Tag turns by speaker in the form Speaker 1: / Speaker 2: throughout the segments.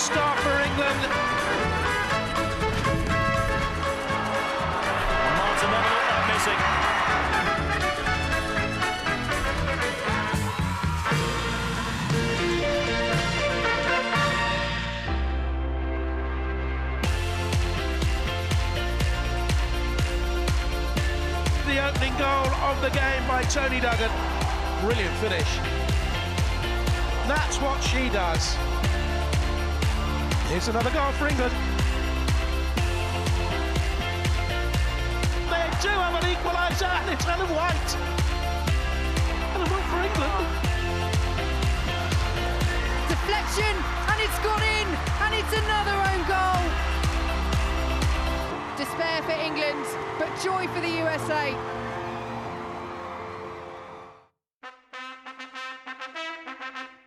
Speaker 1: start for England.
Speaker 2: Martin never let that missing.
Speaker 1: The opening goal of the game by Tony Duggan. Brilliant finish. That's what she does. Here's another goal for England. They do have an equaliser, and it's Ellen White. And a goal for England.
Speaker 3: Deflection, and it's gone in, and it's another own goal. Despair for England, but joy for the USA.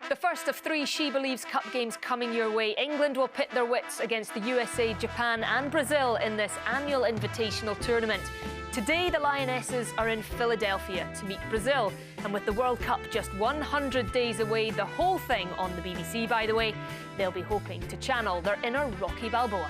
Speaker 4: The first of 3 SheBelieves Cup games coming your way. England will pit their wits against the USA, Japan and Brazil in this annual invitational tournament. Today, the Lionesses are in Philadelphia to meet Brazil. And with the World Cup just 100 days away, the whole thing on the BBC, by the way, they'll be hoping to channel their inner Rocky Balboa.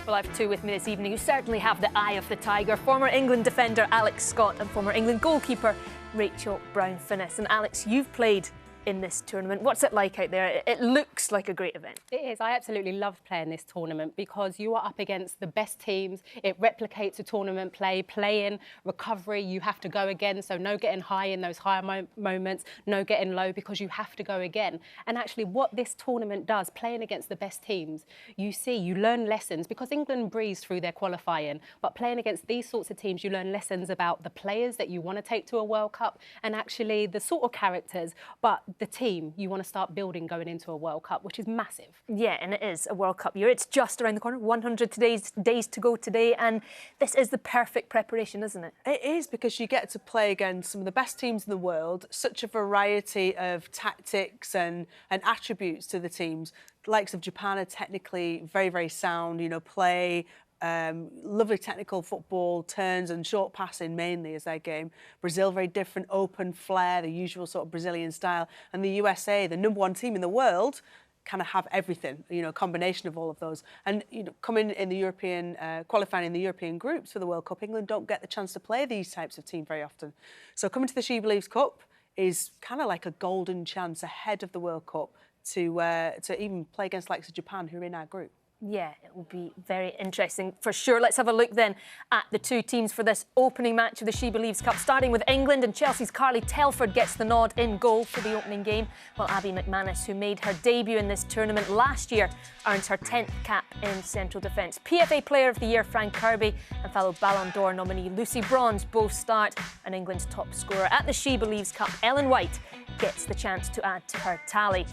Speaker 4: Well, I have 2 with me this evening who certainly have the eye of the tiger. Former England defender Alex Scott and former England goalkeeper Rachel Brown-Finnis. And Alex, you've played in this tournament. What's it like out there? It looks like a great event.
Speaker 5: It is. I absolutely love playing this tournament because you are up against the best teams. It replicates a tournament play-in, recovery. You have to go again, so no getting high in those higher moments, no getting low because you have to go again. And actually what this tournament does, playing against the best teams, you learn lessons because England breezed through their qualifying, but playing against these sorts of teams, you learn lessons about the players that you want to take to a World Cup and actually the sort of characters, but the team you want to start building going into a World Cup, which is massive.
Speaker 4: Yeah, and it is a World Cup year. It's just around the corner, 100 days to go today, and this is the perfect preparation, isn't it?
Speaker 6: It is, because you get to play against some of the best teams in the world, such a variety of tactics and attributes to the teams. The likes of Japan are technically very, very sound, you know, play lovely technical football, turns and short passing mainly is their game. Brazil, very different, open flair, the usual sort of Brazilian style. And the USA, the #1 team in the world, kind of have everything, you know, a combination of all of those. And, you know, coming in the European, qualifying in the European groups for the World Cup, England don't get the chance to play these types of teams very often. So coming to the SheBelieves Cup is kind of like a golden chance ahead of the World Cup to even play against the likes of Japan, who are in our group.
Speaker 4: Yeah, it will be very interesting for sure. Let's have a look then at the 2 teams for this opening match of the SheBelieves Cup, starting with England, and Chelsea's Carly Telford gets the nod in goal for the opening game, while Abby McManus, who made her debut in this tournament last year, earns her 10th cap in central defence. PFA Player of the Year Frank Kirby and fellow Ballon d'Or nominee Lucy Bronze both start, and England's top scorer at the SheBelieves Cup, Ellen White, gets the chance to add to her tally.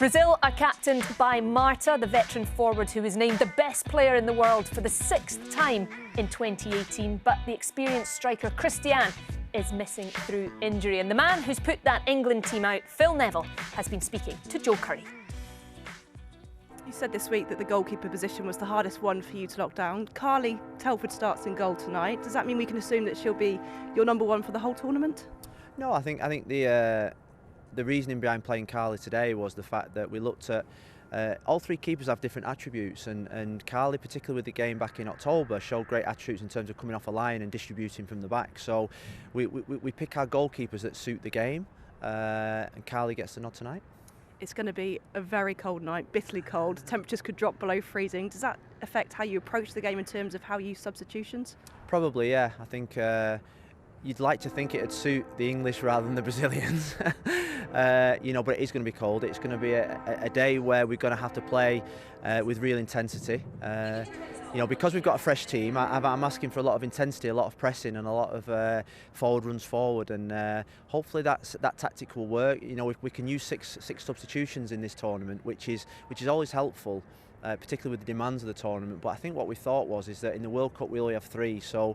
Speaker 4: Brazil are captained by Marta, the veteran forward who was named the best player in the world for the 6th time in 2018, but the experienced striker Christian is missing through injury. And the man who's put that England team out, Phil Neville, has been speaking to Joe Curry.
Speaker 7: You said this week that the goalkeeper position was the hardest one for you to lock down. Carly Telford starts in goal tonight. Does that mean we can assume that she'll be your #1 for the whole tournament?
Speaker 8: No, I think the reasoning behind playing Carly today was the fact that we looked at all 3 keepers have different attributes, and Carly, particularly with the game back in October, showed great attributes in terms of coming off a line and distributing from the back. So we pick our goalkeepers that suit the game, and Carly gets the nod tonight.
Speaker 7: It's going to be a very cold night, bitterly cold. Temperatures could drop below freezing. Does that affect how you approach the game in terms of how you use substitutions?
Speaker 8: Probably, yeah. I think you'd like to think it'd suit the English rather than the Brazilians. You know, but it is going to be cold. It's going to be a day where we're going to have to play with real intensity. You know, because we've got a fresh team, I'm asking for a lot of intensity, a lot of pressing, and a lot of forward runs forward. And hopefully that tactic will work. You know, we can use six substitutions in this tournament, which is always helpful. Particularly with the demands of the tournament. But I think what we thought is that in the World Cup we only have 3, so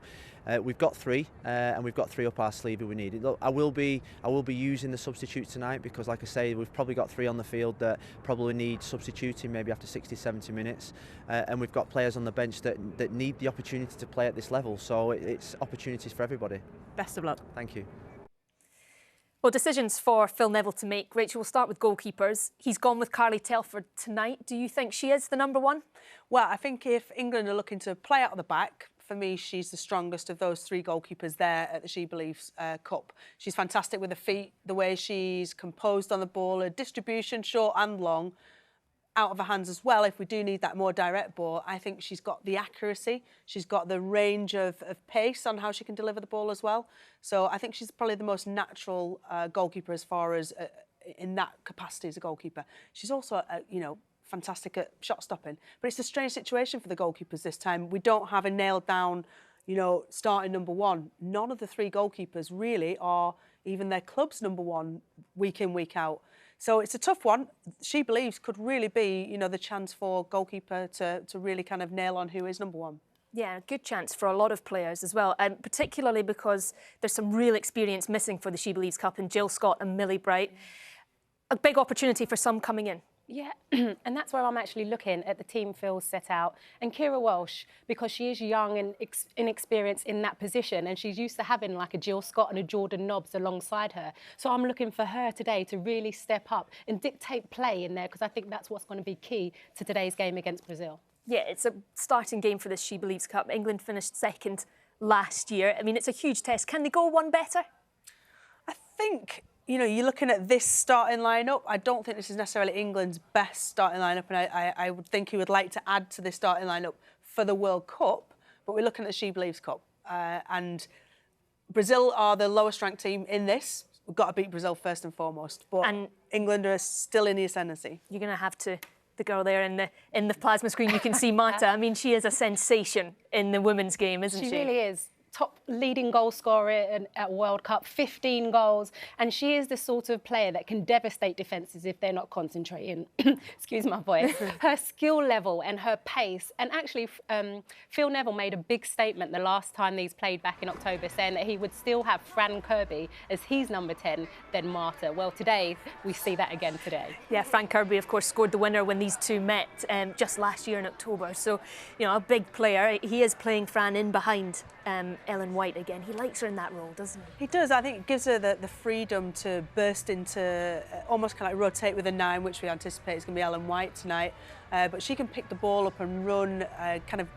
Speaker 8: we've got 3, and we've got 3 up our sleeve if we need it. Look, I will be using the substitutes tonight because, like I say, we've probably got 3 on the field that probably need substituting maybe after 60-70 minutes, and we've got players on the bench that need the opportunity to play at this level. So it's opportunities for everybody.
Speaker 7: Best of luck.
Speaker 8: Thank you.
Speaker 4: Well, decisions for Phil Neville to make. Rachel, we'll start with goalkeepers. He's gone with Carly Telford tonight. Do you think she is the number one?
Speaker 6: Well, I think if England are looking to play out of the back, for me, she's the strongest of those three goalkeepers there at the SheBelieves Cup. She's fantastic with her feet, the way she's composed on the ball, her distribution, short and long, out of her hands as well. If we do need that more direct ball, I think she's got the accuracy. She's got the range of pace on how she can deliver the ball as well. So I think she's probably the most natural goalkeeper as far as in that capacity as a goalkeeper. She's also, fantastic at shot stopping. But it's a strange situation for the goalkeepers this time. We don't have a nailed down, starting number one. None of the three goalkeepers really are even their club's number one week in, week out. So it's a tough one. SheBelieves could really be, the chance for goalkeeper to really kind of nail on who is number one.
Speaker 4: Yeah, good chance for a lot of players as well, and particularly because there's some real experience missing for the SheBelieves Cup in Jill Scott and Millie Bright. A big opportunity for some coming in.
Speaker 5: Yeah, and that's where I'm actually looking at the team Phil's set out. And Kira Walsh, because she is young and inexperienced in that position, and she's used to having like a Jill Scott and a Jordan Nobbs alongside her. So I'm looking for her today to really step up and dictate play in there, because I think that's what's going to be key to today's game against Brazil. Yeah,
Speaker 4: it's a starting game for this SheBelieves Cup. England finished second last year. I mean, it's a huge test. Can they go one better?
Speaker 6: I think... you're looking at this starting lineup. I don't think this is necessarily England's best starting lineup, and I would think he would like to add to this starting lineup for the World Cup. But we're looking at the SheBelieves Cup, and Brazil are the lowest ranked team in this. We've got to beat Brazil first and foremost. But England are still in the ascendancy.
Speaker 4: You're going to have to. The girl there in the plasma screen, you can see Marta. I mean, she is a sensation in the women's game, isn't she?
Speaker 5: She really is. Top leading goal scorer at World Cup, 15 goals. And she is the sort of player that can devastate defences if they're not concentrating. Excuse my voice. Her skill level and her pace. And actually, Phil Neville made a big statement the last time these played back in October, saying that he would still have Fran Kirby as his number 10 than Marta. Well, today, we see that again today.
Speaker 4: Yeah, Fran Kirby, of course, scored the winner when these two met just last year in October. So, a big player. He is playing Fran in behind Ellen White again. He likes her in that role, doesn't he?
Speaker 6: He does. I think it gives her the freedom to burst into, almost kind of like rotate with a 9, which we anticipate is going to be Ellen White tonight. But she can pick the ball up and run, kind of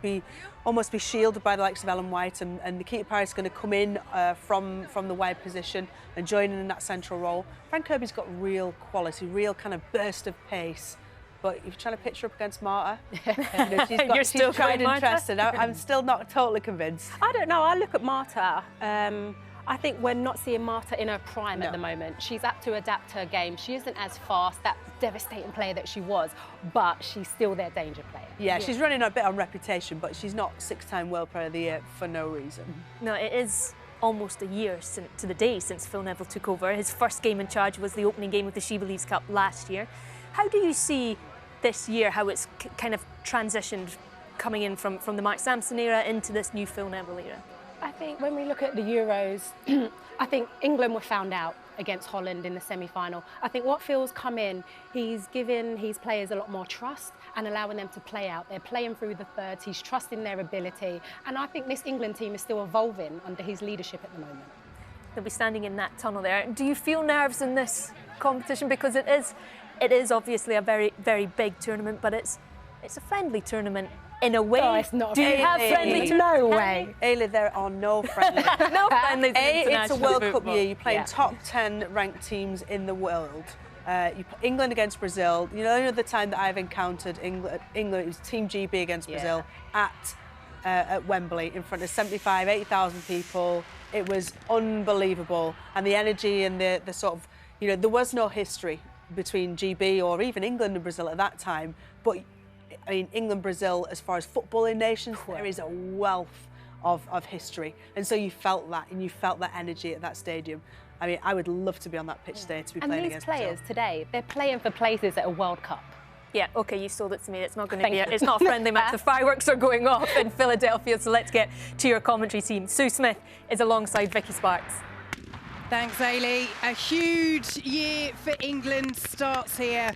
Speaker 6: almost be shielded by the likes of Ellen White. And Nikita Parris is going to come in from the wide position and join in that central role. Fran Kirby's got real quality, real kind of burst of pace. But if you're trying to pitch her up against Marta, she's tried and tested. I'm still not totally convinced.
Speaker 5: I don't know. I look at Marta. I think we're not seeing Marta in her prime at the moment. She's apt to adapt her game. She isn't as fast, that devastating player that she was, but she's still their danger player.
Speaker 6: Yeah, she's running a bit on reputation, but she's not 6-time World Player of the Year for no reason.
Speaker 4: No, it is almost a year to the day since Phil Neville took over. His first game in charge was the opening game of the SheBelieves Cup last year. How do you see this year, how it's kind of transitioned coming in from the Mark Sampson era into this new Phil Neville era?
Speaker 5: I think when we look at the Euros, I think England were found out against Holland in the semi-final. I think what Phil's come in, he's given his players a lot more trust and allowing them to play out. They're playing through the thirds, he's trusting their ability. And I think this England team is still evolving under his leadership at the moment.
Speaker 4: They'll be standing in that tunnel there. Do you feel nerves in this competition? Because it is obviously a very, very big tournament, but it's a friendly tournament in a way.
Speaker 5: Oh, it's not.
Speaker 4: Do you have friendly tournaments?
Speaker 5: No way.
Speaker 6: Ailey, there are no friendly.
Speaker 4: No friendlies.
Speaker 6: It's a World Cup
Speaker 4: football.
Speaker 6: year. You're playing top 10 ranked teams in the world. You put England against Brazil. You know, the time that I've encountered England, it was Team GB against Brazil at Wembley in front of 75, 80,000 people. It was unbelievable. And the energy and the sort of, there was no history between GB or even England and Brazil at that time. But, I mean, England, Brazil, as far as footballing nations, there is a wealth of history. And so you felt that, and you felt that energy at that stadium. I mean, I would love to be on that pitch today to be playing against Brazil.
Speaker 5: And these players today, they're playing for places at a World Cup.
Speaker 4: Yeah, OK, you sold it to me. It's not going to be it's not a friendly match. The fireworks are going off in Philadelphia, so let's get to your commentary team. Sue Smith is alongside Vicky Sparks.
Speaker 3: Thanks, Ailey. A huge year for England starts here.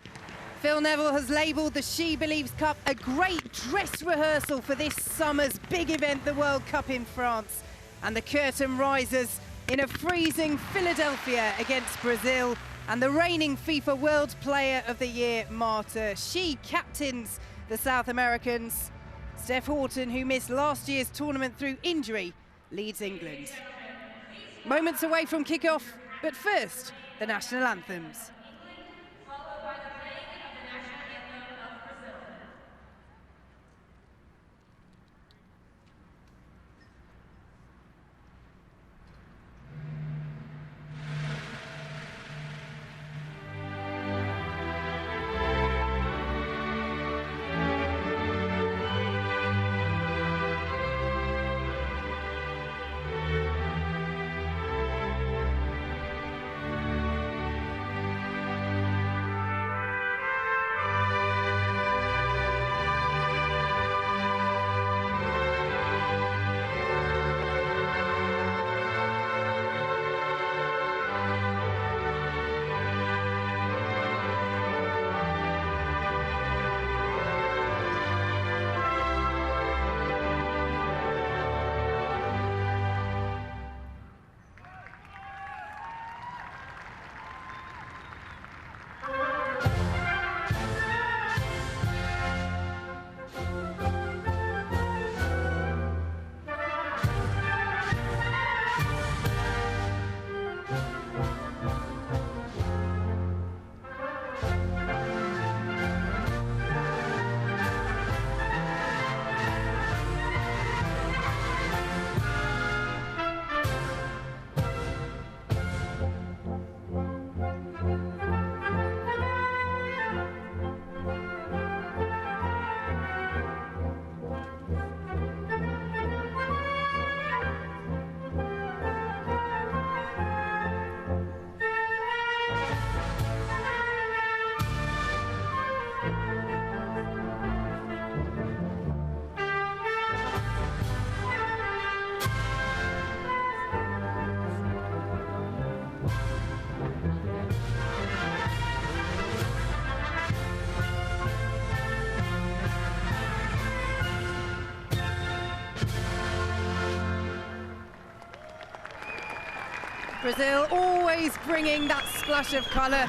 Speaker 3: Phil Neville has labelled the SheBelieves Cup a great dress rehearsal for this summer's big event, the World Cup in France. And the curtain rises in a freezing Philadelphia against Brazil, and the reigning FIFA World Player of the Year, Marta. She captains the South Americans. Steph Houghton, who missed last year's tournament through injury, leads England. Moments away from kickoff, but first, the national anthems. Brazil always bringing that splash of colour,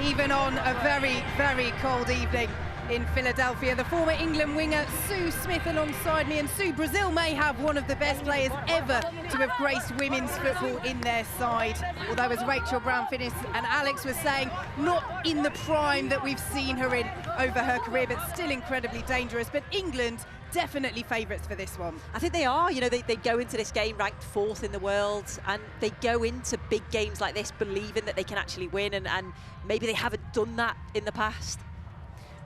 Speaker 3: even on a very, very cold evening in Philadelphia. The former England winger Sue Smith alongside me, and Sue, Brazil may have one of the best players ever to have graced women's football in their side. Although, as Rachel Brown-Finnis and Alex was saying, not in the prime that we've seen her in over her career, but still incredibly dangerous. But England definitely favourites for this one.
Speaker 9: I think they are. You know, they go into this game ranked 4th in the world, and they go into big games like this believing that they can actually win, and maybe they haven't done that in the past.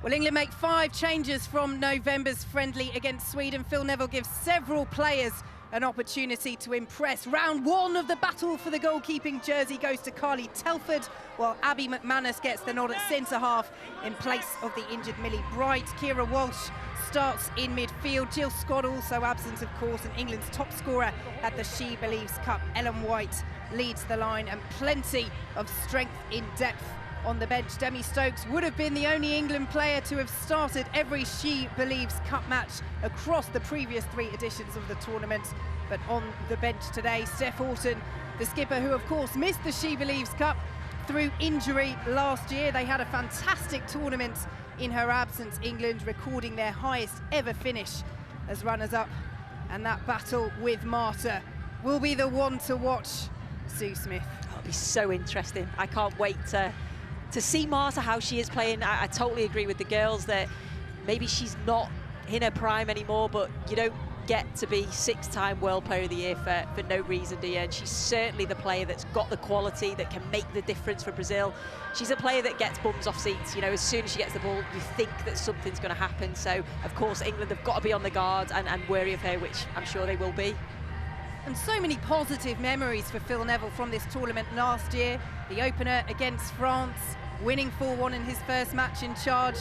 Speaker 3: Well, England make 5 changes from November's friendly against Sweden. Phil Neville gives several players an opportunity to impress. Round 1 of the battle for the goalkeeping jersey goes to Carly Telford, while Abby McManus gets the nod at centre-half in place of the injured Millie Bright. Kira Walsh starts in midfield. Jill Scott also absent, of course, and England's top scorer at the She Believes Cup, Ellen White, leads the line, and plenty of strength in depth on the bench. Demi Stokes would have been the only England player to have started every She Believes Cup match across the previous 3 editions of the tournament, but on the bench today, Steph Houghton, the skipper, who of course missed the She Believes Cup through injury last year. They had a fantastic tournament in her absence, England recording their highest ever finish as runners-up, and that battle with Marta will be the one to watch. Sue Smith.
Speaker 9: It'll be so interesting. I can't wait to see Marta, how she is playing. I totally agree with the girls that maybe she's not in her prime anymore, but you don't get to be 6-time World Player of the Year for no reason, do you? And she's certainly the player that's got the quality that can make the difference for Brazil. She's a player that gets bums off seats. You know, as soon as she gets the ball, you think that something's going to happen. So, of course, England have got to be on the guard and wary of her, which I'm sure they will be.
Speaker 3: And so many positive memories for Phil Neville from this tournament last year. The opener against France, winning 4-1 in his first match in charge.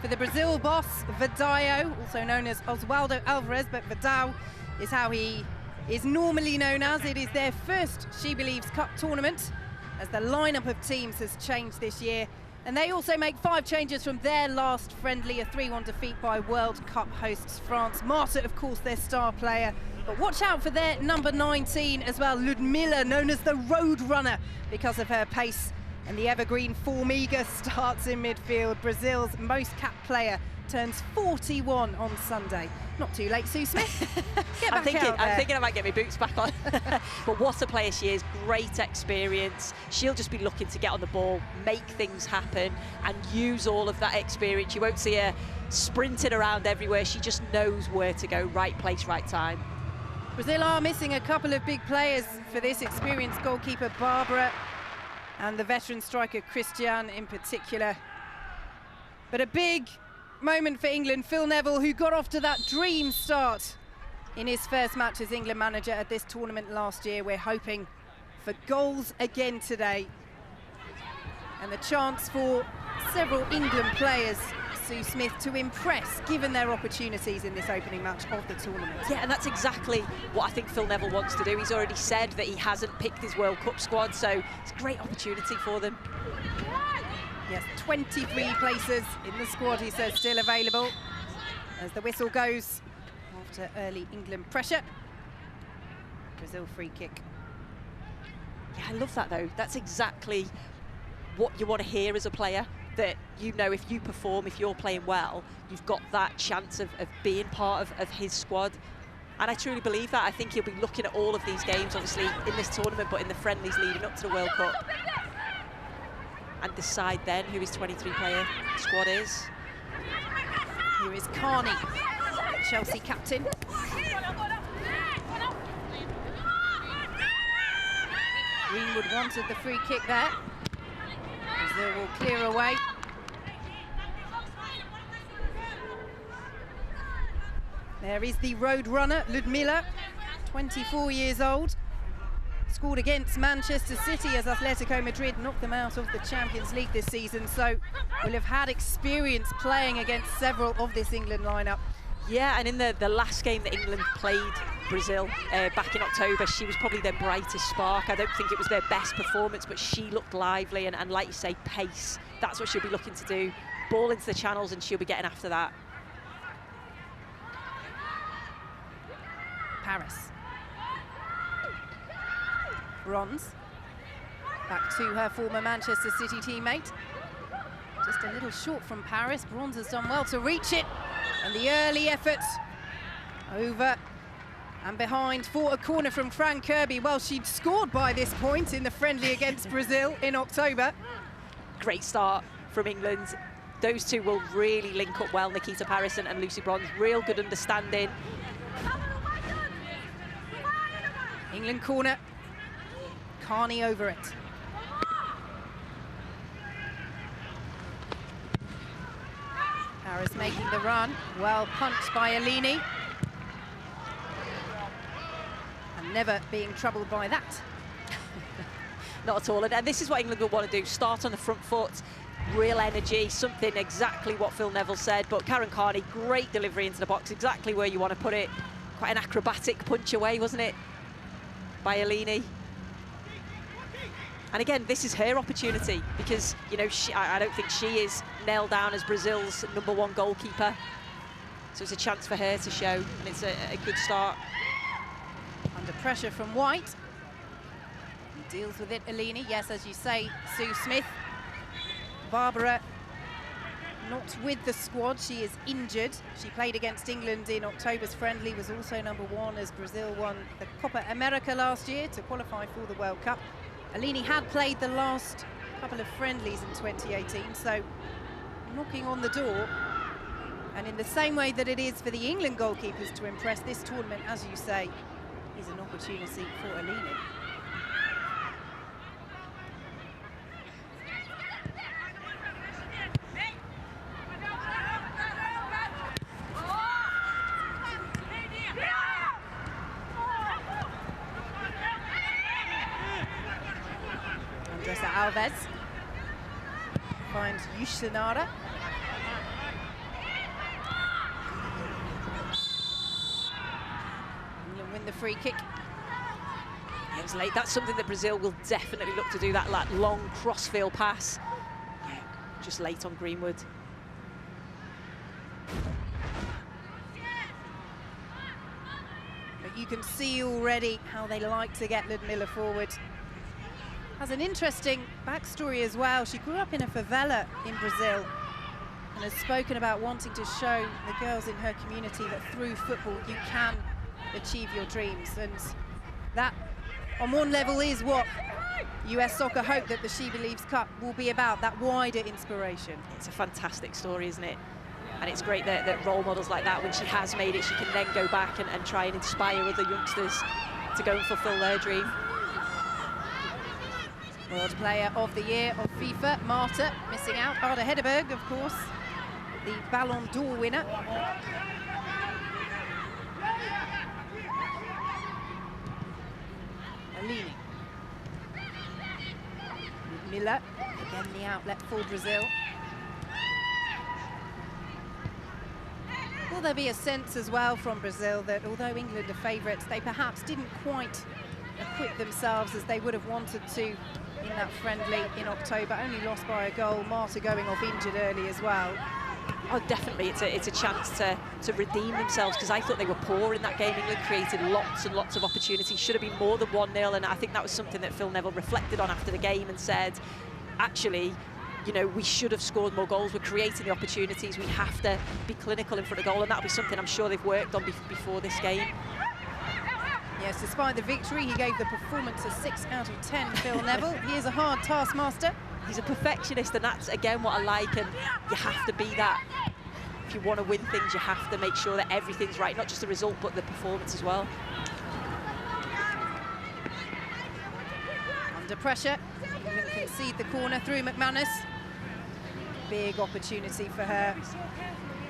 Speaker 3: For the Brazil boss, Vidal, also known as Oswaldo Alvarez, but Vidal is how he is normally known as. It is their first She Believes Cup tournament, as the lineup of teams has changed this year. And they also make 5 changes from their last friendly, a 3-1 defeat by World Cup hosts France. Marta, of course, their star player, But watch out for their number 19 as well, Ludmila, known as the Road Runner because of her pace. And the evergreen Formiga starts in midfield. Brazil's most capped player turns 41 on Sunday. Not too late, Sue Smith. Get back out there.
Speaker 9: I'm thinking I might get my boots back on. But what a player she is, great experience. She'll just be looking to get on the ball, make things happen, and use all of that experience. You won't see her sprinting around everywhere. She just knows where to go, right place, right time.
Speaker 3: Brazil are missing a couple of big players for this. Experienced goalkeeper Barbara and the veteran striker Christian in particular. But a big moment for England. Phil Neville, who got off to that dream start in his first match as England manager at this tournament last year. We're hoping for goals again today. And the chance for several England players, Sue Smith, to impress given their opportunities in this opening match of the tournament.
Speaker 9: Yeah, and that's exactly what I think Phil Neville wants to do. He's already said that he hasn't picked his World Cup squad, so it's a great opportunity for them.
Speaker 3: Yes, 23 places in the squad, he says, still available as the whistle goes after early England pressure. Brazil free kick.
Speaker 9: Yeah, I love that though. That's exactly what you want to hear as a player, that you know if you perform, if you're playing well, you've got that chance of being part of his squad. And I truly believe that. I think he'll be looking at all of these games, obviously, in this tournament, but in the friendlies leading up to the World Cup. And decide then who his 23-player squad is.
Speaker 3: Here is Carney, Chelsea captain. Greenwood wanted the free kick there. Brazil will clear away. There is the road runner, Ludmila, 24 years old. Scored against Manchester City as Atletico Madrid knocked them out of the Champions League this season, so will have had experience playing against several of this England lineup.
Speaker 9: Yeah, and in the last game that England played Brazil back in October, she was probably their brightest spark. I don't think it was their best performance, but she looked lively and like you say, pace. That's what she'll be looking to do. Ball into the channels and she'll be getting after that.
Speaker 3: Paris. Bronze, back to her former Manchester City teammate. Just a little short from Paris. Bronze has done well to reach it. And the early effort over and behind for a corner from Fran Kirby. Well, she'd scored by this point in the friendly against Brazil in October.
Speaker 9: Great start from England. Those two will really link up well, Nikita Paris and Lucy Bronze. Real good understanding.
Speaker 3: England corner. Carney over it. Paris making the run. Well punched by Alini. And never being troubled by that.
Speaker 9: Not at all. And this is what England will want to do. Start on the front foot. Real energy. Something exactly what Phil Neville said. But Karen Carney, great delivery into the box. Exactly where you want to put it. Quite an acrobatic punch away, wasn't it? By Alini. And again, this is her opportunity because, you know, I don't think she is nailed down as Brazil's #1 goalkeeper. So it's a chance for her to show, and it's a good start.
Speaker 3: Under pressure from White. He deals with it, Alini. Yes, as you say, Sue Smith. Barbara not with the squad, she is injured. She played against England in October's friendly, was also #1 as Brazil won the Copa America last year to qualify for the World Cup. Alini had played the last couple of friendlies in 2018, so knocking on the door. And in the same way that it is for the England goalkeepers to impress, this tournament, as you say, is an opportunity for Alini. Alves finds Yushinara. England win the free kick.
Speaker 9: It was late. That's something that Brazil will definitely look to do, that long crossfield pass. Yeah, just late on Greenwood.
Speaker 3: But but you can see already how they like to get Ludmila forward. Has an interesting backstory as well. She grew up in a favela in Brazil and has spoken about wanting to show the girls in her community that through football you can achieve your dreams. And that, on one level, is what US Soccer hope that the SheBelieves Cup will be about, that wider inspiration.
Speaker 9: It's a fantastic story, isn't it? And it's great that role models like that, when she has made it, she can then go back and try and inspire other youngsters to go and fulfill their dream.
Speaker 3: World Player of the Year of FIFA, Marta, missing out. Ada Hegerberg, of course, the Ballon d'Or winner. Alini. Miller, again the outlet for Brazil. Will there be a sense as well from Brazil that although England are favourites, they perhaps didn't quite equip themselves as they would have wanted to in that friendly in October, only lost by a goal, Marta going off injured early as well.
Speaker 9: Oh, definitely, it's a chance to redeem themselves, because I thought they were poor in that game. England created lots and lots of opportunities, should have been more than 1-0, and I think that was something that Phil Neville reflected on after the game and said, actually, you know, we should have scored more goals. We're creating the opportunities. We have to be clinical in front of goal, and that'll be something I'm sure they've worked on before this game.
Speaker 3: Yes, despite the victory, he gave the performance a 6 out of 10, Phil Neville. He is a hard taskmaster.
Speaker 9: He's a perfectionist, and that's, again, what I like, and you have to be that. If you want to win things, you have to make sure that everything's right, not just the result, but the performance as well.
Speaker 3: Under pressure, England concede the corner through McManus. Big opportunity for her.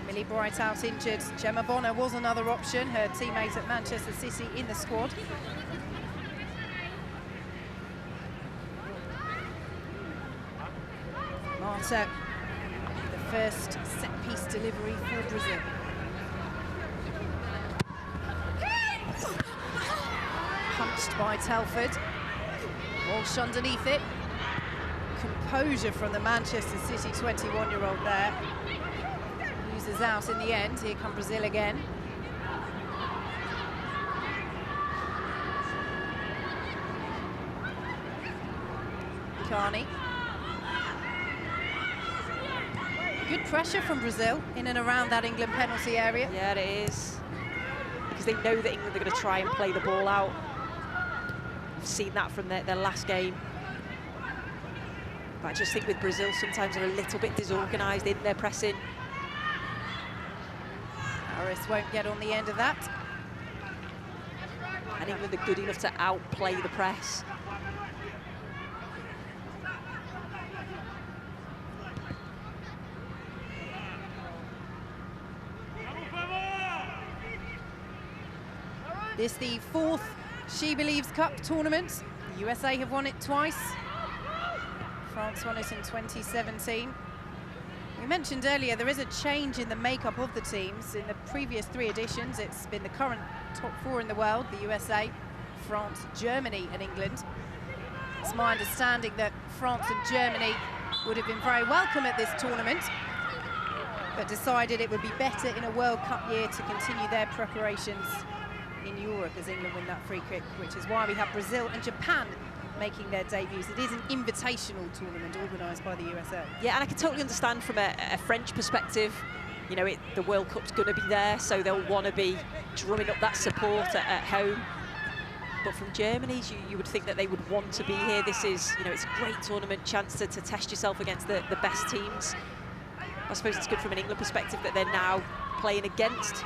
Speaker 3: Millie Bright out injured. Gemma Bonner was another option, her teammate at Manchester City in the squad. Marta, the first set-piece delivery for Brazil. Punched by Telford. Walsh underneath it. Composure from the Manchester City 21-year-old there. Loses out in the end. Here come Brazil again. Carney. Good pressure from Brazil in and around that England penalty area.
Speaker 9: Yeah, it is. Because they know that England are going to try and play the ball out. We've seen that from their last game. But I just think with Brazil, sometimes they're a little bit disorganised in their pressing.
Speaker 3: Harris won't get on the end of that.
Speaker 9: And England are good enough to outplay the press.
Speaker 3: This the fourth SheBelieves Cup tournament. The USA have won it twice. France won it in 2017. We mentioned earlier there is a change in the makeup of the teams. In the previous 3 editions, it's been the current top 4 in the world, the USA, France, Germany and England. It's my understanding that France and Germany would have been very welcome at this tournament, but decided it would be better in a World Cup year to continue their preparations in Europe as England win that free kick, which is why we have Brazil and Japan making their debuts. It is an invitational tournament organised by the USA.
Speaker 9: Yeah, and I can totally understand from a French perspective, you know, the World Cup's going to be there, so they'll want to be drumming up that support at home. But from Germany's, you would think that they would want to be here. This is, you know, it's a great tournament, chance to test yourself against the best teams. I suppose it's good from an England perspective that they're now playing against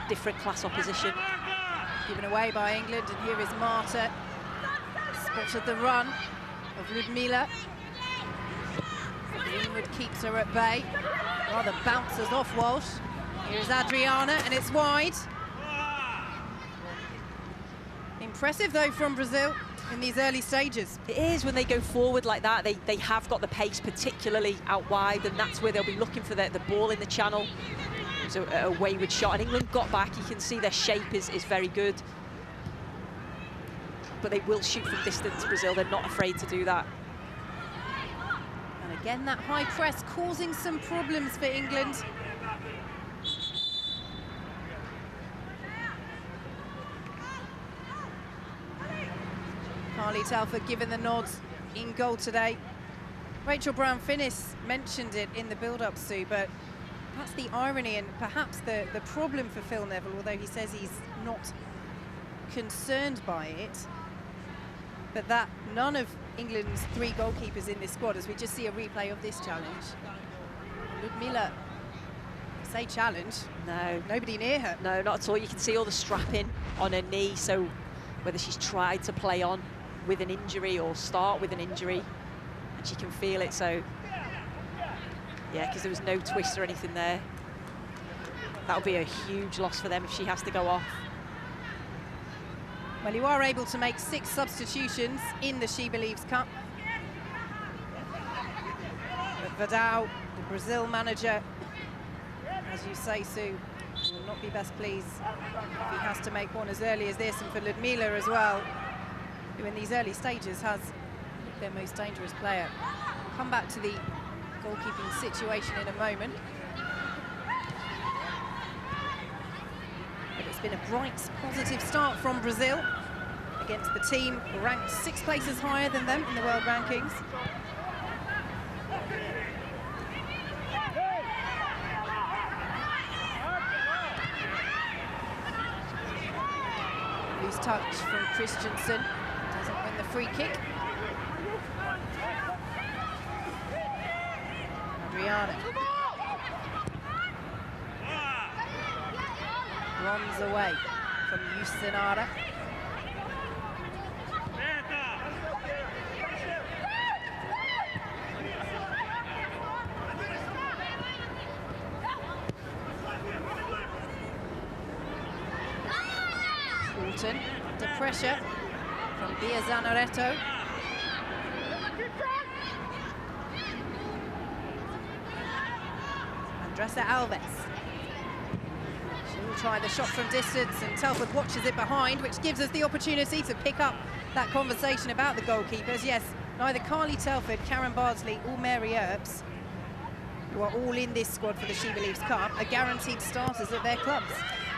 Speaker 9: different class opposition.
Speaker 3: Given away by England, and here is Marta. Spotted the run of Ludmila. Greenwood keeps her at bay. Rather bounces off Walsh. Here's Adriana, and it's wide. Impressive, though, from Brazil in these early stages.
Speaker 9: It is, when they go forward like that, they have got the pace, particularly out wide, and that's where they'll be looking for the ball in the channel. So a wayward shot, and England got back. You can see their shape is very good. But they will shoot from distance, Brazil. They're not afraid to do that.
Speaker 3: And again, that high press causing some problems for England. Carly Telford given the nods in goal today. Rachel Brown-Finnis mentioned it in the build-up, Sue, but that's the irony and perhaps the problem for Phil Neville, although he says he's not concerned by it, but that none of England's 3 goalkeepers in this squad, as we just see a replay of this challenge. Ludmila, say challenge.
Speaker 9: No.
Speaker 3: Nobody near her.
Speaker 9: No, not at all. You can see all the strapping on her knee, so whether she's tried to play on with an injury or start with an injury, and she can feel it, so yeah, because there was no twist or anything there. That'll be a huge loss for them if she has to go off.
Speaker 3: Well, you are able to make 6 substitutions in the SheBelieves Cup. But Vidal, the Brazil manager, as you say, Sue, will not be best pleased if he has to make one as early as this, and for Ludmila as well, who in these early stages has their most dangerous player. We'll come back to the goalkeeping situation in a moment. But it's been a bright, positive start from Brazil against the team ranked 6 places higher than them in the world rankings. Loose touch from Christensen, doesn't win the free kick. Adriana. Runs away from Yusinara. Walton under pressure from Biazanaretto. Andressa Alves. She'll try the shot from distance, and Telford watches it behind, which gives us the opportunity to pick up that conversation about the goalkeepers. Yes, neither Carly Telford, Karen Bardsley or Mary Earps, who are all in this squad for the SheBelieves Cup, are guaranteed starters at their clubs.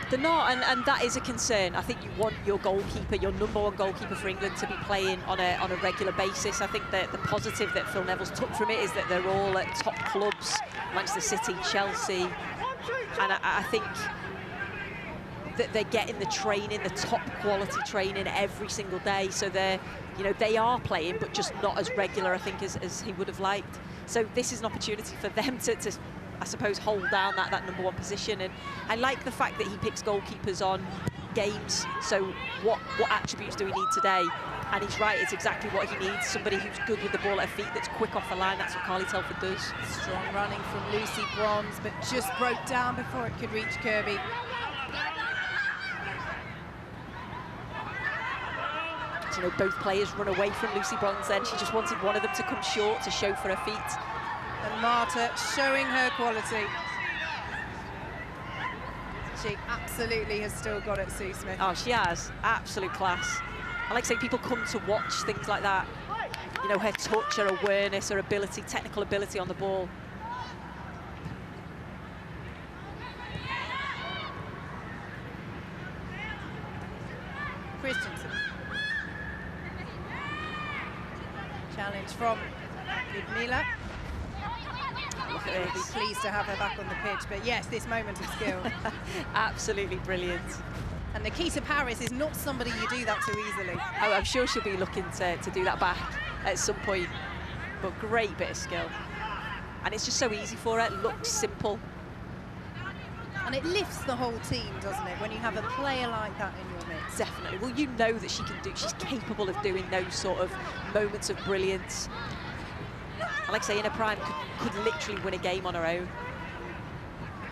Speaker 9: They're not, and that is a concern. I think you want your goalkeeper, your #1 goalkeeper for England, to be playing on a regular basis. I think that the positive that Phil Neville's took from it is that they're all at top clubs, Manchester City, Chelsea, and I think that they're getting the training, the top quality training every single day. So they're, you know, they are playing, but just not as regular, I think, as he would have liked. So this is an opportunity for them to I suppose, hold down that #1 position. And I like the fact that he picks goalkeepers on games. So what attributes do we need today? And he's right, it's exactly what he needs. Somebody who's good with the ball at her feet, that's quick off the line. That's what Carly Telford does.
Speaker 3: Strong running from Lucy Bronze, but just broke down before it could reach Kirby.
Speaker 9: You know, both players run away from Lucy Bronze then. She just wanted one of them to come short to show for her feet.
Speaker 3: And Marta showing her quality. She absolutely has still got it, Sue Smith.
Speaker 9: Oh, she has. Absolute class. I like to say people come to watch things like that. You know, her touch, her awareness, her ability, technical ability on the ball.
Speaker 3: Christensen. Challenge from Ludmila.
Speaker 9: Look at
Speaker 3: We'll be
Speaker 9: this.
Speaker 3: pleased to have her back on the pitch, but yes, this moment of skill.
Speaker 9: Absolutely brilliant.
Speaker 3: And Nikita Paris is not somebody you do that too easily.
Speaker 9: Oh, I'm sure she'll be looking to do that back at some point. But great bit of skill. And it's just so easy for her. It looks simple.
Speaker 3: And it lifts the whole team, doesn't it, when you have a player like that in your midst?
Speaker 9: Definitely. Well, you know that she's capable of doing those sort of moments of brilliance. And like I say, in her prime, could literally win a game on her own.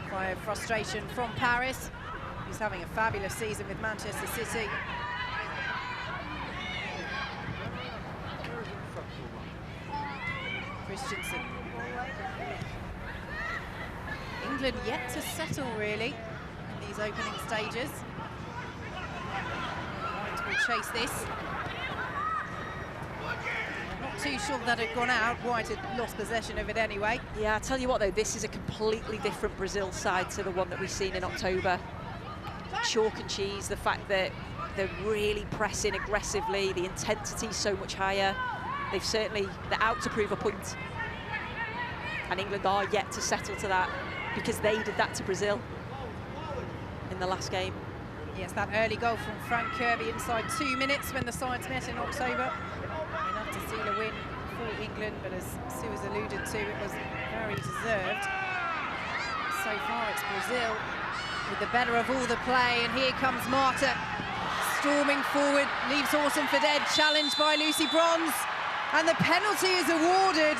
Speaker 3: Cry of frustration from Paris, who's having a fabulous season with Manchester City. Christensen. England yet to settle, really, in these opening stages. White will chase this. Not too sure that had gone out. White had lost possession of it anyway.
Speaker 9: Yeah, I tell you what, though, this is a completely different Brazil side to the one that we've seen in October. Chalk and cheese, the fact that They're really pressing aggressively. The intensity's so much higher. They're out to prove a point. And England are yet to settle to that because they did that to Brazil in the last game.
Speaker 3: Yes, that early goal from Frank Kirby inside 2 minutes when the sides met in October. Enough to seal a win for England, but as Sue has alluded to, it was very deserved. So far it's Brazil with the better of all the play, and here comes Marta storming forward, leaves Horton for dead, challenged by Lucy Bronze, and the penalty is awarded.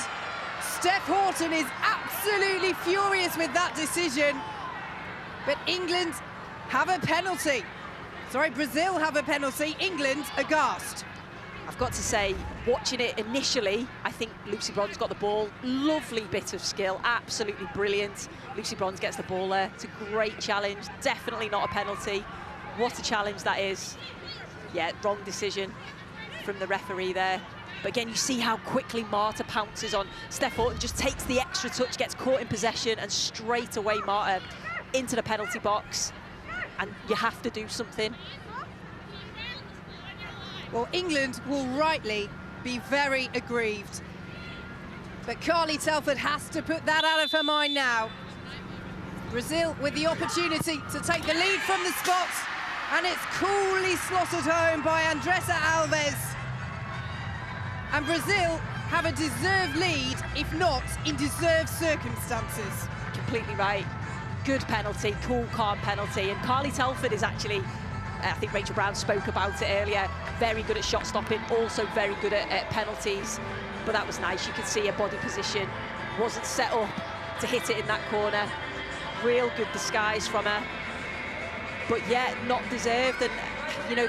Speaker 3: Steph Horton is absolutely furious with that decision, but England have a penalty. Sorry, Brazil have a penalty, England aghast.
Speaker 9: I've got to say, watching it initially, I think Lucy Bronze got the ball. Lovely bit of skill, absolutely brilliant. Lucy Bronze gets the ball there. It's a great challenge, definitely not a penalty. What a challenge that is. Yeah, wrong decision from the referee there. But again, you see how quickly Marta pounces on Steph Horton, just takes the extra touch, gets caught in possession, and straight away Marta into the penalty box. And you have to do something.
Speaker 3: Well, England will rightly be very aggrieved. But Carly Telford has to put that out of her mind now. Brazil with the opportunity to take the lead from the spot, and it's coolly slotted home by Andressa Alves. And Brazil have a deserved lead, if not in deserved circumstances.
Speaker 9: Completely right. Good penalty, cool, calm penalty. And Carly Telford is actually, I think Rachel Brown spoke about it earlier, very good at shot stopping, also very good at penalties. But that was nice. You could see her body position wasn't set up to hit it in that corner. Real good disguise from her. But yeah, not deserved. And, you know,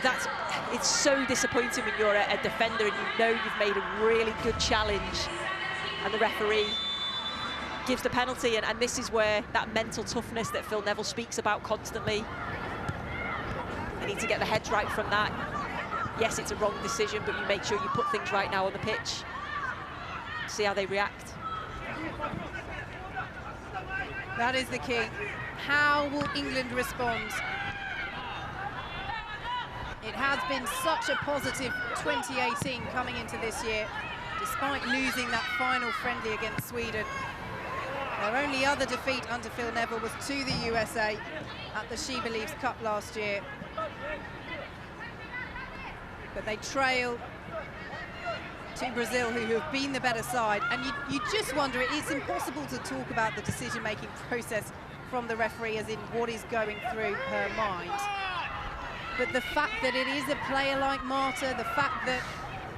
Speaker 9: it's so disappointing when you're a defender and you know you've made a really good challenge and the referee gives the penalty, and this is where that mental toughness that Phil Neville speaks about constantly. They need to get the heads right from that. Yes, it's a wrong decision, but you make sure you put things right now on the pitch. See how they react.
Speaker 3: That is the key. How will England respond? It has been such a positive 2018 coming into this year, despite losing that final friendly against Sweden. Their only other defeat under Phil Neville was to the USA at the SheBelieves Cup last year. But they trail to Brazil, who have been the better side. And you just wonder, it's impossible to talk about the decision-making process from the referee as in what is going through her mind. But the fact that it is a player like Marta, the fact that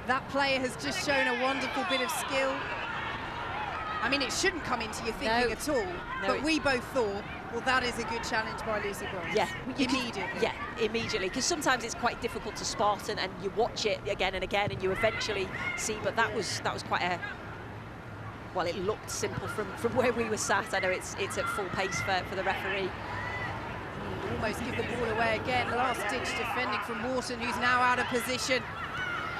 Speaker 3: that player has just shown a wonderful bit of skill, I mean, it shouldn't come into your thinking at all. But we both thought, well, that is a good challenge by Lucy Bronze.
Speaker 9: Yeah.
Speaker 3: Immediately.
Speaker 9: Yeah, immediately. Because sometimes it's quite difficult to spot, and you watch it again and again, and you eventually see. But that was quite a, well, it looked simple from where we were sat. I know it's at full pace for the referee.
Speaker 3: Almost give the ball away again. Last-ditch defending from Wharton, who's now out of position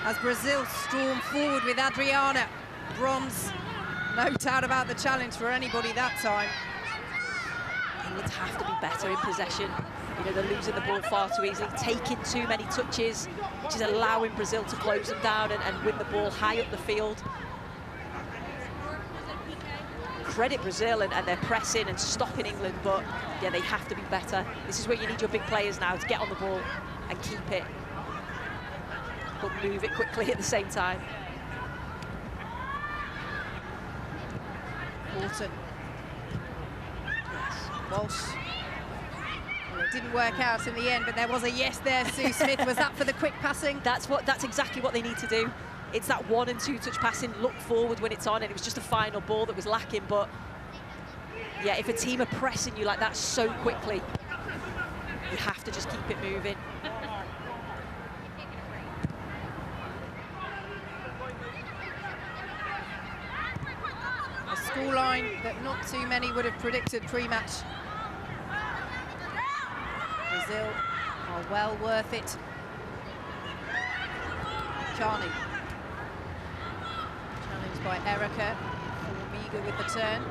Speaker 3: as Brazil storm forward with Adriana. Bronze, no doubt about the challenge for anybody that time.
Speaker 9: England have to be better in possession. You know, they're losing the ball far too easily, taking too many touches, which is allowing Brazil to close them down and win the ball high up the field. Credit Brazil and their pressing and stopping England, but yeah, they have to be better. This is where you need your big players now to get on the ball and keep it, but move it quickly at the same time.
Speaker 3: Wharton. Yes, Walsh. Well, it didn't work out in the end, but there was a yes there, Sue Smith. Was that for the quick passing?
Speaker 9: That's exactly what they need to do. It's that 1- and 2-touch passing, look forward when it's on, and it was just a final ball that was lacking. But yeah, if a team are pressing you like that so quickly, you have to just keep it moving.
Speaker 3: A scoreline that not too many would have predicted pre-match. Brazil are well worth it. Carney. Challenged by Erica. Formiga with the turn.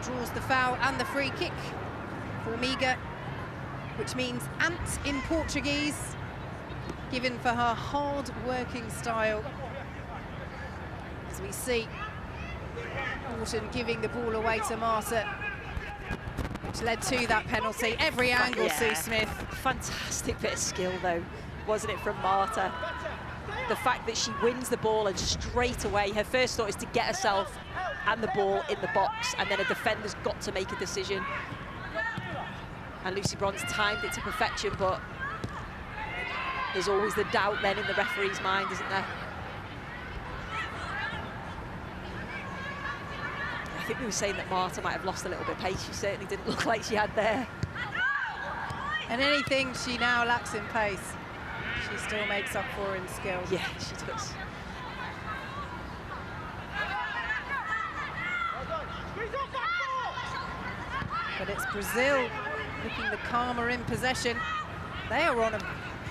Speaker 3: Draws the foul and the free kick. Formiga which means ant in Portuguese, given for her hard-working style. As we see Morton giving the ball away to Marta, which led to that penalty. Every angle,
Speaker 9: Yeah.
Speaker 3: Sue Smith.
Speaker 9: Fantastic bit of skill, though, wasn't it, from Marta? The fact that she wins the ball and straight away her first thought is to get herself and the ball in the box, and then a defender's got to make a decision. And Lucy Bronze timed it to perfection, but there's always the doubt then in the referee's mind, isn't there? I think we were saying that Marta might have lost a little bit of pace. She certainly didn't look like she had there.
Speaker 3: And anything she now lacks in pace, she still makes up for in skill.
Speaker 9: Yeah, she does.
Speaker 3: But it's Brazil looking the calmer in possession. They are on a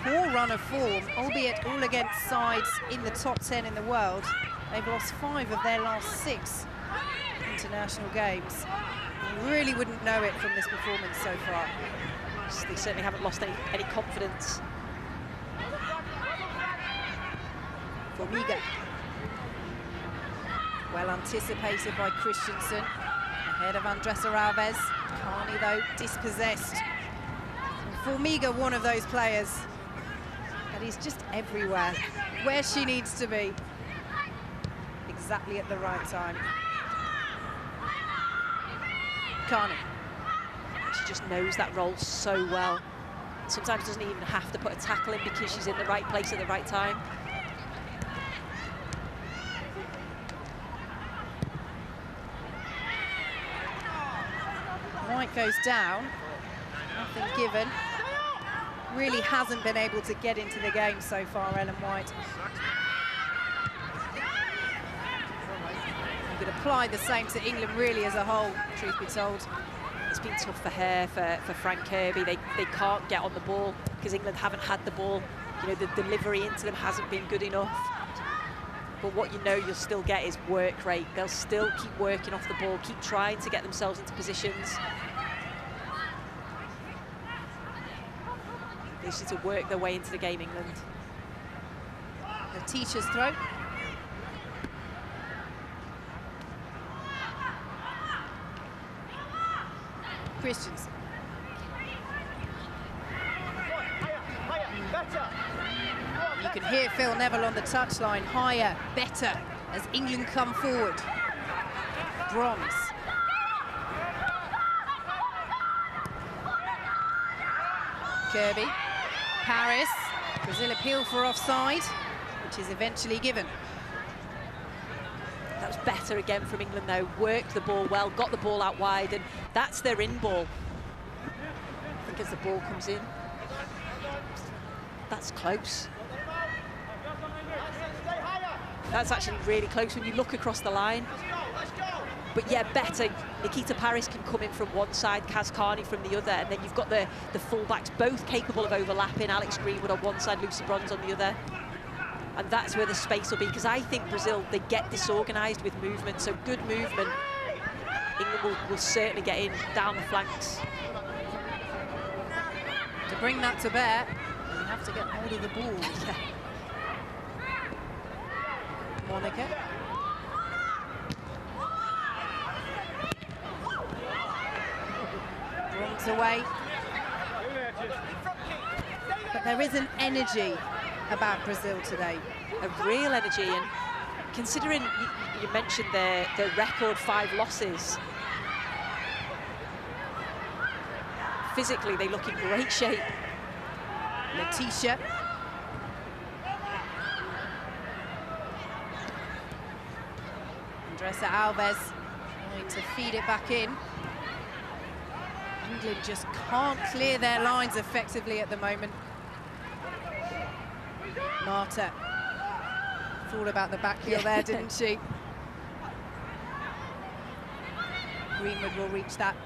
Speaker 3: poor run of form, albeit all against sides in the top 10 in the world. They've lost 5 of their last 6 international games. You really wouldn't know it from this performance so far.
Speaker 9: They certainly haven't lost any confidence.
Speaker 3: Formiga. Well anticipated by Christensen. Ahead of Andressa Alves. Carney, though, dispossessed. And Formiga, one of those players that is just everywhere, where she needs to be, exactly at the right time. Carney.
Speaker 9: She just knows that role so well. Sometimes doesn't even have to put a tackle in because she's in the right place at the right time.
Speaker 3: White goes down, nothing given. Really hasn't been able to get into the game so far, Ellen White. You could apply the same to England really as a whole, truth be told.
Speaker 9: It's been tough for her, for Frank Kirby. They can't get on the ball because England haven't had the ball. You know, the delivery into them hasn't been good enough. But what you know you'll still get is work rate. They'll still keep working off the ball, keep trying to get themselves into positions. They just need to work their way into the game, England.
Speaker 3: Letitia's throw. Christensen. You can hear Phil Neville on the touchline. Higher, better, as England come forward. Bronze. Kirby. Paris. Brazil appeal for offside, which is eventually given.
Speaker 9: That was better again from England, though. Worked the ball well, got the ball out wide, and that's their in ball. I think as the ball comes in, that's close. That's actually really close when you look across the line. But yeah, better. Nikita Paris can come in from one side, Kaz Carney from the other, and then you've got the fullbacks both capable of overlapping. Alex Greenwood on one side, Lucy Bronze on the other. And that's where the space will be, because I think Brazil, they get disorganised with movement, so good movement. England will certainly get in down the flanks.
Speaker 3: To bring that to bear, you have to get hold of the ball.
Speaker 9: Yeah.
Speaker 3: Monica. Bronze away. But there is an energy about Brazil today.
Speaker 9: A real energy, and considering you mentioned their record 5 losses, physically they look in great shape.
Speaker 3: Letitia. Andressa Alves trying to feed it back in. England just can't clear their lines effectively at the moment. Marta thought about the back heel there, didn't she? Greenwood will reach that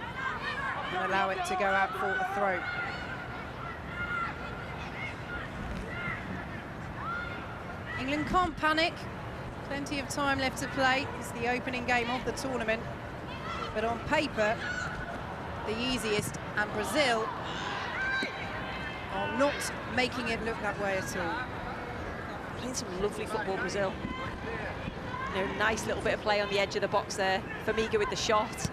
Speaker 3: and allow it to go out for the throw. England can't panic. Plenty of time left to play. It's the opening game of the tournament. But on paper, the easiest, and Brazil are not making it look that way at all.
Speaker 9: Playing some lovely football, Brazil. You know, nice little bit of play on the edge of the box there. Formiga with the shot.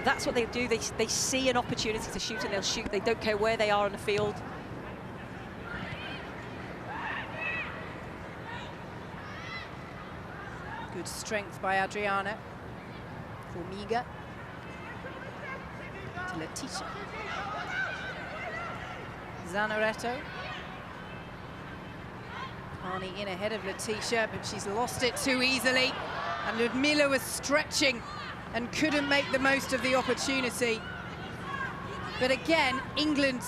Speaker 9: That's what they do. They see an opportunity to shoot and they'll shoot. They don't care where they are on the field.
Speaker 3: Good strength by Adriana. Formiga. To Letitia. Zanaretto. Carney in ahead of Letitia, but she's lost it too easily. And Ludmila was stretching and couldn't make the most of the opportunity. But again, England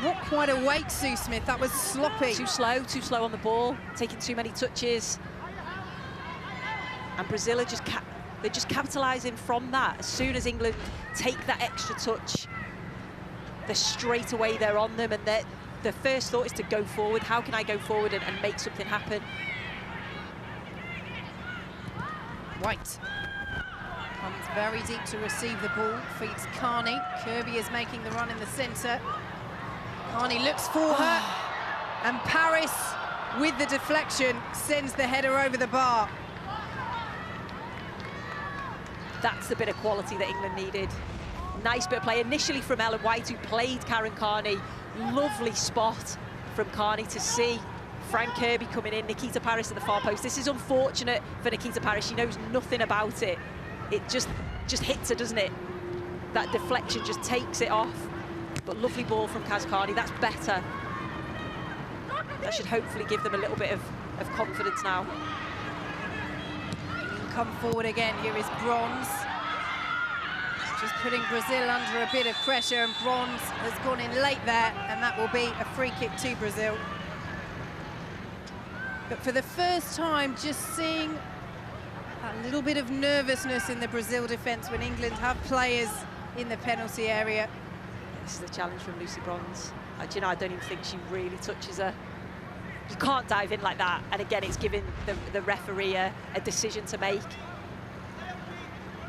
Speaker 3: not quite awake, Sue Smith. That was sloppy.
Speaker 9: Too slow on the ball, taking too many touches. And Brazil are they're just capitalising from that. As soon as England take that extra touch, they're straight away there on them, and the first thought is to go forward. How can I go forward and make something happen?
Speaker 3: White comes very deep to receive the ball, feeds Carney. Kirby is making the run in the centre. Carney looks for her, and Paris, with the deflection, sends the header over the bar.
Speaker 9: That's the bit of quality that England needed. Nice bit of play initially from Ellen White, who played Karen Carney. Lovely spot from Carney to see Frank Kirby coming in, Nikita Paris at the far post. This is unfortunate for Nikita Paris. She knows nothing about it. It just hits her, doesn't it? That deflection just takes it off. But lovely ball from Kaz Carney. That's better. That should hopefully give them a little bit of confidence now.
Speaker 3: Come forward again. Here is Bronze. Just putting Brazil under a bit of pressure, and Bronze has gone in late there, and that will be a free kick to Brazil. But for the first time, just seeing a little bit of nervousness in the Brazil defence when England have players in the penalty area.
Speaker 9: This is the challenge from Lucy Bronze. Do you know, I don't even think she really touches her. You can't dive in like that, and again, it's giving the referee a decision to make.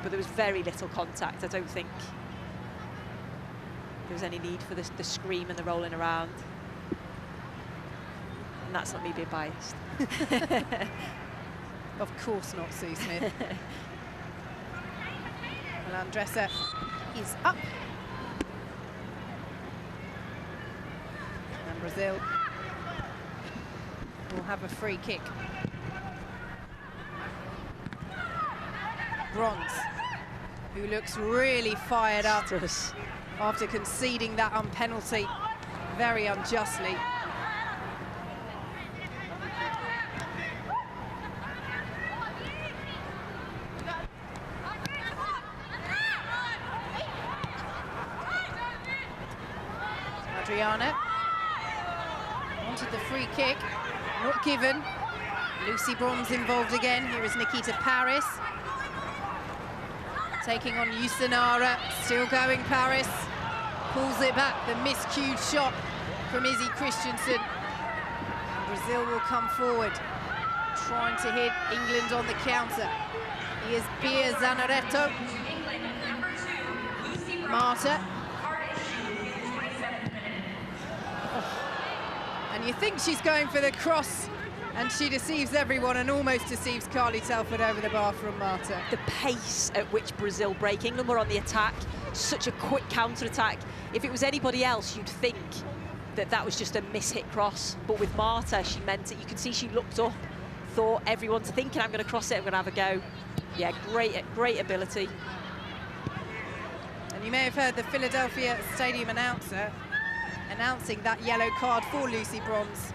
Speaker 9: But there was very little contact. I don't think there was any need for the scream and the rolling around. And that's not me being biased.
Speaker 3: Of course not, Sue Smith. Well, Andressa is up. And Brazil will have a free kick. Bronze, who looks really fired up after conceding that on penalty very unjustly. Adriana wanted the free kick, not given. Lucy Bronze involved again. Here is Nikita Paris. Taking on Yusanara, still going Paris. Pulls it back, the miscued shot from Izzy Christensen. Brazil will come forward, trying to hit England on the counter. Here's Bia Zanaretto. Marta. And you think she's going for the cross, and she deceives everyone and almost deceives Carly Telford over the bar from Marta.
Speaker 9: The pace at which Brazil break. England were on the attack, such a quick counter-attack. If it was anybody else, you'd think that was just a miss-hit cross. But with Marta, she meant it. You could see she looked up, thought everyone's thinking, I'm going to cross it, I'm going to have a go. Yeah, great ability.
Speaker 3: And you may have heard the Philadelphia Stadium announcer announcing that yellow card for Lucy Bronze.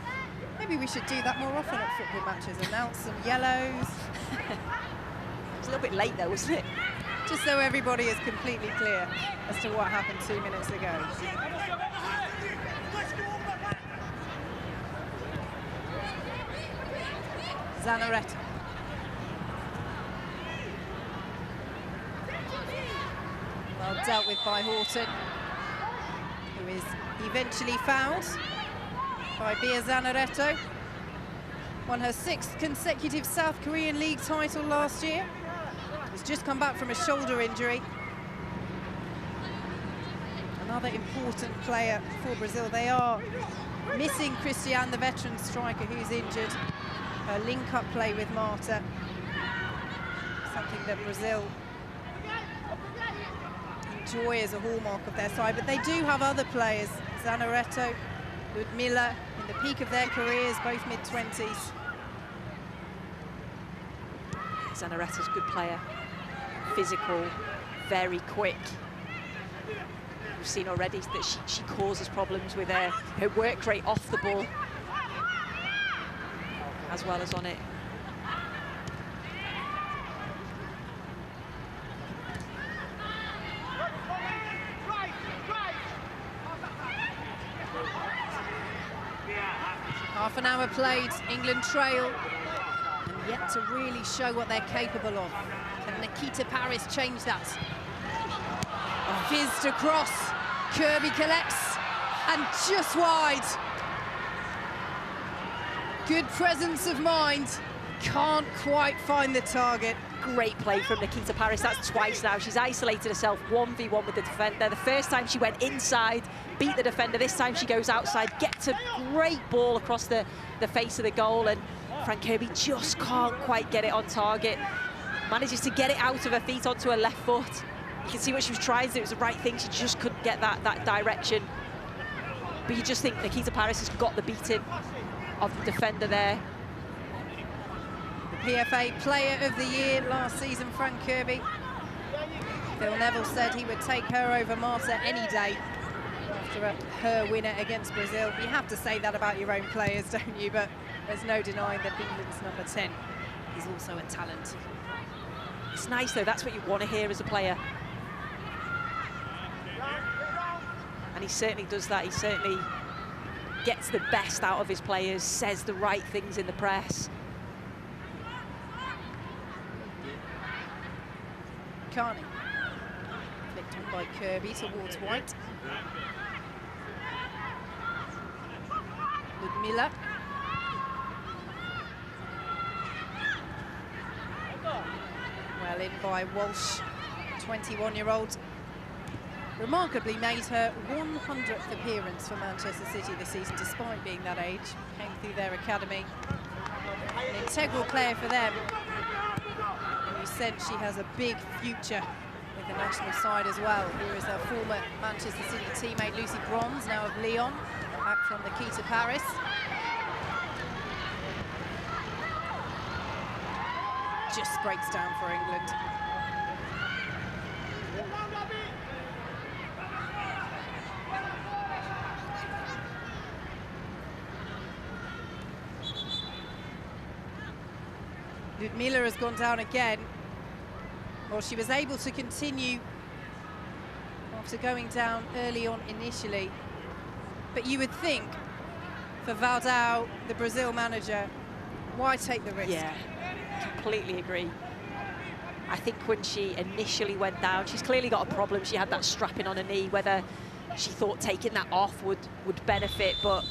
Speaker 3: Maybe we should do that more often at football matches, announce some yellows.
Speaker 9: It was a little bit late though, wasn't it?
Speaker 3: Just so everybody is completely clear as to what happened 2 minutes ago. Zanaretto. Well dealt with by Horton, who is eventually fouled by Bia Zanaretto. Won her 6th consecutive South Korean League title last year. Has just come back from a shoulder injury. And another important player for Brazil. They are missing Christiane, the veteran striker, who's injured. Her link-up play with Marta, something that Brazil enjoy as a hallmark of their side. But they do have other players, Zanaretto, Ludmila, in the peak of their careers, both mid-20s.
Speaker 9: Zanaretto's a good player, physical, very quick. We've seen already that she causes problems with her work rate off the ball, as well as on it.
Speaker 3: Half an hour played, England trail, and yet to really show what they're capable of. Can Nikita Paris change that? Fizzed across, Kirby collects, and just wide. Good presence of mind, can't quite find the target.
Speaker 9: Great play from Nikita Paris, that's twice now. She's isolated herself 1v1 with the defender. The first time she went inside, beat the defender. This time she goes outside, gets a great ball across the face of the goal, and Fran Kirby just can't quite get it on target. Manages to get it out of her feet onto her left foot. You can see what she was trying to do, it was the right thing, she just couldn't get that direction. But you just think Nikita Paris has got the beating of the defender there.
Speaker 3: The PFA Player of the Year last season, Fran Kirby. Phil Neville said he would take her over Marta any day after her winner against Brazil. You have to say that about your own players, don't you? But there's no denying that England's number 10 is also a talent.
Speaker 9: It's nice though, that's what you want to hear as a player. And he certainly does that, he certainly gets the best out of his players, says the right things in the press.
Speaker 3: Carney, flicked on by Kirby towards White. Ludmila. Well in by Walsh, 21-year-old. Remarkably made her 100th appearance for Manchester City this season, despite being that age. Came through their academy. An integral player for them. And you sense she has a big future with the national side as well. Here is her former Manchester City teammate Lucy Bronze, now of Lyon, back from Nikita Paris. Just breaks down for England. Ludmila has gone down again. Well, she was able to continue after going down early on initially. But you would think, for Valdao, the Brazil manager, why take the risk?
Speaker 9: Yeah, completely agree. I think when she initially went down, she's clearly got a problem. She had that strapping on her knee, whether she thought taking that off would benefit, but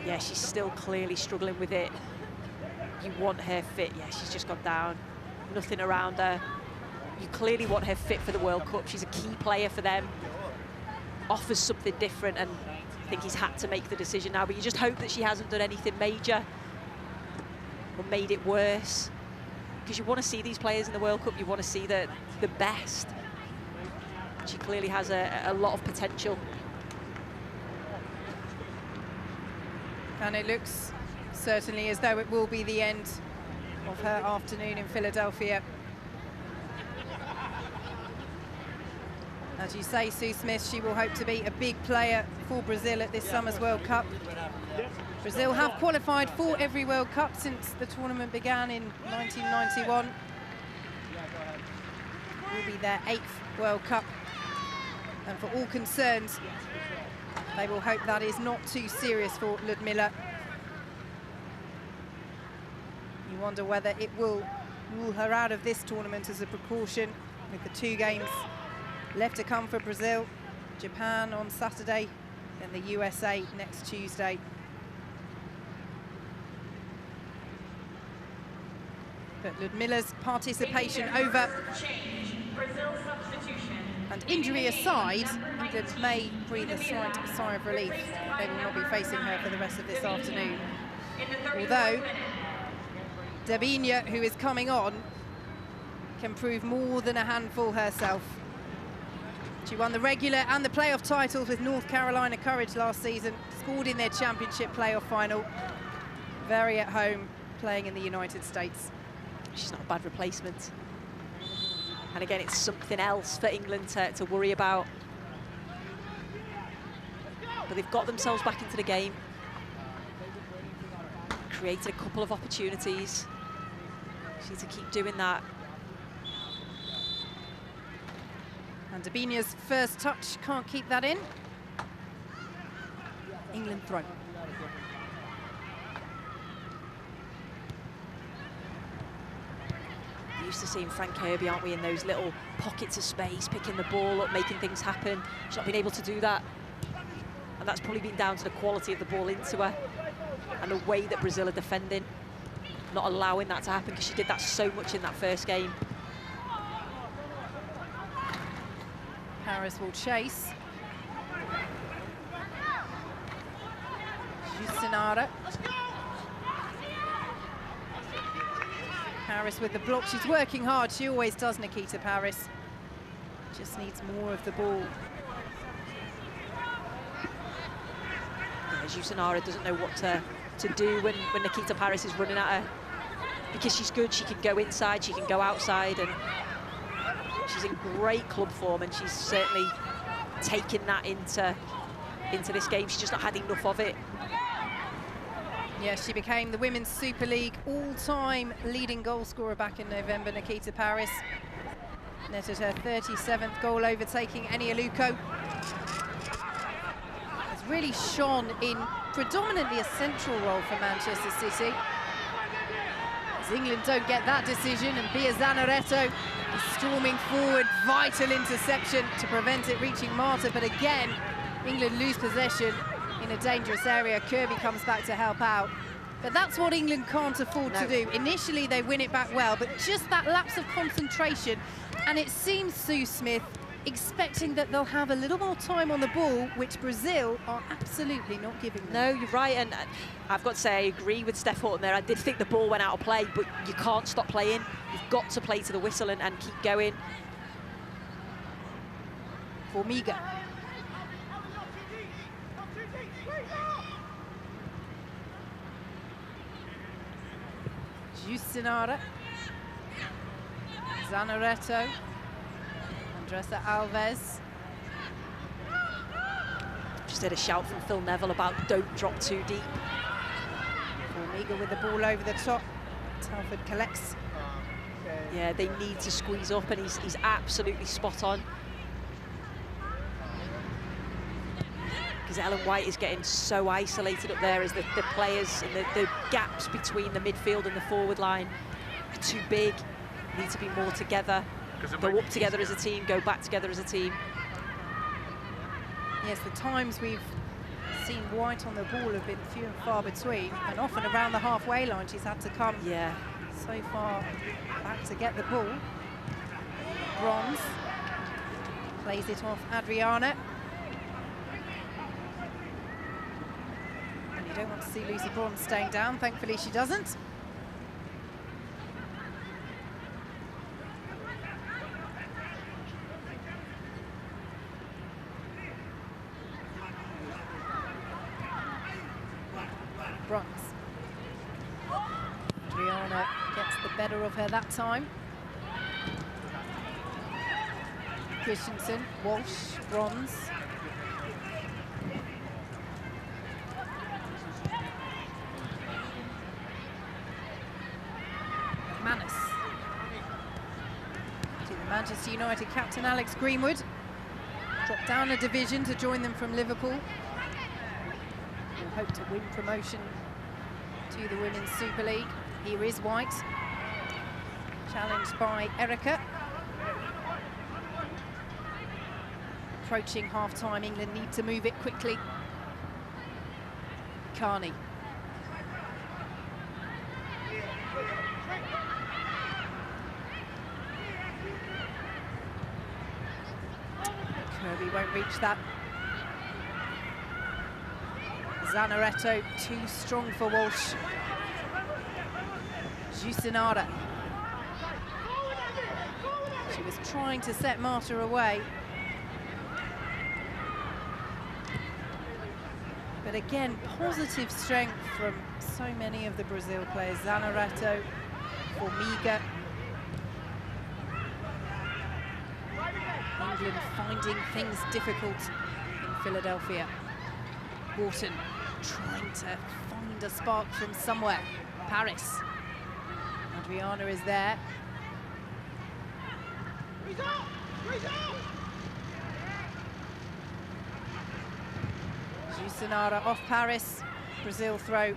Speaker 9: yeah, she's still clearly struggling with it. You want her fit. Yeah, she's just gone down. Nothing around her. You clearly want her fit for the World Cup. She's a key player for them. Offers something different, and I think he's had to make the decision now. But you just hope that she hasn't done anything major or made it worse. Because you want to see these players in the World Cup. You want to see the best. She clearly has a lot of potential.
Speaker 3: And it looks certainly as though it will be the end of her afternoon in Philadelphia. As you say, Sue Smith, she will hope to be a big player for Brazil at this summer's World Cup. Brazil have qualified for every World Cup since the tournament began in 1991. It will be their 8th World Cup. And for all concerned, they will hope that is not too serious for Ludmila. You wonder whether it will rule her out of this tournament as a precaution, with the 2 games left to come for Brazil. Japan on Saturday, then the USA next Tuesday. But Ludmila's participation over. And injury aside, England may breathe a slight sigh of relief. They will not be facing her for the rest of this afternoon. Although Dabinia, who is coming on, can prove more than a handful herself. She won the regular and the playoff titles with North Carolina Courage last season, scored in their championship playoff final. Very at home playing in the United States.
Speaker 9: She's not a bad replacement. And again, it's something else for England to worry about. But they've got themselves back into the game. Created a couple of opportunities. She needs to keep doing that.
Speaker 3: And Dabinia's first touch can't keep that in. England throw.
Speaker 9: Used to seeing Frank Kirby, aren't we, in those little pockets of space, picking the ball up, making things happen. She's not been able to do that. And that's probably been down to the quality of the ball into her and the way that Brazil are defending, not allowing that to happen, because she did that so much in that first game.
Speaker 3: Paris will chase. Jusinara. Paris with the block. She's working hard. She always does, Nikita Paris. Just needs more of the ball.
Speaker 9: Yeah, Jusinara doesn't know what to do when Nikita Paris is running at her. Because she's good, she can go inside, she can go outside, and she's in great club form, and she's certainly taken that into this game. She's just not had enough of it.
Speaker 3: Yes, she became the Women's Super League all-time leading goal scorer back in November, Nikita Paris. Netted her 37th goal, overtaking Eni Aluko. Has really shone in predominantly a central role for Manchester City. As England don't get that decision, and Bia Zanaretto is storming forward, vital interception to prevent it reaching Marta, but again, England lose possession in a dangerous area. Kirby comes back to help out. But that's what England can't afford to do. Initially, they win it back well, but just that lapse of concentration. And it seems Sue Smith expecting that they'll have a little more time on the ball, which Brazil are absolutely not giving them.
Speaker 9: No, you're right, and I've got to say I agree with Steph Houghton there. I did think the ball went out of play, but you can't stop playing. You've got to play to the whistle and keep going.
Speaker 3: Formiga. Jusinara. Zanaretto. Andressa Alves.
Speaker 9: Just had a shout from Phil Neville about don't drop too deep.
Speaker 3: Formiga with the ball over the top. Telford collects.
Speaker 9: Yeah, they need to squeeze up, and he's absolutely spot on. Because Ellen White is getting so isolated up there as the players and the gaps between the midfield and the forward line are too big. Need to be more together. Go up together as a team, go back together as a team.
Speaker 3: Yes, the times we've seen White on the ball have been few and far between, and often around the halfway line she's had to come so far back to get the ball. Bronze plays it off Adriana. And you don't want to see Lucy Bronze staying down, thankfully she doesn't. Bronze. Adriana gets the better of her that time. Christensen, Walsh, Bronze. Manus. To the Manchester United captain Alex Greenwood. Dropped down a division to join them from Liverpool. Will hope to win promotion to the Women's Super League. Here is White, challenged by Erica. Approaching half-time, England need to move it quickly. Carney. won't reach that. Zanaretto too strong for Walsh. Jusinara. She was trying to set Marta away. But again, positive strength from so many of the Brazil players. Zanaretto, Formiga. England finding things difficult in Philadelphia. Wharton trying to find a spark from somewhere. Paris. Adriana is there. Jusinara off Paris. Brazil throw.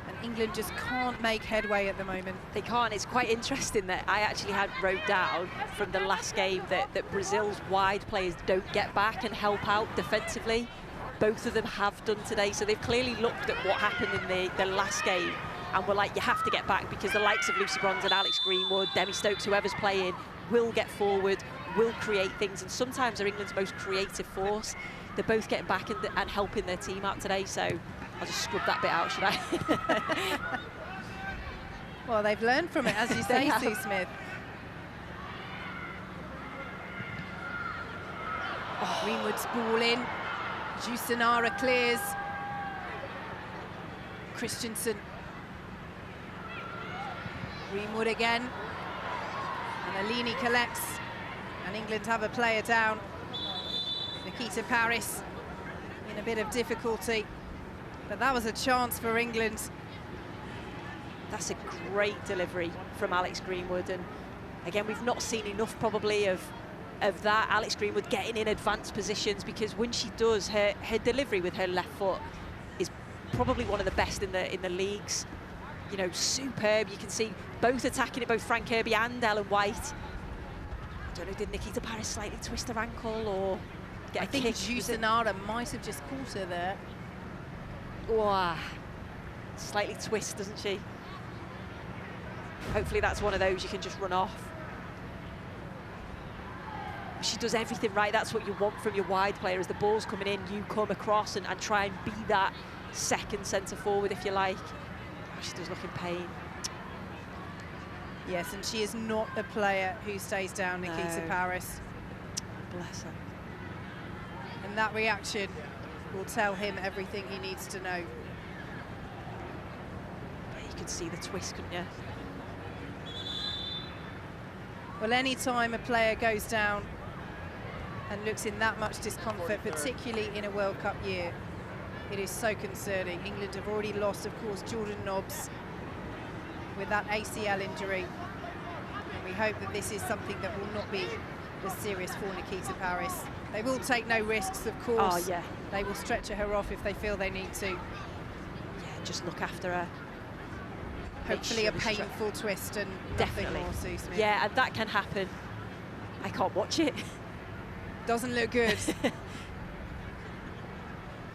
Speaker 3: And England just can't make headway at the moment.
Speaker 9: They can't. It's quite interesting that I actually wrote down from the last game that Brazil's wide players don't get back and help out defensively. Both of them have done today, so they've clearly looked at what happened in the last game and were like, you have to get back, because the likes of Lucy Bronze and Alex Greenwood, Demi Stokes, whoever's playing, will get forward, will create things, and sometimes they're England's most creative force. They're both getting back and helping their team out today, so I'll just scrub that bit out, should I?
Speaker 3: Well, they've learned from it, as you say, Sue Smith. Greenwood's ball in. Jusinara clears. Christensen. Greenwood again. And Alini collects. And England have a player down. Nikita Paris in a bit of difficulty. But that was a chance for England.
Speaker 9: That's a great delivery from Alex Greenwood. And again, we've not seen enough probably of that. Alex Greenwood getting in advanced positions, because when she does, her delivery with her left foot is probably one of the best in the leagues. You know, superb. You can see both attacking it, both Frank Kirby and Ellen White. I don't know, did Nikita Paris slightly twist her ankle or get a kick?
Speaker 3: I think Jusinara might have just caught her there.
Speaker 9: Wow. Slightly twist, doesn't she? Hopefully that's one of those you can just run off. She does everything right. That's what you want from your wide player. As the ball's coming in, you come across and try and be that second centre forward, if you like. Oh, she does look in pain.
Speaker 3: Yes, and she is not a player who stays down, Nikita Paris.
Speaker 9: Bless her.
Speaker 3: And that reaction will tell him everything he needs to know.
Speaker 9: Yeah, you could see the twist, couldn't you?
Speaker 3: Well, any time a player goes down and looks in that much discomfort, particularly in a World Cup year, it is so concerning. England have already lost, of course, Jordan Nobbs with that ACL injury. And we hope that this is something that will not be as serious for Nikita Paris. They will take no risks, of course.
Speaker 9: Oh, yeah.
Speaker 3: They will stretcher her off if they feel they need to.
Speaker 9: Yeah, just look after her.
Speaker 3: Hopefully a painful twist and nothing more, Sue Smith.
Speaker 9: Yeah, and that can happen. I can't watch it.
Speaker 3: Doesn't look good.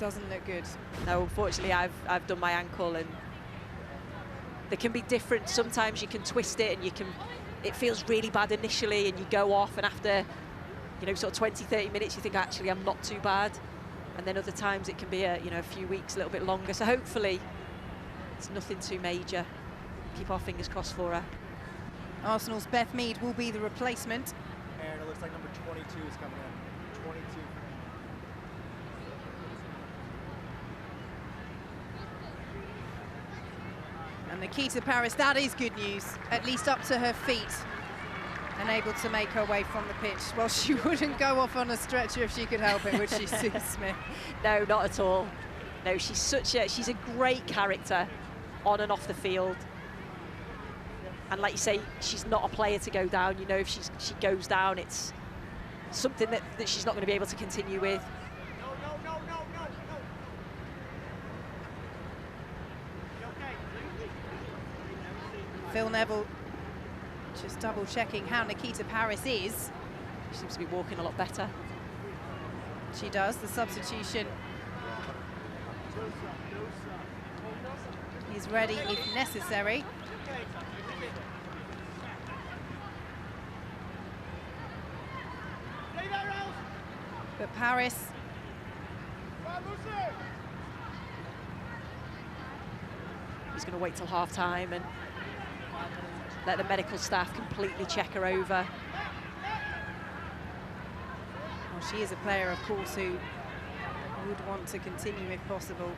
Speaker 3: Doesn't look good.
Speaker 9: No, unfortunately, I've done my ankle, and they can be different. Sometimes you can twist it and it feels really bad initially, and you go off, and after, you know, sort of 20, 30 minutes, you think, actually, I'm not too bad. And then other times it can be a few weeks, a little bit longer. So hopefully it's nothing too major. Keep our fingers crossed for her.
Speaker 3: Arsenal's Beth Mead will be the replacement.
Speaker 10: And it looks like number 22 is coming in. 22.
Speaker 3: And Nikita Paris, that is good news, at least up to her feet and able to make her way from the pitch. Well, she wouldn't go off on a stretcher if she could help it, would she, Sue Smith?
Speaker 9: No, not at all. No, she's a great character on and off the field. And like you say, she's not a player to go down. You know, if she goes down, it's something that she's not going to be able to continue with.
Speaker 3: Phil Neville just double checking how Nikita Paris is.
Speaker 9: She seems to be walking a lot better.
Speaker 3: She does. The substitution is ready if necessary. But Paris
Speaker 9: he's going to wait till half-time and let the medical staff completely check her over.
Speaker 3: Well, she is a player, of course, who would want to continue if possible.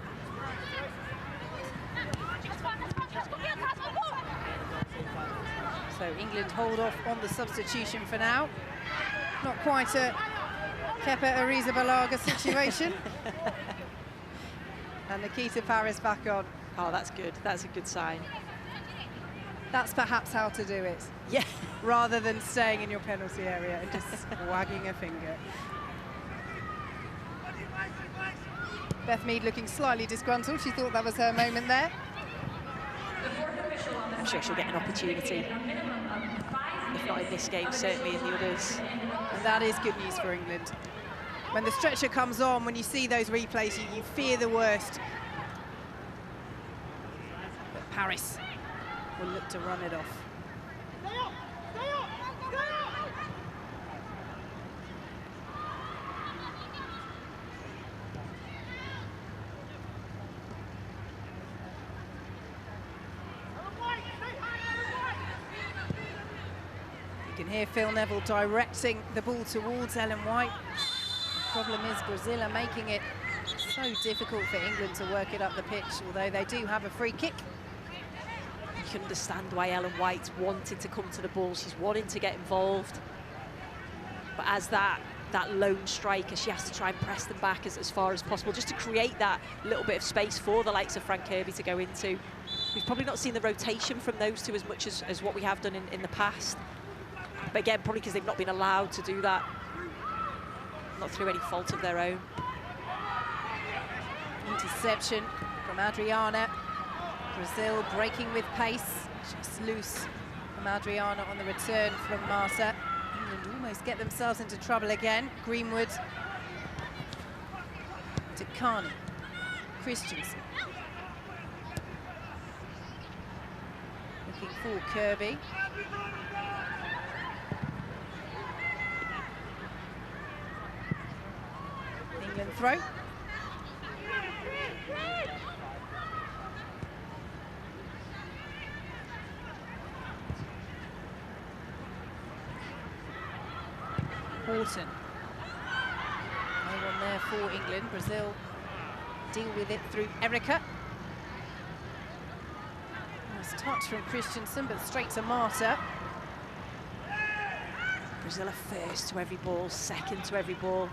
Speaker 3: So England hold off on the substitution for now. Not quite a Kepa Arrizabalaga situation. And Nikita Paris back on.
Speaker 9: Oh, that's good. That's a good sign.
Speaker 3: That's perhaps how to do it.
Speaker 9: Yeah.
Speaker 3: Rather than staying in your penalty area and just wagging a finger. Beth Mead looking slightly disgruntled. She thought that was her moment there.
Speaker 9: I'm sure she'll get an opportunity. If not in this game, certainly in the others.
Speaker 3: And that is good news for England. When the stretcher comes on, when you see those replays, you fear the worst. But Paris will look to run it off. You can hear Phil Neville directing the ball towards Ellen White. The problem is Brazil are making it so difficult for England to work it up the pitch, although they do have a free kick.
Speaker 9: You can understand why Ellen White's wanted to come to the ball. She's wanting to get involved. But as that lone striker, she has to try and press them back as far as possible, just to create that little bit of space for the likes of Frank Kirby to go into. We've probably not seen the rotation from those two as much as what we have done in the past. But again, probably because they've not been allowed to do that. Not through any fault of their own.
Speaker 3: Interception from Adriana. Brazil breaking with pace. Just loose from Adriana on the return from Marta. England almost get themselves into trouble again. Greenwood to Carney. Christensen. Looking for Kirby. England throw. Horton. No one there for England. Brazil deal with it through Erica. Nice touch from Christensen, but straight to Marta.
Speaker 9: Brazil are first to every ball, second to every ball.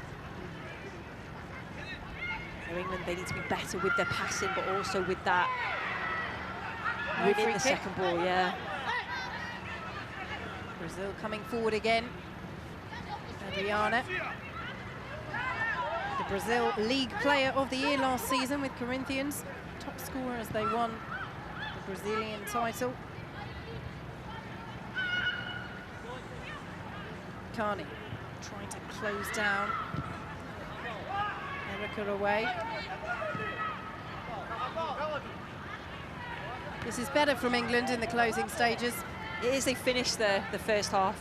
Speaker 9: So England, they need to be better with their passing, but also with that winning the second ball, yeah.
Speaker 3: Brazil coming forward again. Adriana. The Brazil League Player of the Year last season with Corinthians. Top scorer as they won the Brazilian title. Carney trying to close down. Erica away. This is better from England in the closing stages.
Speaker 9: It is, they finished the first half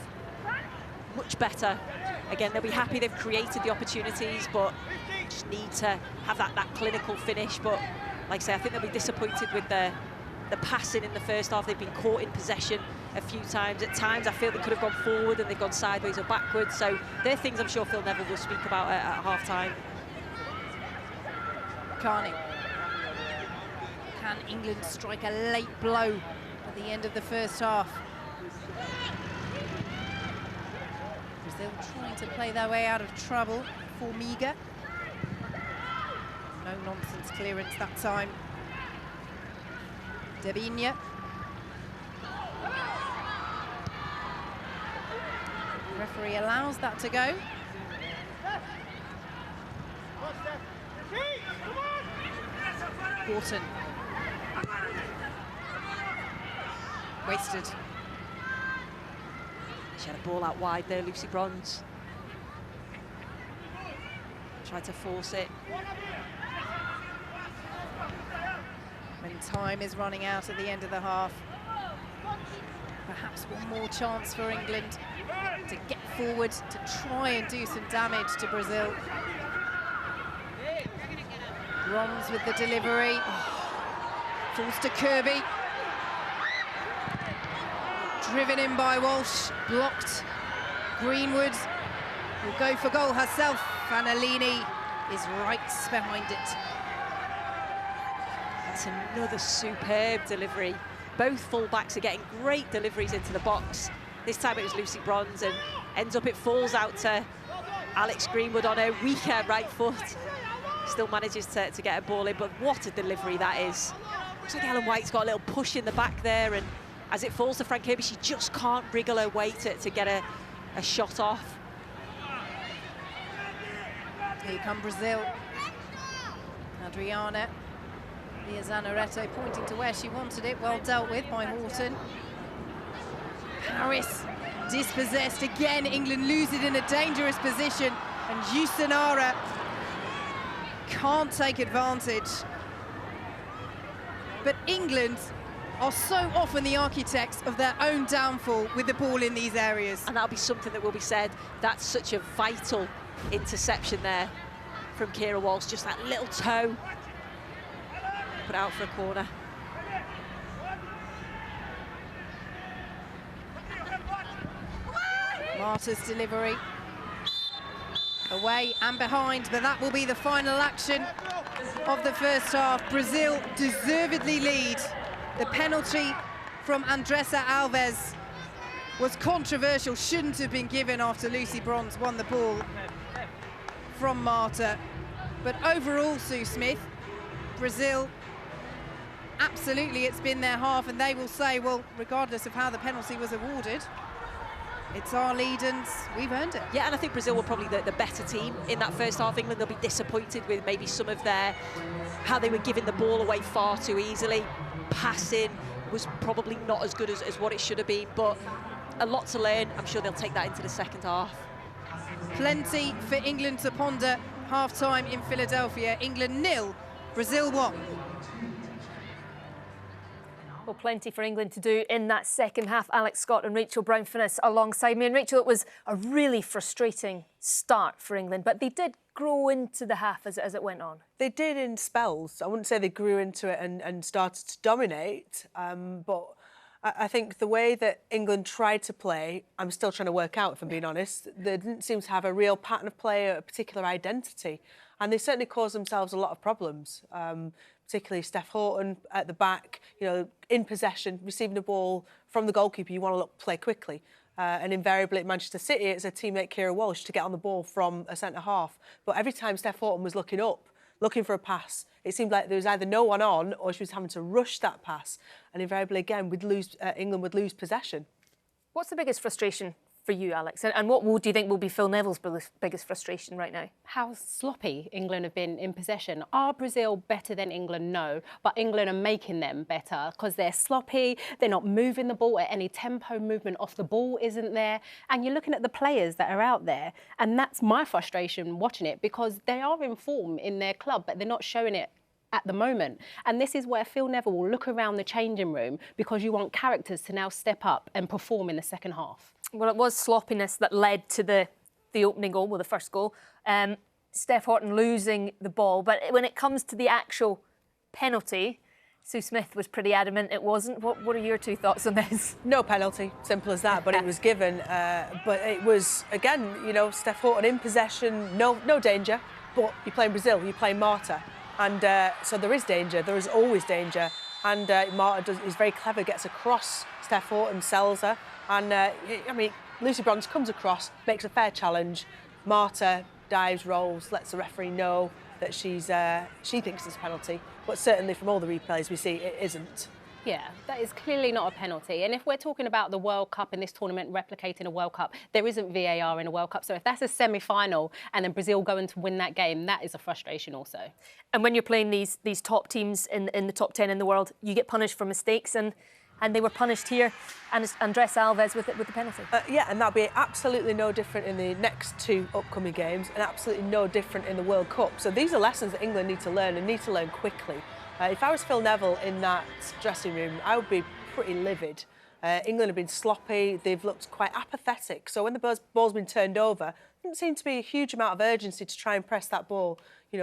Speaker 9: much better. Again, they'll be happy they've created the opportunities, but just need to have that clinical finish. But like I say, I think they'll be disappointed with the passing in the first half. They've been caught in possession a few times. At times, I feel they could have gone forward and they've gone sideways or backwards. So they're things I'm sure Phil Neville will speak about at half-time.
Speaker 3: Carney. Can England strike a late blow at the end of the first half? Brazil trying to play their way out of trouble. Formiga. No nonsense clearance that time. Debinha. The referee allows that to go. Horton. Wasted.
Speaker 9: She had a ball out wide there, Lucy Bronze. Tried to force it.
Speaker 3: When time is running out at the end of the half. Perhaps one more chance for England to get forward, to try and do some damage to Brazil. Bronze with the delivery. Falls to Kirby. Driven in by Walsh, blocked. Greenwood will go for goal herself. Fanalini is right behind it.
Speaker 9: That's another superb delivery. Both full-backs are getting great deliveries into the box. This time it was Lucy Bronze, and ends up it falls out to Alex Greenwood on her weaker right foot. Still manages to get a ball in, but what a delivery that is. Looks like Ellen White's got a little push in the back there, and as it falls to Frank Kirby, she just can't wriggle her way to get a shot off.
Speaker 3: Here come Brazil. Adriana via Zanaretto pointing to where she wanted it. Well dealt with by Horton. Harris dispossessed again. England lose it in a dangerous position, and Yusanara can't take advantage. But England are so often the architects of their own downfall with the ball in these areas.
Speaker 9: And that'll be something that will be said. That's such a vital interception there from Keira Walsh. Just that little toe put out for a corner.
Speaker 3: Marta's delivery. Away and behind, but that will be the final action of the first half. Brazil deservedly lead. The penalty from Andressa Alves was controversial, shouldn't have been given after Lucy Bronze won the ball from Marta. But overall, Sue Smith, Brazil, absolutely it's been their half, and they will say, well, regardless of how the penalty was awarded, it's our lead and we've earned it.
Speaker 9: Yeah, and I think Brazil were probably the better team in that first half. England, they'll be disappointed with maybe some of how they were giving the ball away far too easily. Passing was probably not as good as what it should have been, but a lot to learn. I'm sure they'll take that into the second half.
Speaker 3: Plenty for England to ponder. Half-time in Philadelphia. England 0, Brazil 1.
Speaker 4: Well, plenty for England to do in that second half. Alex Scott and Rachel Brown-Finnis alongside me. And Rachel, it was a really frustrating start for England, but they did grow into the half as it went on.
Speaker 6: They did in spells. I wouldn't say they grew into it and started to dominate, but I think the way that England tried to play, I'm still trying to work out, if I'm being honest. They didn't seem to have a real pattern of play, a particular identity, and they certainly caused themselves a lot of problems. Particularly Steph Horton at the back, you know, in possession, receiving the ball from the goalkeeper, you want to play quickly. And invariably at Manchester City, it's a teammate, Keira Walsh, to get on the ball from a centre-half. But every time Steph Horton was looking up, looking for a pass, it seemed like there was either no one on or she was having to rush that pass. And invariably, again, England would lose possession.
Speaker 4: What's the biggest frustration for you, Alex? And what do you think will be Phil Neville's biggest frustration right now?
Speaker 5: How sloppy England have been in possession. Are Brazil better than England? No, but England are making them better because they're sloppy, they're not moving the ball at any tempo, movement off the ball isn't there. And you're looking at the players that are out there, and that's my frustration watching it, because they are in form in their club, but they're not showing it at the moment. And this is where Phil Neville will look around the changing room, because you want characters to now step up and perform in the second half.
Speaker 4: Well, it was sloppiness that led to the opening goal, well, the first goal. Steph Horton losing the ball. But when it comes to the actual penalty, Sue Smith was pretty adamant it wasn't. What are your two thoughts on this?
Speaker 6: No penalty, simple as that, but it was given. But it was, again, you know, Steph Horton in possession, no danger. But you're playing Brazil, you're playing Marta. And so there is danger, there is always danger. And Marta is very clever, gets across Steph Horton, sells her. And, I mean, Lucy Bronze comes across, makes a fair challenge. Marta dives, rolls, lets the referee know that she thinks it's a penalty. But certainly from all the replays we see, it isn't.
Speaker 5: Yeah, that is clearly not a penalty. And if we're talking about the World Cup in this tournament replicating a World Cup, there isn't VAR in a World Cup. So if that's a semi-final and then Brazil going to win that game, that is a frustration also.
Speaker 4: And when you're playing these top teams in the top 10 in the world, you get punished for mistakes, and they were punished here, and Andressa Alves with the penalty.
Speaker 6: Yeah, and that'll be absolutely no different in the next two upcoming games, and absolutely no different in the World Cup. So these are lessons that England need to learn, and need to learn quickly. If I was Phil Neville in that dressing room, I would be pretty livid. England have been sloppy. They've looked quite apathetic. So when the ball's been turned over, there didn't seem to be a huge amount of urgency to try and press that ball,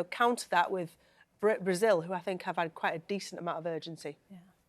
Speaker 6: counter that with Brazil, who I think have had quite a decent amount of urgency.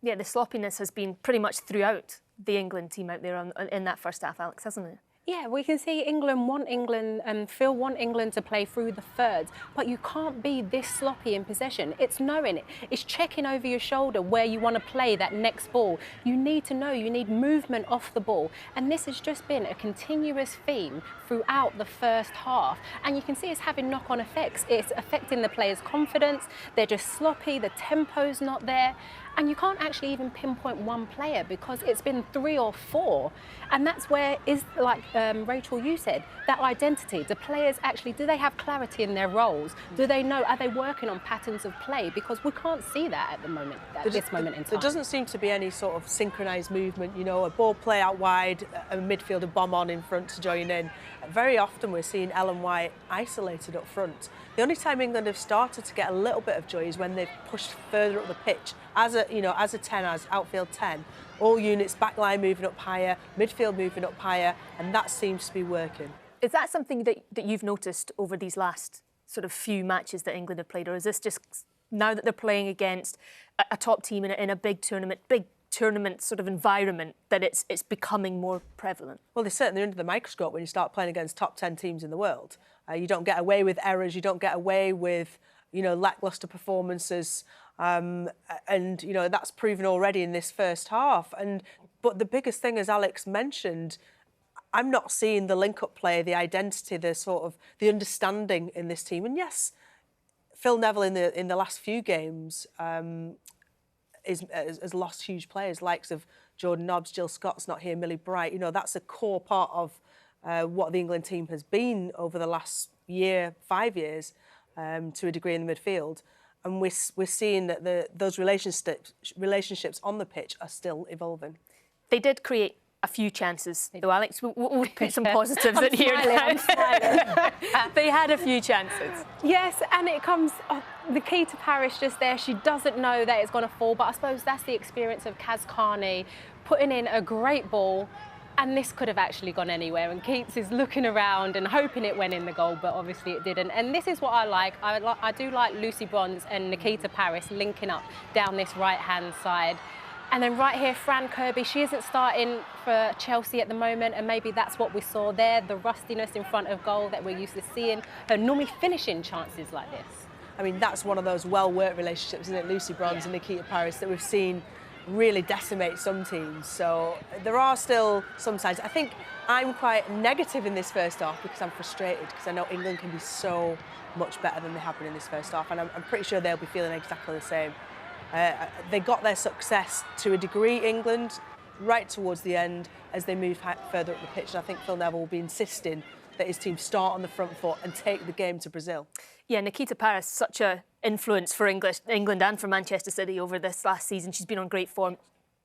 Speaker 4: Yeah, the sloppiness has been pretty much throughout the England team out there in that first half, Alex, hasn't it?
Speaker 5: Yeah, we can see Phil want England to play through the thirds, but you can't be this sloppy in possession. It's knowing it. It's checking over your shoulder where you want to play that next ball. You need to know, you need movement off the ball. And this has just been a continuous theme throughout the first half. And you can see it's having knock-on effects. It's affecting the players' confidence. They're just sloppy, the tempo's not there. And you can't actually even pinpoint one player because it's been 3 or 4. And that's where is, like Rachel, you said, that identity. Do players actually, do they have clarity in their roles? Do they know, are they working on patterns of play? Because we can't see that at the moment, at this moment in time.
Speaker 6: There doesn't seem to be any sort of synchronised movement, a ball play out wide, a midfielder bomb on in front to join in. Very often we're seeing Ellen White isolated up front. The only time England have started to get a little bit of joy is when they've pushed further up the pitch as a 10, as outfield 10. All units, backline moving up higher, midfield moving up higher, and that seems to be working.
Speaker 4: Is that something that you've noticed over these last sort of few matches that England have played, or is this just now that they're playing against a top team in a big tournament sort of environment that it's becoming more prevalent?
Speaker 6: Well, they're certainly under the microscope when you start playing against top 10 teams in the world. You don't get away with errors, you don't get away with, lacklustre performances, and, that's proven already in this first half. But the biggest thing, as Alex mentioned, I'm not seeing the link-up play, the identity, the understanding in this team. And yes, Phil Neville in the last few games has lost huge players, likes of Jordan Nobbs, Jill Scott's not here, Millie Bright. That's a core part of what the England team has been over the last 5 years, to a degree in the midfield. And we're seeing that those relationships on the pitch are still evolving.
Speaker 4: They did create a few chances, though, Alex. We'll put some positives in here now.
Speaker 5: I'm smiling.
Speaker 4: They had a few chances.
Speaker 5: Yes, and it comes, Nikita Parris just there. She doesn't know that it's going to fall, but I suppose that's the experience of Kaz Carney putting in a great ball. And this could have actually gone anywhere. And Keats is looking around and hoping it went in the goal, but obviously it didn't. And this is what I like. I do like Lucy Bronze and Nikita Parris linking up down this right-hand side. And then right here, Fran Kirby, she isn't starting for Chelsea at the moment, and maybe that's what we saw there, the rustiness in front of goal that we're used to seeing, her normally finishing chances like this.
Speaker 6: I mean, that's one of those well-worked relationships, isn't it? Lucy Bronze and Nikita Parris that we've seen really decimate some teams. So there are still some signs. I think I'm quite negative in this first half because I'm frustrated because I know England can be so much better than they have been in this first half, and I'm pretty sure they'll be feeling exactly the same. They got their success to a degree, England, right towards the end as they moved further up the pitch. And I think Phil Neville will be insisting that his team start on the front foot and take the game to Brazil.
Speaker 4: Yeah, Nikita Parris, such an influence for England and for Manchester City over this last season. She's been on great form.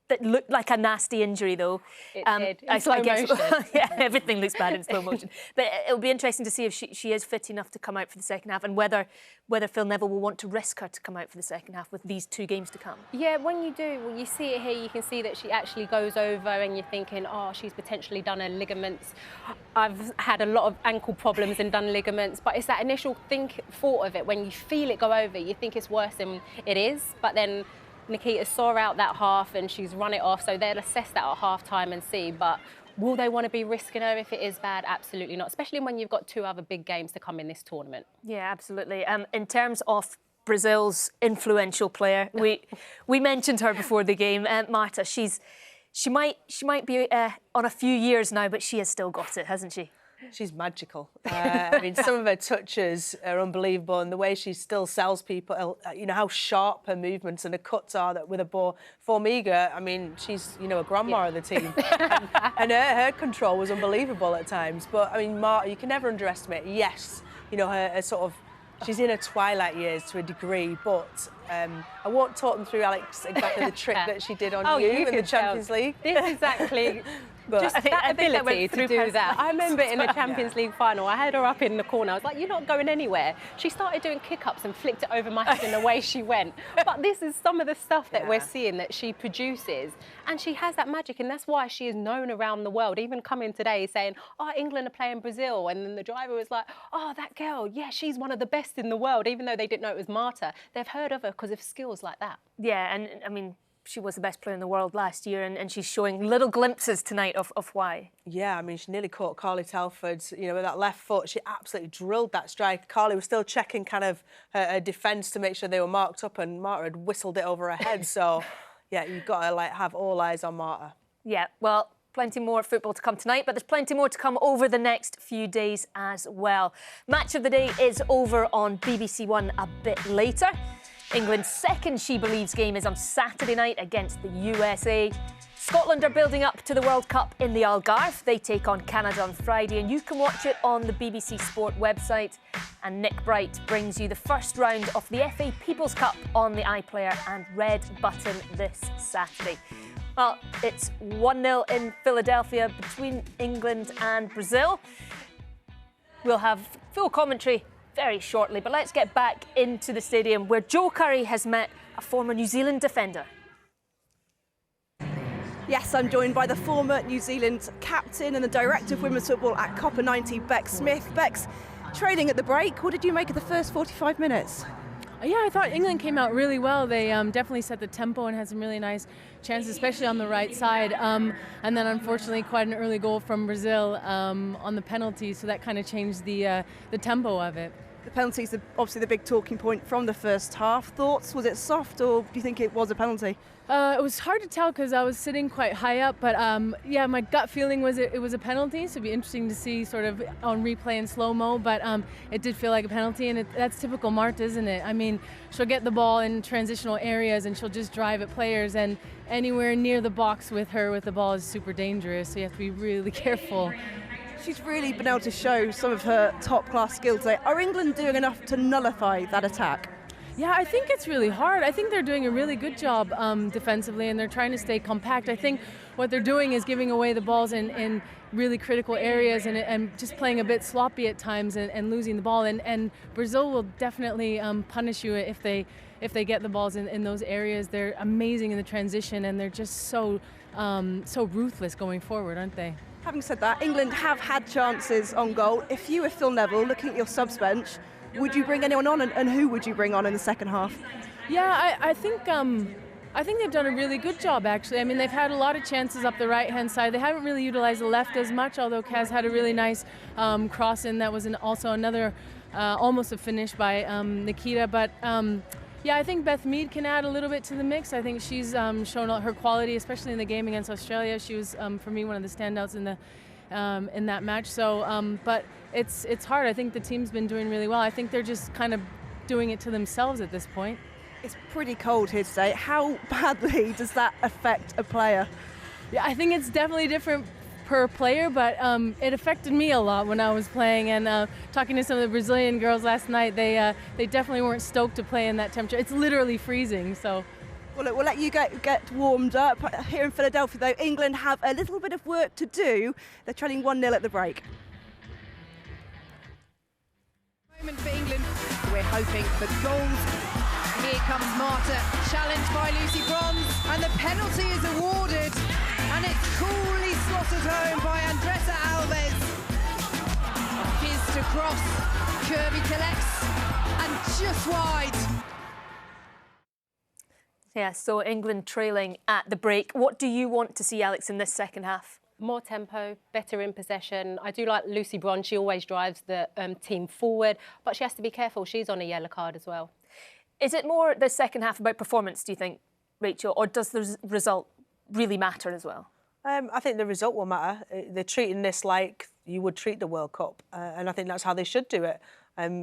Speaker 4: That looked like a nasty injury, though.
Speaker 5: It did. In slow motion.
Speaker 4: Yeah, everything looks bad in slow motion. But it'll be interesting to see if she is fit enough to come out for the second half, and whether Phil Neville will want to risk her to come out for the second half with these 2 games to come.
Speaker 5: Yeah, when you see it here, you can see that she actually goes over, and you're thinking, oh, she's potentially done her ligaments. I've had a lot of ankle problems and done ligaments, but it's that initial thought of it. When you feel it go over, you think it's worse than it is, but then Nikita saw out that half and she's run it off, so they'll assess that at half-time and see. But will they want to be risking her if it is bad? Absolutely not, especially when you've got 2 other big games to come in this tournament.
Speaker 4: Yeah, absolutely. In terms of Brazil's influential player, we mentioned her before the game, Marta. She might be on a few years now, but she has still got it, hasn't she?
Speaker 6: She's magical. I mean, some of her touches are unbelievable, and the way she still sells people, how sharp her movements and her cuts are that with a ball. Formiga, I mean, she's, a grandma of the team. and her control was unbelievable at times. But, I mean, Marta, you can never underestimate. Yes, her sort of, she's in her twilight years to a degree, but I won't talk them through, Alex, exactly the trick that she did on
Speaker 5: you
Speaker 6: in the
Speaker 5: can
Speaker 6: Champions League.
Speaker 5: This is exactly
Speaker 6: But
Speaker 5: just that ability to do that. I remember in the Champions League final, I had her up in the corner. I was like, you're not going anywhere. She started doing kick-ups and flicked it over my head and away she went. But this is some of the stuff that we're seeing that she produces. And she has that magic, and that's why she is known around the world. Even coming today saying, oh, England are playing Brazil. And then the driver was like, oh, that girl, yeah, she's one of the best in the world. Even though they didn't know it was Marta, they've heard of her because of skills like that.
Speaker 4: Yeah, and I mean, she was the best player in the world last year, and she's showing little glimpses tonight of why.
Speaker 6: Yeah, I mean, she nearly caught Carly Telford, you know, with that left foot. She absolutely drilled that strike. Carly was still checking kind of her defence to make sure they were marked up, and Marta had whistled it over her head. So, yeah, you've got to, like, have all eyes on Marta.
Speaker 4: Yeah, well, plenty more football to come tonight, but there's plenty more to come over the next few days as well. Match of the day is over on BBC One a bit later. England's second She Believes game is on Saturday night against the USA. Scotland are building up to the World Cup in the Algarve. They take on Canada on Friday, and you can watch it on the BBC Sport website. And Nick Bright brings you the first round of the FA People's Cup on the iPlayer and Red Button this Saturday. Well, it's 1-0 in Philadelphia between England and Brazil. We'll have full commentary very shortly, but let's get back into the stadium where Joe Curry has met a former New Zealand defender.
Speaker 7: Yes, I'm joined by the former New Zealand captain and the director of women's football at Copper 90, Bex Smith. Bex, training at the break, what did you make of the first 45 minutes?
Speaker 11: Yeah, I thought England came out really well. They definitely set the tempo and had some really nice chances, especially on the right side. And then, unfortunately, quite an early goal from Brazil on the penalty, so that kind of changed the tempo of it.
Speaker 7: The penalty's obviously the big talking point from the first half. Thoughts? Was it soft, or do you think it was a penalty?
Speaker 11: It was hard to tell because I was sitting quite high up, but yeah, my gut feeling was it was a penalty, so it'd be interesting to see sort of on replay in slow-mo, but it did feel like a penalty, and that's typical Marta, isn't it? I mean, she'll get the ball in transitional areas and she'll just drive at players, and anywhere near the box with her with the ball is super dangerous, so you have to be really careful.
Speaker 7: She's really been able to show some of her top-class skills today. Are England doing enough to nullify that attack?
Speaker 11: Yeah, I think it's really hard. I think they're doing a really good job defensively, and they're trying to stay compact. I think what they're doing is giving away the balls in really critical areas and just playing a bit sloppy at times and losing the ball. And Brazil will definitely punish you if they get the balls in those areas. They're amazing in the transition, and they're just so ruthless going forward, aren't they?
Speaker 7: Having said that, England have had chances on goal. If you were Phil Neville, looking at your subs bench, would you bring anyone on, and who would you bring on in the second half?
Speaker 11: Yeah, I think they've done a really good job, actually. I mean, they've had a lot of chances up the right-hand side. They haven't really utilized the left as much, although Kaz had a really nice cross in. That was also another almost a finish by Nikita. But yeah, I think Beth Mead can add a little bit to the mix. I think she's shown her quality, especially in the game against Australia. She was, for me, one of the standouts in that match. So, but it's hard. I think the team's been doing really well. I think they're just kind of doing it to themselves at this point.
Speaker 7: It's pretty cold here today. How badly does that affect a player?
Speaker 11: Yeah, I think it's definitely different per player, but it affected me a lot when I was playing, and talking to some of the Brazilian girls last night, they definitely weren't stoked to play in that temperature. It's literally freezing, so.
Speaker 7: Well, look, we'll let you get warmed up. Here in Philadelphia, though, England have a little bit of work to do. They're trailing 1-0 at the break.
Speaker 3: Moment for England. We're hoping for goals. Here comes Marta, challenged by Lucy Bronze, and the penalty is awarded, and it's coolly slotted home by Andressa Alves. Fizz to cross, Kirby collects, and just wide.
Speaker 4: Yeah, so England trailing at the break. What do you want to see, Alex, in this second half?
Speaker 5: More tempo, better in possession. I do like Lucy Bronze. She always drives the team forward, but she has to be careful. She's on a yellow card as well.
Speaker 4: Is it more the second half about performance, do you think, Rachel, or does the result really matter as well?
Speaker 6: I think the result will matter. They're treating this like you would treat the World Cup, and I think that's how they should do it.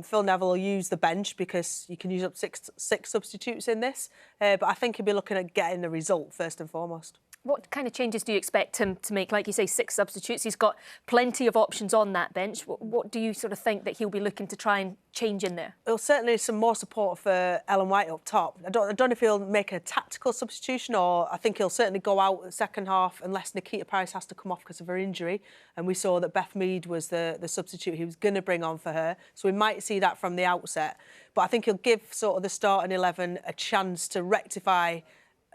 Speaker 6: Phil Neville will use the bench because you can use up six substitutes in this, but I think he'll be looking at getting the result first and foremost.
Speaker 4: What kind of changes do you expect him to make? Like you say, 6 substitutes. He's got plenty of options on that bench. What do you sort of think that he'll be looking to try and change in there?
Speaker 6: Well, certainly some more support for Ellen White up top. I don't know if he'll make a tactical substitution, or I think he'll certainly go out the second half unless Nikita Paris has to come off because of her injury. And we saw that Beth Mead was the substitute he was going to bring on for her. So we might see that from the outset. But I think he'll give sort of the starting 11 a chance to rectify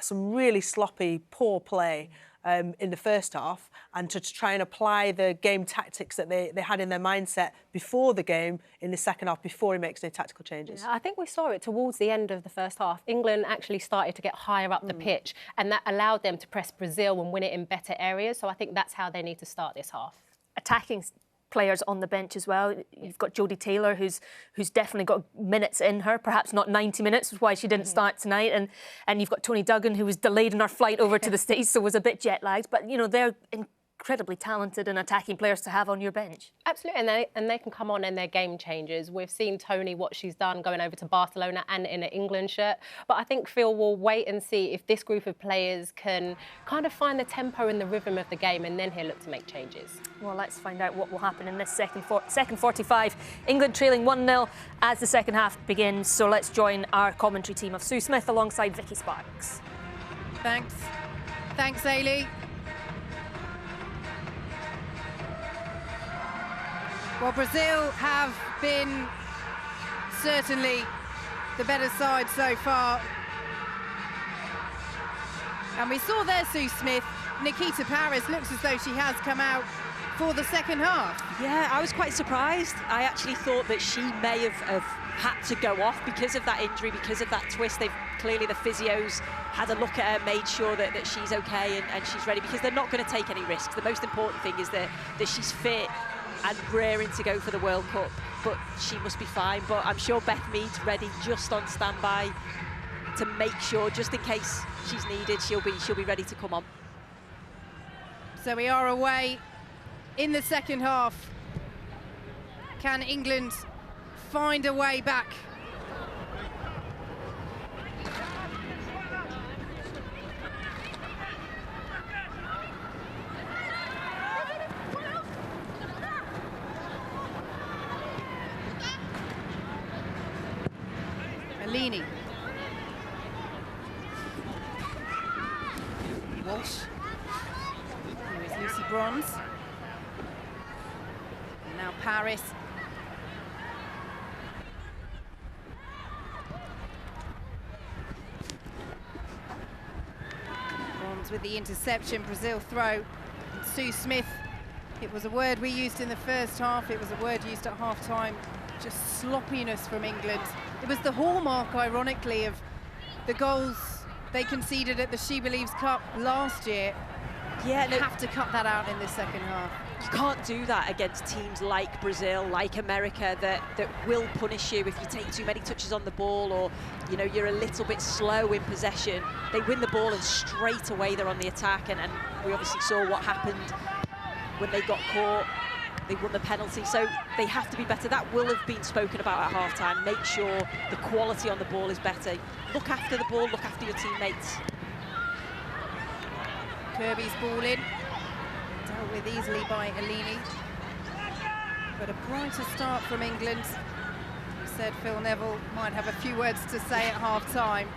Speaker 6: some really sloppy, poor play in the first half, and to try and apply the game tactics that they had in their mindset before the game in the second half, before he makes any tactical changes.
Speaker 5: Yeah, I think we saw it towards the end of the first half. England actually started to get higher up the pitch, and that allowed them to press Brazil and win it in better areas. So I think that's how they need to start this half.
Speaker 4: Attacking players on the bench as well. You've got Jodie Taylor, who's definitely got minutes in her, perhaps not 90 minutes, which is why she didn't start tonight. And you've got Toni Duggan, who was delayed in her flight over to the States, so was a bit jet lagged. But, you know, they're incredibly talented and attacking players to have on your bench.
Speaker 5: Absolutely, and they can come on and they're game changers. We've seen Toni, what she's done going over to Barcelona and in an England shirt. But I think Phil will wait and see if this group of players can kind of find the tempo and the rhythm of the game, and then he'll look to make changes.
Speaker 4: Well, let's find out what will happen in this second 45. England trailing 1-0 as the second half begins. So let's join our commentary team of Sue Smith alongside Vicky Sparks.
Speaker 3: Thanks, Ailey. Well, Brazil have been certainly the better side so far. And we saw there, Sue Smith, Nikita Paris looks as though she has come out for the second half.
Speaker 9: Yeah, I was quite surprised. I actually thought that she may have had to go off because of that injury, because of that twist. Clearly the physios had a look at her, made sure that she's okay and she's ready, because they're not going to take any risks. The most important thing is that she's fit and raring to go for the World Cup, but she must be fine. But I'm sure Beth Mead's ready, just on standby to make sure, just in case she's needed, she'll be ready to come on.
Speaker 3: So we are away in the second half. Can England find a way back? Alini. Walsh. Here is Lucy Bronze. And now Paris. Bronze with the interception, Brazil throw. And Sue Smith, it was a word we used in the first half, it was a word used at half-time, just sloppiness from England. It was the hallmark, ironically, of the goals they conceded at the SheBelieves Cup last year. Yeah, they have to cut that out in this second half.
Speaker 9: You can't do that against teams like Brazil, like America, that will punish you if you take too many touches on the ball, or you're a little bit slow in possession. They win the ball and straight away they're on the attack, and we obviously saw what happened when they got caught. They won the penalty, so they have to be better. That will have been spoken about at half-time. Make sure the quality on the ball is better. Look after the ball, look after your teammates.
Speaker 3: Kirby's ball in, dealt with easily by Alini. But a brighter start from England. You said Phil Neville might have a few words to say at half-time.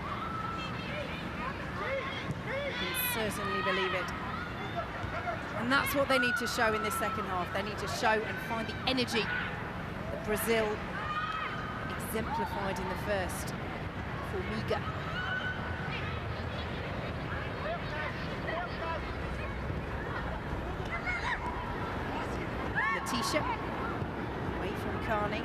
Speaker 3: You can certainly believe it. And that's what they need to show in this second half. They need to show and find the energy that Brazil exemplified in the first. Formiga. Letitia, away from Carney.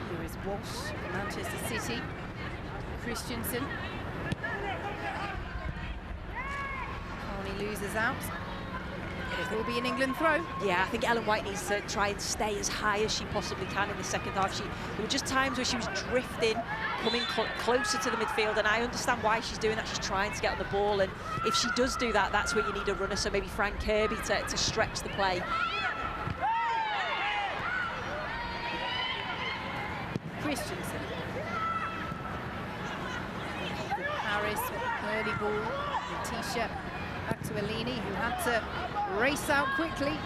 Speaker 3: Here is Walsh, Manchester City. Christensen. Carney loses out. It will be an England throw.
Speaker 9: Yeah, I think Ellen White needs to try and stay as high as she possibly can in the second half. There were just times where she was drifting, coming closer to the midfield, and I understand why she's doing that. She's trying to get on the ball, and if she does do that, that's where you need a runner, so maybe Fran Kirby to stretch the play.
Speaker 3: ball. Letitia back to Eleni, who had to race out quickly.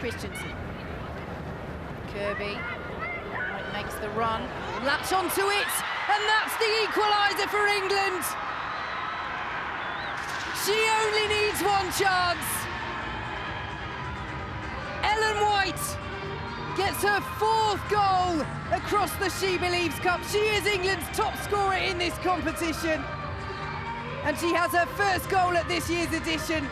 Speaker 3: Christensen. Kirby makes the run, latch onto it, and that's the equaliser for England. She only needs one chance. Ellen White gets her 4th goal across the SheBelieves Cup. She is England's top scorer in this competition. And she has her 1st goal at this year's edition.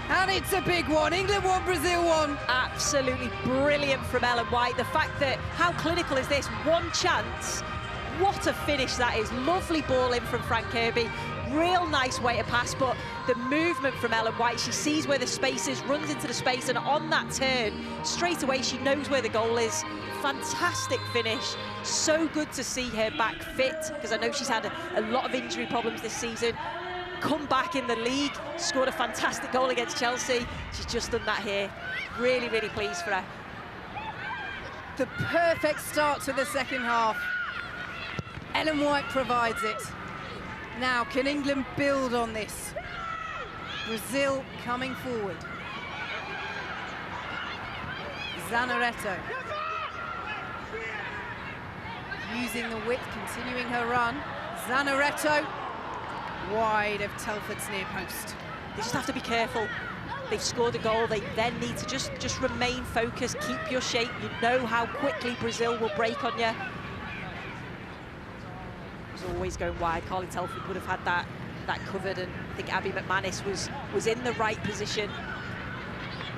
Speaker 3: And it's a big one. England won, Brazil won.
Speaker 9: Absolutely brilliant from Ellen White. The fact that, how clinical is this? One chance. What a finish that is. Lovely ball in from Frank Kirby. Real nice way to pass, but the movement from Ellen White, she sees where the space is, runs into the space, and on that turn, straight away, she knows where the goal is. Fantastic finish. So good to see her back fit, because I know she's had a lot of injury problems this season. Come back in the league, scored a fantastic goal against Chelsea. She's just done that here. Really, really pleased for her.
Speaker 3: The perfect start to the second half. Ellen White provides it. Now, can England build on this? Brazil coming forward. Zanaretto. Using the width, continuing her run. Zanaretto. Wide of Telford's near post.
Speaker 9: They just have to be careful. They've scored a goal. They then need to just remain focused, keep your shape. You know how quickly Brazil will break on you. It was always going wide. Carly Telford would have had that covered, and I think Abby McManus was in the right position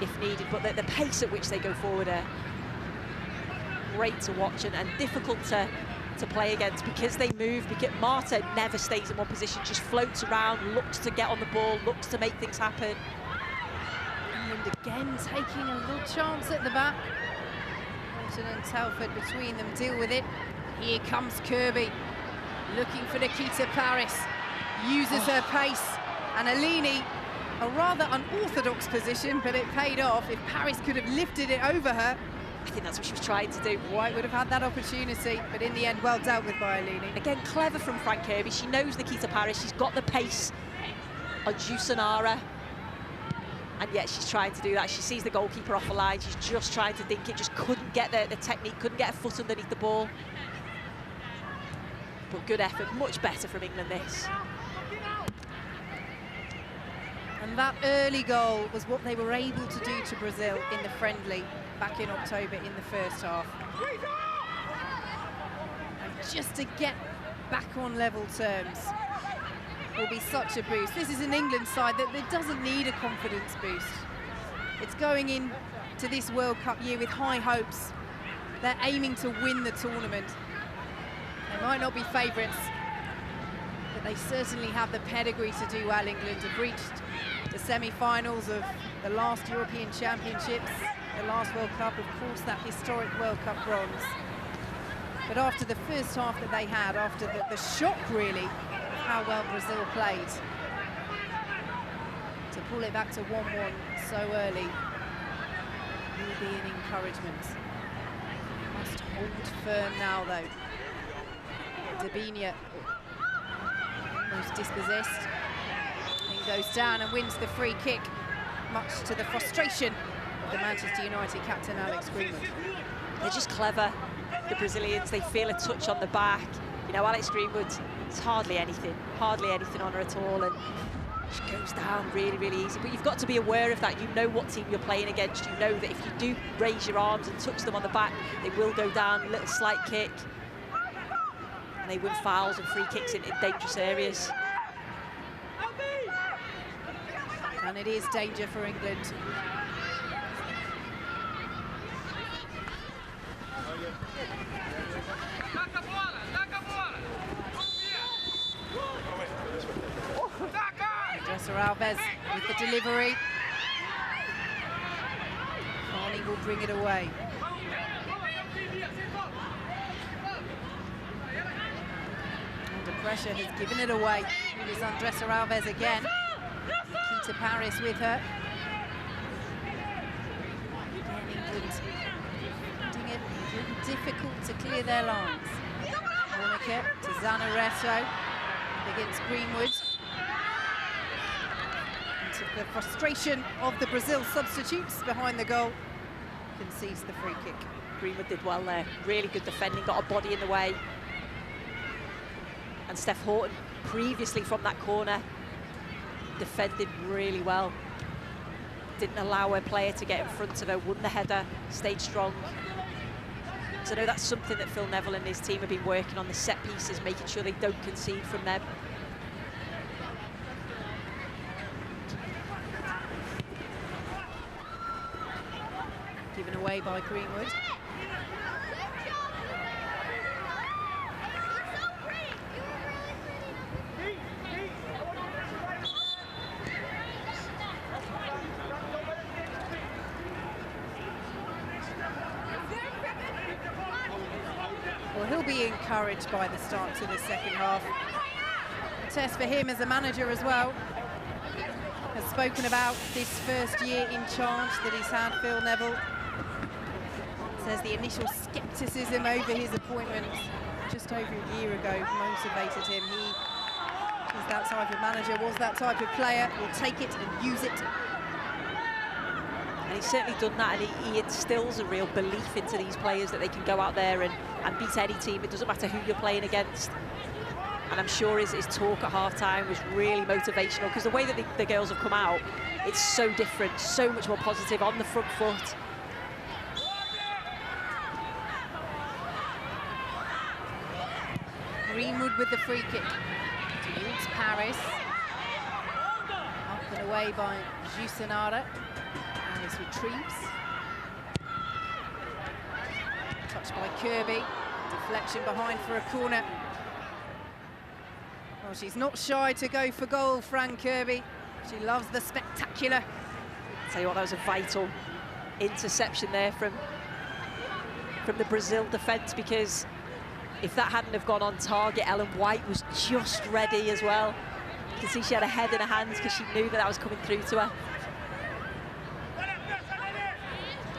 Speaker 9: if needed. But the pace at which they go forward are great to watch and difficult to play against, because they move. Because Marta never stays in one position, just floats around, looks to get on the ball, looks to make things happen.
Speaker 3: And again taking a little chance at the back. Morton and Telford between them deal with it. Here comes Kirby, looking for Nikita Paris. Uses her pace, and Eleni, a rather unorthodox position, but it paid off. If Paris could have lifted it over her,
Speaker 9: I think that's what she was trying to do.
Speaker 3: White would have had that opportunity, but in the end, well dealt with by Eleni.
Speaker 9: Again, clever from Frank Kirby. She knows Nikita Paris. She's got the pace on Jusanara, and yet she's trying to do that. She sees the goalkeeper off the line. She's just trying to dink it, just couldn't get the technique, couldn't get a foot underneath the ball. But good effort, much better from England, this.
Speaker 3: And that early goal was what they were able to do to Brazil in the friendly back in October in the first half. And just to get back on level terms will be such a boost. This is an England side that doesn't need a confidence boost. It's going into this World Cup year with high hopes. They're aiming to win the tournament. They might not be favourites, but they certainly have the pedigree to do well. England have reached the semi-finals of the last European Championships, the last World Cup, of course, that historic World Cup bronze. But after the first half that they had, after the shock, really, of how well Brazil played, to pull it back to 1-1 so early will be an encouragement. Must hold firm now, though. Dabinia, almost dispossessed, and goes down and wins the free kick, much to the frustration of the Manchester United captain Alex Greenwood.
Speaker 9: They're just clever, the Brazilians. They feel a touch on the back. You know, Alex Greenwood, it's hardly anything on her at all, and she goes down really, really easy. But you've got to be aware of that. You know what team you're playing against. You know that if you do raise your arms and touch them on the back, they will go down, a little slight kick. And they win fouls and free kicks in dangerous areas.
Speaker 3: And it is danger for England. Andressa Alves with the delivery. Carney will bring it away. Under pressure has given it away. It is Andressa Alves again. Nikita Paris with her. difficult to clear their lines. Monica to Zanaretto against Greenwood. And to the frustration of the Brazil substitutes behind the goal, concedes the free kick.
Speaker 9: Greenwood did well there, really good defending, got a body in the way. And Steph Horton, previously from that corner, defended really well. Didn't allow her player to get in front of her, won the header, stayed strong. So I know that's something that Phil Neville and his team have been working on, the set pieces, making sure they don't concede from them.
Speaker 3: Given away by Greenwood. Well, he'll be encouraged by the start to the second half. A test for him as a manager as well. Has spoken about this first year in charge that he's had, Phil Neville. Says the initial scepticism over his appointment just over a year ago motivated him. He is that type of manager, was that type of player, will take it and use it.
Speaker 9: And he's certainly done that, and he instills a real belief into these players that they can go out there and beat any team. It doesn't matter who you're playing against. And I'm sure his talk at half-time was really motivational, because the way that the girls have come out, it's so different, so much more positive, on the front foot.
Speaker 3: Greenwood with the free kick towards Paris. Up and away by Jusenara. Paris retrieves. Touched by Kirby. Deflection behind for a corner. Well, she's not shy to go for goal, Fran Kirby. She loves the spectacular.
Speaker 9: Tell you what, that was a vital interception there from the Brazil defence, because if that hadn't have gone on target, Ellen White was just ready as well. You can see she had a head in her hands because she knew that was coming through to her.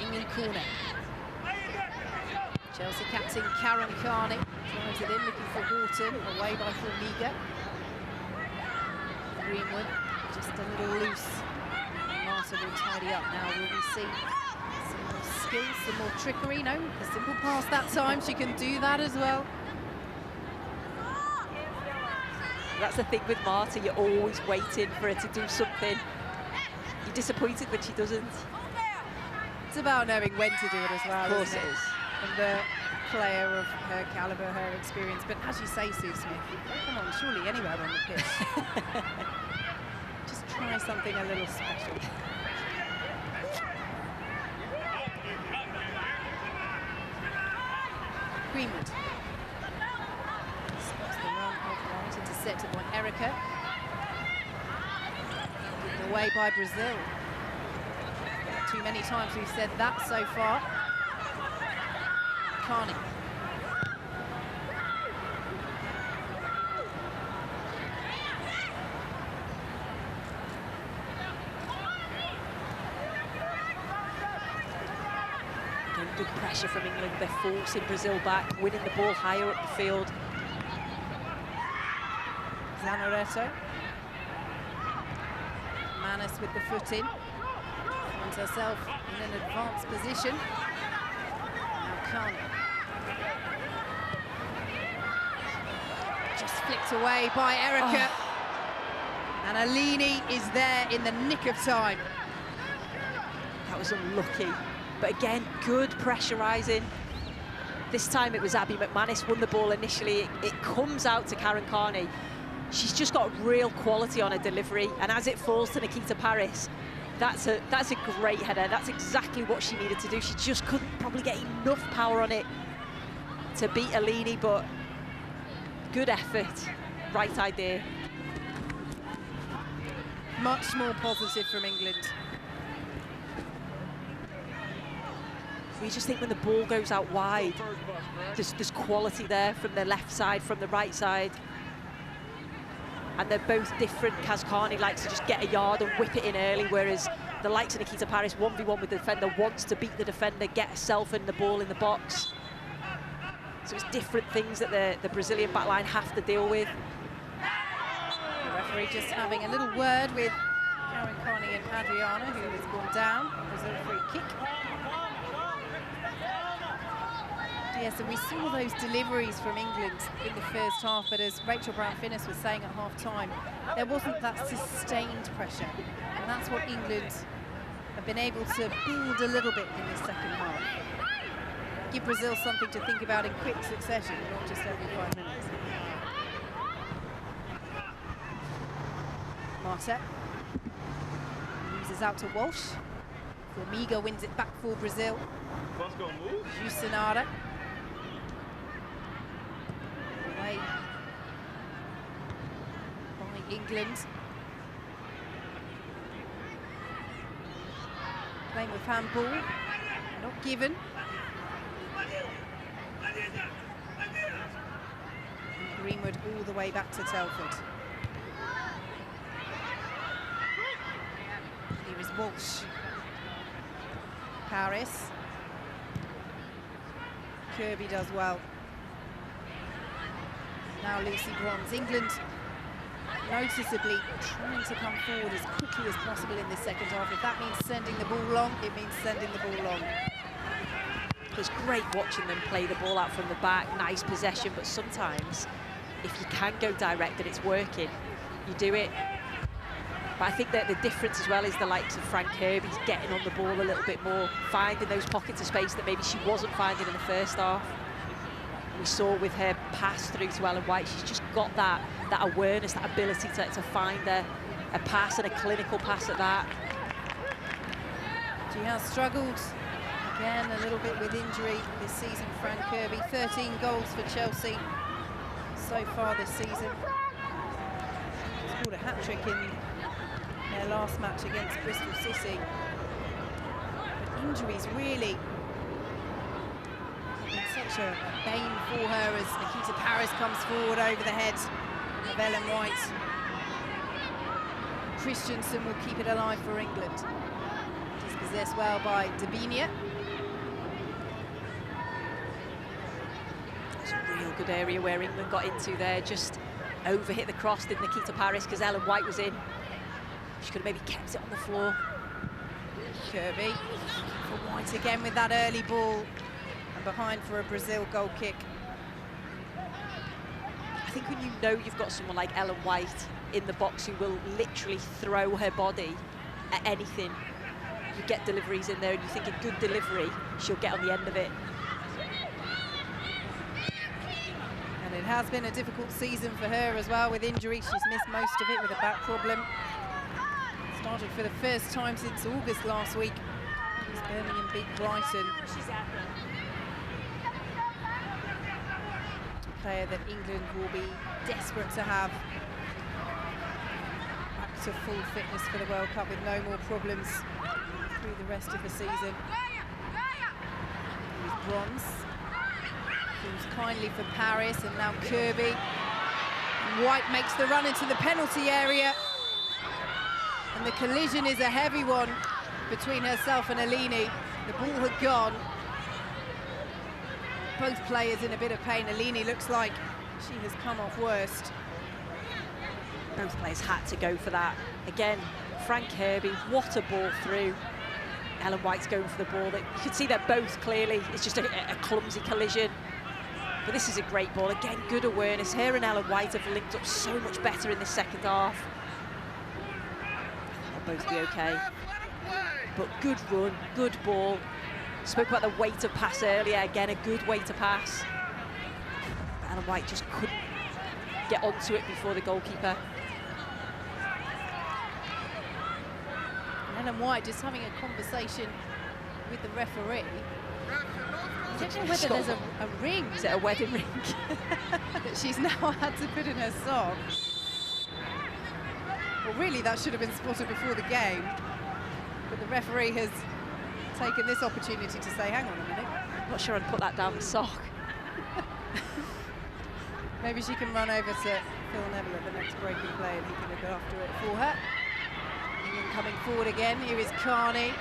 Speaker 3: England corner. Chelsea captain Karen Carney drives it in, looking for Horton, away by Formiga. Greenwood just a little loose. Marta will tidy up now. Will we see some more skills, some more trickery? No, a simple pass that time. She can do that as well.
Speaker 9: That's the thing with Marta, you're always waiting for her to do something. You're disappointed when she doesn't.
Speaker 3: It's about knowing when to do it as well.
Speaker 9: Of course it is.
Speaker 3: And the player of her calibre, her experience. But as you say, Sue Smith, come on, surely anywhere on the pitch. Just try something a little special. Greenwood. Stops the run of White, intercepted by Erica. Given away by Brazil. Too many times we've said that so far. Carney.
Speaker 9: Again, good pressure from England. They're forcing Brazil back, winning the ball higher up the field.
Speaker 3: Zanaretto. Manis with the foot in. Finds herself in an advanced position. Now Carney. Just flicked away by Erica. Oh. And Alini is there in the nick of time.
Speaker 9: That was unlucky. But again, good pressurising. This time it was Abby McManus won the ball initially. It comes out to Karen Carney. She's just got real quality on her delivery. And as it falls to Nikita Paris, that's a great header. That's exactly what she needed to do. She just couldn't probably get enough power on it to beat Alini, but good effort, right idea.
Speaker 3: Much more positive from England.
Speaker 9: We just think when the ball goes out wide, there's quality there from the left side, from the right side. And they're both different. Kaz Carney likes to just get a yard and whip it in early, whereas the likes of Nikita Paris, 1v1 with the defender, wants to beat the defender, get herself and the ball in the box. So it's different things that the Brazilian backline have to deal with.
Speaker 3: The referee just having a little word with Karen Carney and Adriana, who has gone down. Brazil free kick. Yes, and we saw those deliveries from England in the first half, but as Rachel Brown-Finnis was saying at half-time, there wasn't that sustained pressure, and that's what England have been able to build a little bit in this second half. Give Brazil something to think about in quick succession, not just every 5 minutes. Marte loses out to Walsh. Formiga wins it back for Brazil. Jusenara. Away by England. Playing with handball, not given. And Greenwood all the way back to Telford. Here is Walsh. Paris. Kirby does well. Now Lucy Bronze. England noticeably trying to come forward as quickly as possible in this second half. If that means sending the ball long, it means sending the ball long.
Speaker 9: It's great watching them play the ball out from the back, nice possession, but sometimes if you can go direct and it's working, you do it. But I think that the difference as well is the likes of Frank Kirby's getting on the ball a little bit more, finding those pockets of space that maybe she wasn't finding in the first half. We saw with her pass through to Ellen White, she's just got that awareness, that ability to find a pass, and a clinical pass at that.
Speaker 3: She has struggled again a little bit with injury this season, Frank Kirby. 13 goals for Chelsea so far this season. Scored a hat-trick in their last match against Bristol City. But injuries really such a bane for her as Nikita Paris comes forward over the head of Ellen White. Christensen will keep it alive for England. Dispossessed well by Dabinia.
Speaker 9: It's a real good area where England got into there, just overhit the cross, did Nikita Paris, because Ellen White was in. She could have maybe kept it on the floor.
Speaker 3: Kirby for White again with that early ball. Behind for a Brazil goal kick.
Speaker 9: I think when you know you've got someone like Ellen White in the box who will literally throw her body at anything, you get deliveries in there and you think a good delivery, she'll get on the end of it.
Speaker 3: And it has been a difficult season for her as well with injury. She's missed most of it with a back problem. Started for the first time since August last week. Birmingham beat Brighton. Player that England will be desperate to have back to full fitness for the World Cup with no more problems through the rest of the season. Here's Bronze. Moves kindly for Paris, and now Kirby. White makes the run into the penalty area. And the collision is a heavy one between herself and Alini. The ball had gone. Both players in a bit of pain. Alini looks like she has come off worst.
Speaker 9: Both players had to go for that. Again, Frank Kirby, what a ball through. Ellen White's going for the ball. You can see they're both clearly, it's just a clumsy collision. But this is a great ball. Again, good awareness. Her and Ellen White have linked up so much better in the second half. They'll both be okay. But good run, good ball. Spoke about the way to pass earlier. Again, a good way to pass. Ellen White just couldn't get onto it before the goalkeeper.
Speaker 3: Ellen White just having a conversation with the referee. I don't know whether there's a ring.
Speaker 9: Is it a wedding ring?
Speaker 3: that she's now had to put in her sock. Well, really, that should have been spotted before the game. But the referee has taken this opportunity to say, hang on a minute.
Speaker 9: I'm not sure I'd put that down the sock.
Speaker 3: Maybe she can run over to Phil Neville at the next breaking play and he can look after it for her. England coming forward again. Here is Carney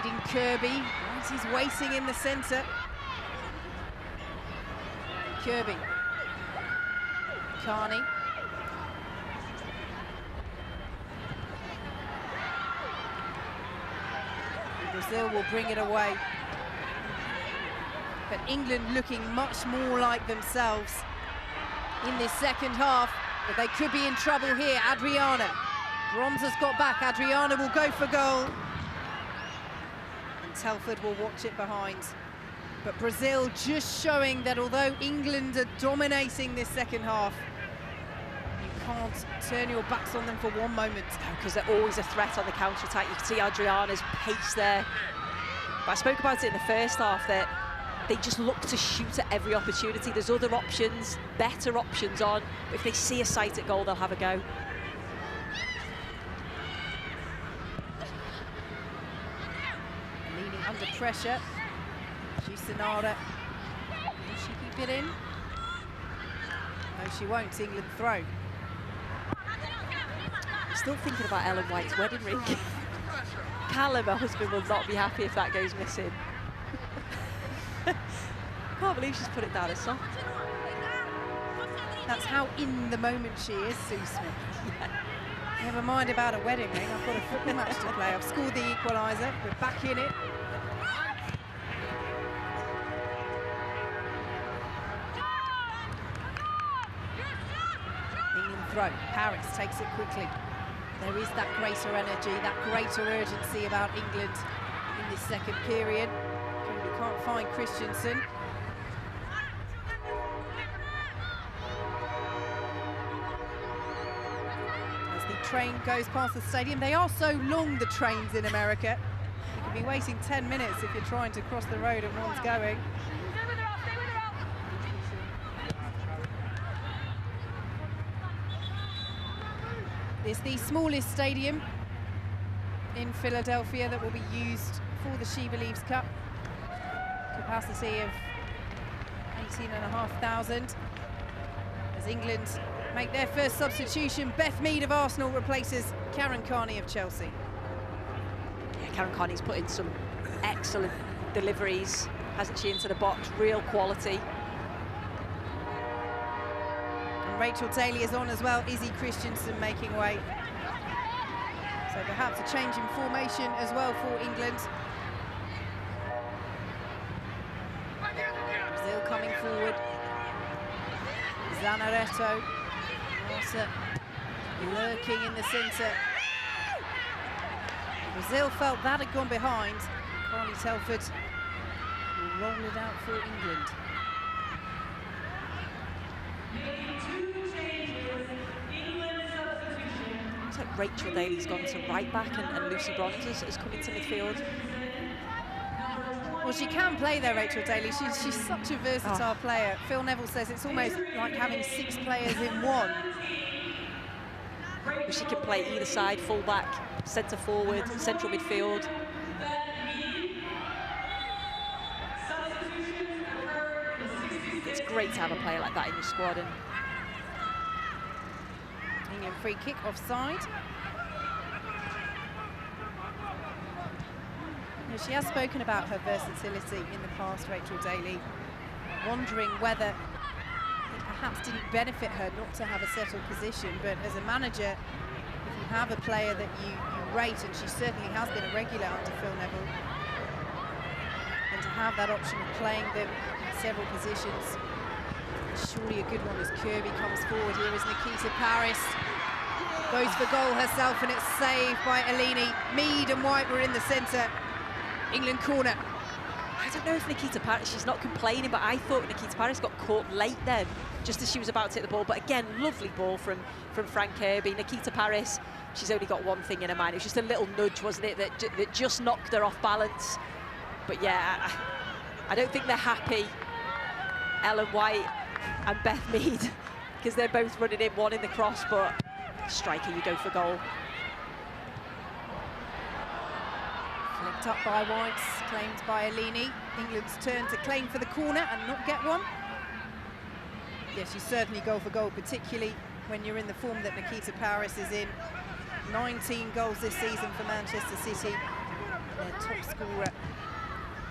Speaker 3: feeding Kirby. He's waiting in the centre. Kirby. Carney. Brazil will bring it away. But England looking much more like themselves in this second half. But they could be in trouble here. Adriana. Bronzer's got back. Adriana will go for goal. And Telford will watch it behind. But Brazil just showing that although England are dominating this second half, you can't turn your backs on them for one moment.
Speaker 9: Because they're always a threat on the counter-attack. You can see Adriana's pace there. But I spoke about it in the first half that they just look to shoot at every opportunity. There's other options, better options on. But if they see a sight at goal, they'll have a go.
Speaker 3: Leaning under pressure. Gisanara. Will she keep it in? No, she won't. England throw.
Speaker 9: Still thinking about Ellen White's wedding ring. Callum, her husband, will not be happy if that goes missing. Can't believe she's put it down as soft.
Speaker 3: That's how in the moment she is, Sue Smith.
Speaker 9: Yeah.
Speaker 3: Never mind about a wedding ring. I've got a football match to play. I've scored the equaliser. We're back in it. England throw. Paris takes it quickly. There is that greater energy, that greater urgency about England in this second period. We can't find Christensen. As the train goes past the stadium, they are so long, the trains in America. You can be waiting 10 minutes if you're trying to cross the road and one's going. It's the smallest stadium in Philadelphia that will be used for the SheBelieves Cup. Capacity of 18,500. As England make their first substitution, Beth Mead of Arsenal replaces Karen Carney of Chelsea.
Speaker 9: Yeah, Karen Carney's put in some excellent deliveries, hasn't she, into the box, real quality.
Speaker 3: Rachel Daly is on as well. Izzy Christensen making way. So perhaps a change in formation as well for England. Brazil coming forward. Zanaretto. Marta lurking in the centre. Brazil felt that had gone behind. Carly Telford will roll it out for England.
Speaker 9: Looks like Rachel Daly's gone to right back and Lucy Bronze has come into midfield.
Speaker 3: Well, she can play there, Rachel Daly. She's such a versatile player. Phil Neville says it's almost like having 6 players in one.
Speaker 9: She can play either side, full back, centre forward, central midfield. It's great to have a player like that in your squad. And
Speaker 3: England free kick offside. She has spoken about her versatility in the past, Rachel Daly, wondering whether it perhaps didn't benefit her not to have a settled position. But as a manager, if you have a player that you rate, and she certainly has been a regular under Phil Neville, and to have that option of playing them in several positions, surely a good one as Kirby comes forward. Here is Nikita Paris. Goes for goal herself, and it's saved by Eleni. Mead and White were in the centre. England corner.
Speaker 9: I don't know if Nikita Paris, she's not complaining, but I thought Nikita Paris got caught late then, just as she was about to hit the ball. But again, lovely ball from Frank Kirby. Nikita Paris, she's only got one thing in her mind. It was just a little nudge, wasn't it, that just knocked her off balance. But yeah, I don't think they're happy, Ellen White and Beth Mead, because they're both running in, one in the cross, but striker, you go for goal.
Speaker 3: Flicked up by White, claimed by Eleni. England's turn to claim for the corner and not get one. Yes, you certainly go for goal, particularly when you're in the form that Nikita Paris is in. 19 goals this season for Manchester City. Their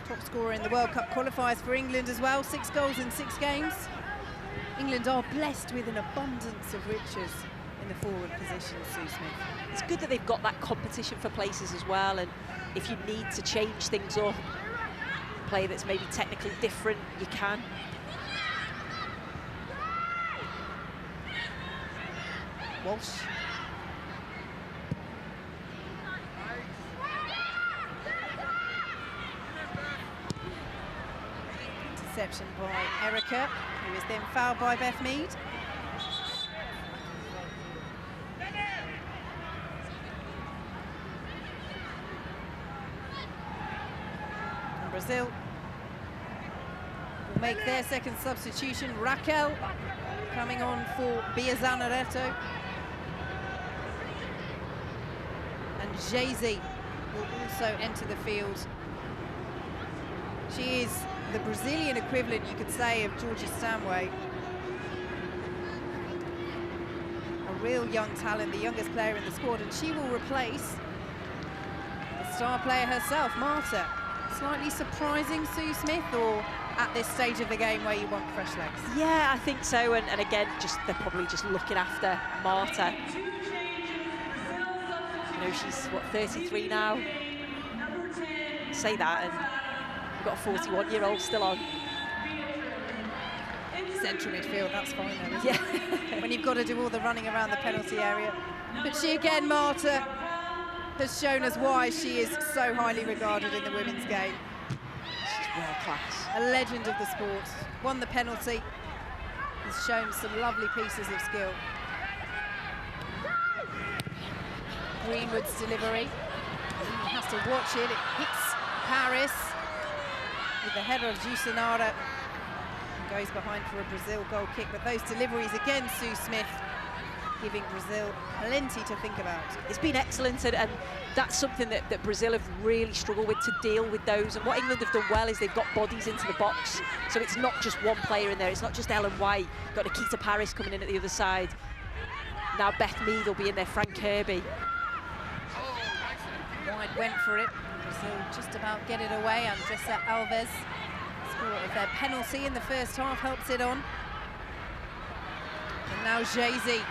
Speaker 3: top scorer in the World Cup qualifiers for England as well. 6 goals in 6 games. England are blessed with an abundance of riches in the forward position, Sue Smith.
Speaker 9: It's good that they've got that competition for places as well, and if you need to change things up, play that's maybe technically different, you can.
Speaker 3: Walsh. Interception by Erica, who is then fouled by Beth Mead. And Brazil will make their second substitution. Raquel coming on for Biazanaretto. And Jay-Z will also enter the field. She is the Brazilian equivalent, you could say, of Georgie Stanway. A real young talent, the youngest player in the squad, and she will replace the star player herself, Marta. Slightly surprising, Sue Smith, or at this stage of the game where you want fresh legs?
Speaker 9: Yeah, I think so, and again, they're probably just looking after Marta. You know, she's, what, 33 now? Say that, and we've got a 41-year-old still on.
Speaker 3: Central midfield, that's fine though, isn't it? When you've got to do all the running around the penalty area. But she again, Marta, has shown us why she is so highly regarded in the women's game.
Speaker 9: She's world class.
Speaker 3: A legend of the sport, won the penalty, has shown some lovely pieces of skill. Greenwood's delivery, he has to watch it, it hits Paris with the header of Jusanara, goes behind for a Brazil goal kick, but those deliveries again, Sue Smith, giving Brazil plenty to think about.
Speaker 9: It's been excellent, and that's something that Brazil have really struggled with, to deal with those, and what England have done well is they've got bodies into the box, so it's not just one player in there, it's not just Ellen White, you've got Nikita Paris coming in at the other side. Now Beth Mead will be in there, Frank Kirby.
Speaker 3: White went for it, Brazil just about get it away, Andressa Alves scored of their penalty in the first half, helps it on. And now Jay-Z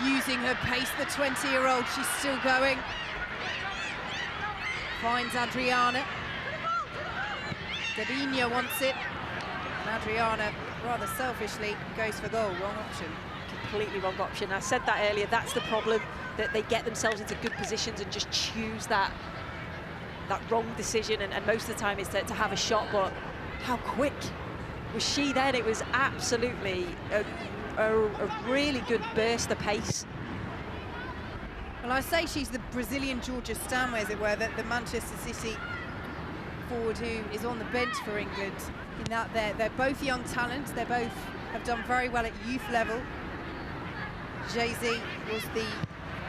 Speaker 3: using her pace, the 20-year-old, she's still going. Finds Adriana. Davinha wants it. And Adriana, rather selfishly, goes for goal, wrong option.
Speaker 9: Completely wrong option. I said that earlier, that's the problem, that they get themselves into good positions and just choose that wrong decision, and most of the time it's to have a shot, but how quick was she then? It was absolutely a really good burst of pace.
Speaker 3: Well, I say she's the Brazilian Georgia Stanway, as it were, the Manchester City forward who is on the bench for England, in that they're both young talents, they both have done very well at youth level. Jay-Z was the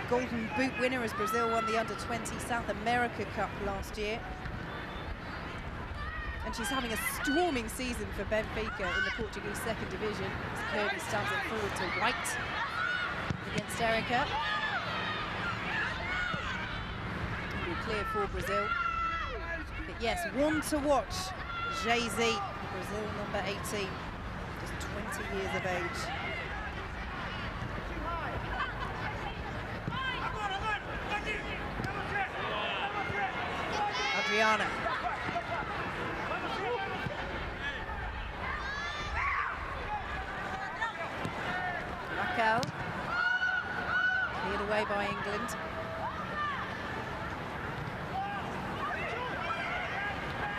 Speaker 3: Golden Boot winner as Brazil won the Under-20 South America Cup last year. And she's having a storming season for Benfica in the Portuguese second division. As Kirby stabs it forward to White against Erica. It'll be clear for Brazil. But yes, one to watch. Jay-Z, Brazil number 18, just 20 years of age. Adriana. Raquel. Cleared away by England.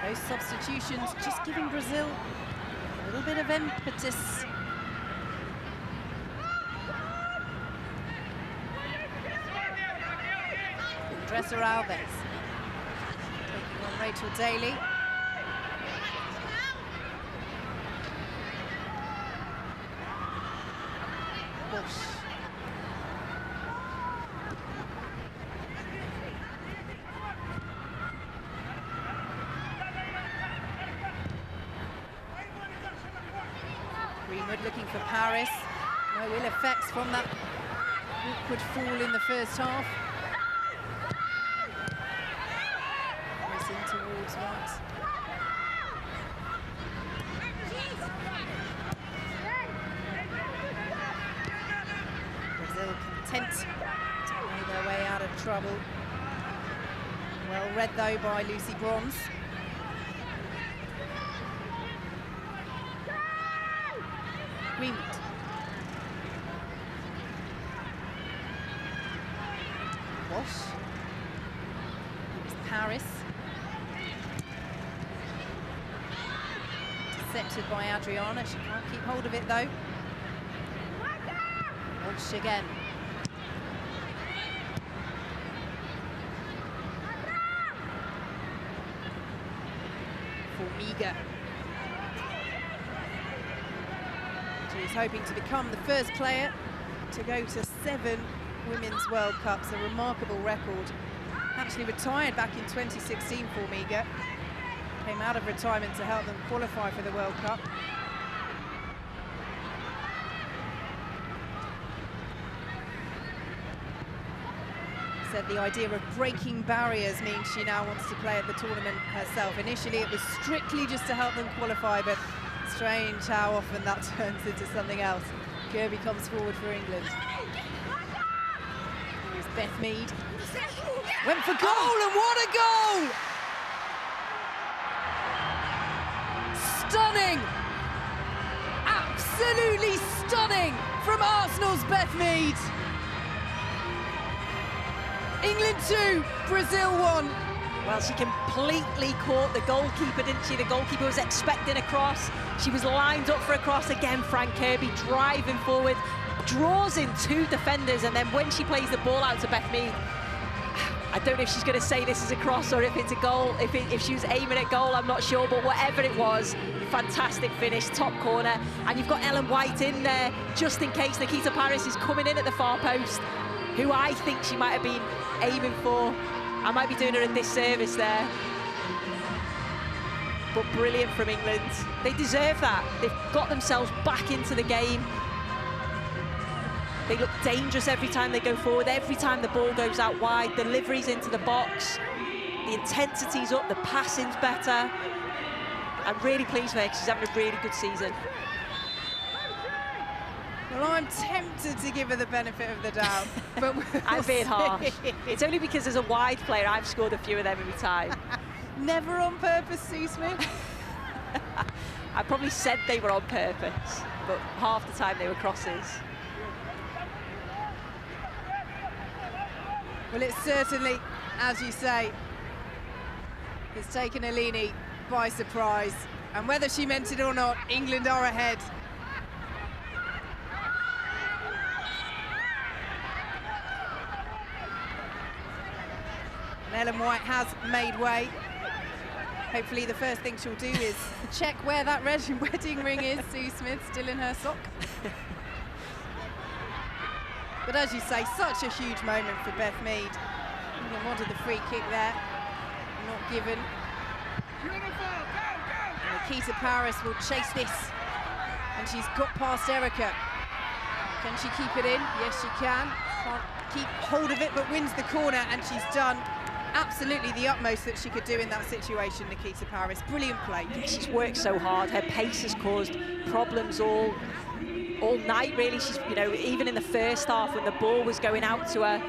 Speaker 3: Those substitutions just giving Brazil a little bit of impetus. Andressa Alves. Taking on Rachel Daly. Walsh. Greenwood looking for Paris. No ill effects from that awkward fall in the first half. Racing towards White. intent to play their way out of trouble. Well read, though, by Lucy Bronze. Greenwood. Walsh. It was Paris. Intercepted by Adriana. She can't keep hold of it, though. Walsh again. Formiga. She's hoping to become the first player to go to 7 Women's World Cups, a remarkable record. Actually retired back in 2016, Formiga. Came out of retirement to help them qualify for the World Cup. Said the idea of breaking barriers means she now wants to play at the tournament herself. Initially it was strictly just to help them qualify, but strange how often that turns into something else. Kirby comes forward for England. Here's Beth Mead. Went for goal, and what a goal! Stunning! Absolutely stunning from Arsenal's Beth Mead. England 2, Brazil 1.
Speaker 9: Well, she completely caught the goalkeeper, didn't she? The goalkeeper was expecting a cross. She was lined up for a cross again. Frank Kirby driving forward, draws in 2 defenders, and then when she plays the ball out to Beth Mead, I don't know if she's going to say this is a cross or if it's a goal. If she was aiming at goal, I'm not sure, but whatever it was, fantastic finish, top corner. And you've got Ellen White in there, just in case Nikita Paris is coming in at the far post, who I think she might have been aiming for. I might be doing her a disservice there. But brilliant from England. They deserve that. They've got themselves back into the game. They look dangerous every time they go forward, every time the ball goes out wide, deliveries into the box, the intensity's up, the passing's better. I'm really pleased with her, she's having a really good season.
Speaker 3: Well, I'm tempted to give her the benefit of the doubt, but we'll
Speaker 9: I'm being
Speaker 3: see.
Speaker 9: harsh. It's only because as a wide player, I've scored a few of them every time.
Speaker 3: Never on purpose, Sue Smith.
Speaker 9: I probably said they were on purpose, but half the time they were crosses.
Speaker 3: Well, it's certainly, as you say, it's taken Alini by surprise. And whether she meant it or not, England are ahead. And Ellen White has made way. Hopefully the first thing she'll do is check where that wedding ring is. Sue Smith still in her sock. But as you say, such a huge moment for Beth Mead. England wanted the free kick there, not given. And Nikita Paris will chase this, and she's got past Erica. Can she keep it in? Yes, she can. Can't keep hold of it, but wins the corner, and she's done absolutely the utmost that she could do in that situation, Nikita Paris. Brilliant play.
Speaker 9: She's worked so hard. Her pace has caused problems all night, really. She's, you know, even in the first half when the ball was going out to her,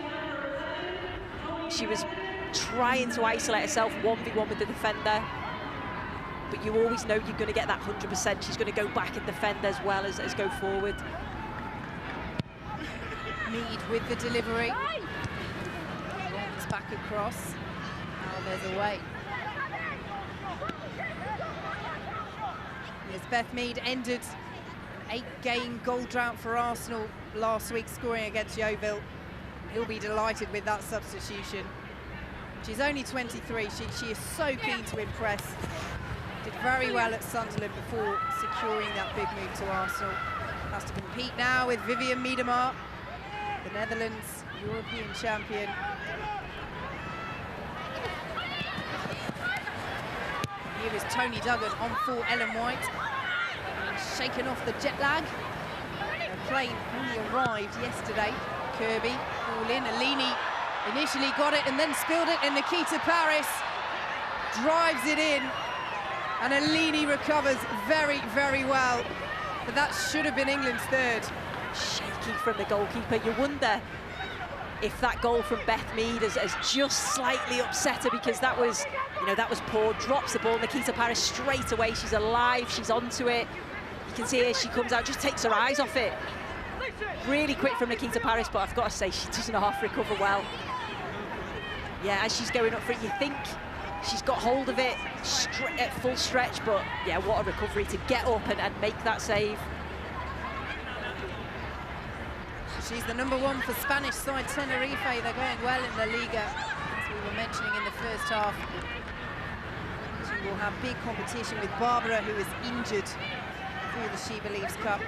Speaker 9: she was trying to isolate herself 1v1 with the defender. But you always know you're going to get that 100%. She's going to go back and defend as well as go forward.
Speaker 3: Mead with the delivery. Rolls back across. Now there's a way. As Beth Mead ended an 8-game goal drought for Arsenal last week, scoring against Yeovil. He'll be delighted with that substitution. She's only 23. She is so keen to impress. Did very well at Sunderland before securing that big move to Arsenal. Has to compete now with Vivian Miedema, the Netherlands European champion. Here is Tony Duggan on for Ellen White. Shaken off the jet lag. The plane only arrived yesterday. Kirby all in. Alini initially got it and then spilled it, and Nikita Paris drives it in. And Alini recovers very, very well. But that should have been England's third.
Speaker 9: Shaky from the goalkeeper. You wonder if that goal from Beth Mead has just slightly upset her, because that was, you know, that was poor. Drops the ball, Nikita Paris straight away. She's alive, she's onto it. You can see her, she comes out, just takes her eyes off it. Really quick from Nikita Paris, but I've got to say, she doesn't half recover well. Yeah, as she's going up for it, you think she's got hold of it at full stretch, but yeah, what a recovery to get up and make that save.
Speaker 3: She's the #1 for Spanish side Tenerife. They're going well in La Liga, as we were mentioning in the first half. She will have big competition with Barbara, who is injured for the SheBelieves Cup.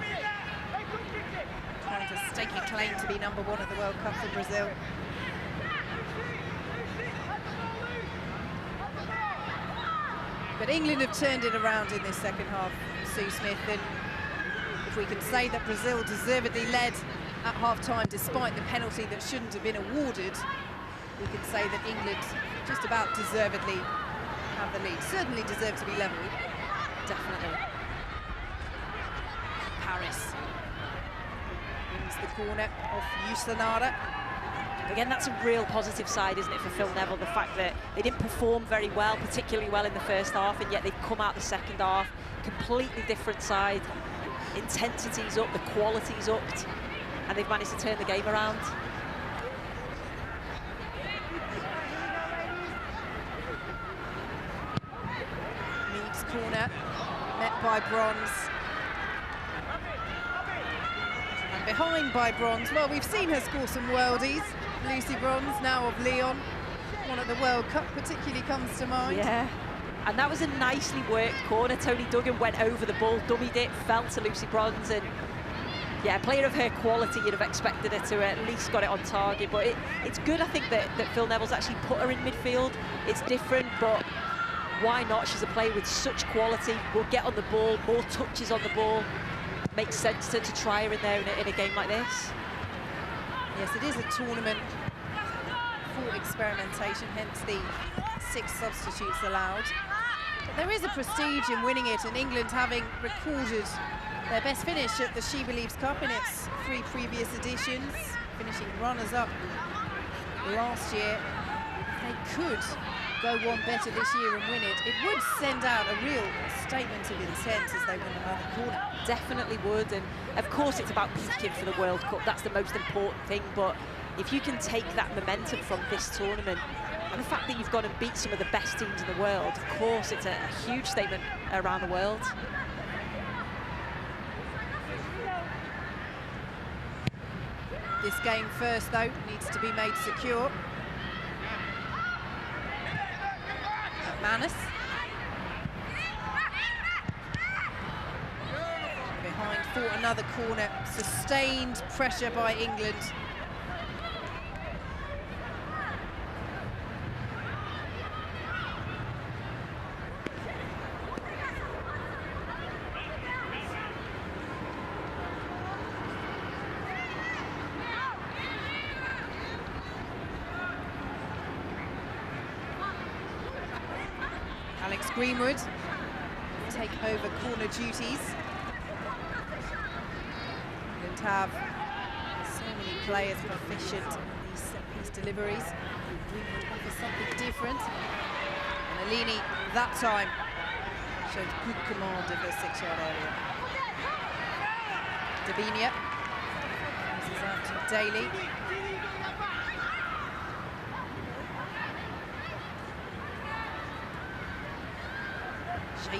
Speaker 3: Trying to stake a claim to be #1 at the World Cup for Brazil. But England have turned it around in this second half, Sue Smith, and if we can say that Brazil deservedly led at half-time despite the penalty that shouldn't have been awarded, we can say that England just about deservedly have the lead. Certainly deserve to be levelled. Definitely. Paris wins the corner off Yusanara.
Speaker 9: Again, that's a real positive side, isn't it, for Phil Neville, the fact that they didn't perform very well, particularly well in the first half, and yet they've come out the second half, completely different side. Intensity's up, the quality's upped, and they've managed to turn the game around.
Speaker 3: Mead's corner, met by Bronze. And behind by Bronze, well, we've seen her score some worldies. Lucy Bronze, now of Lyon, one at the World Cup particularly comes to mind.
Speaker 9: Yeah, and that was a nicely worked corner. Tony Duggan went over the ball, dummied it, fell to Lucy Bronze, and yeah, a player of her quality, you'd have expected her to at least got it on target. But it's good, I think, that Phil Neville's actually put her in midfield. It's different, but why not? She's a player with such quality, will get on the ball, more touches on the ball. Makes sense to try her in there in a game like this.
Speaker 3: Yes, it is a tournament for experimentation, hence the 6 substitutes allowed. But there is a prestige in winning it, and England having recorded their best finish at the SheBelieves Cup in its 3 previous editions, finishing runners-up last year. If they could go one better this year and win it, it would send out a real statement of intent as they win another corner.
Speaker 9: Definitely would, and of course it's about peaking for the World Cup. That's the most important thing, but if you can take that momentum from this tournament and the fact that you've gone and beat some of the best teams in the world, of course it's a huge statement around the world.
Speaker 3: This game first, though, needs to be made secure. Manus. Behind for another corner. Sustained pressure by England. Alex Greenwood take over corner duties. England have so many players proficient in these set-piece deliveries. Greenwood offers something different. And Alini, that time, showed good command of her 6-yard area. Davinia passes out to Daly.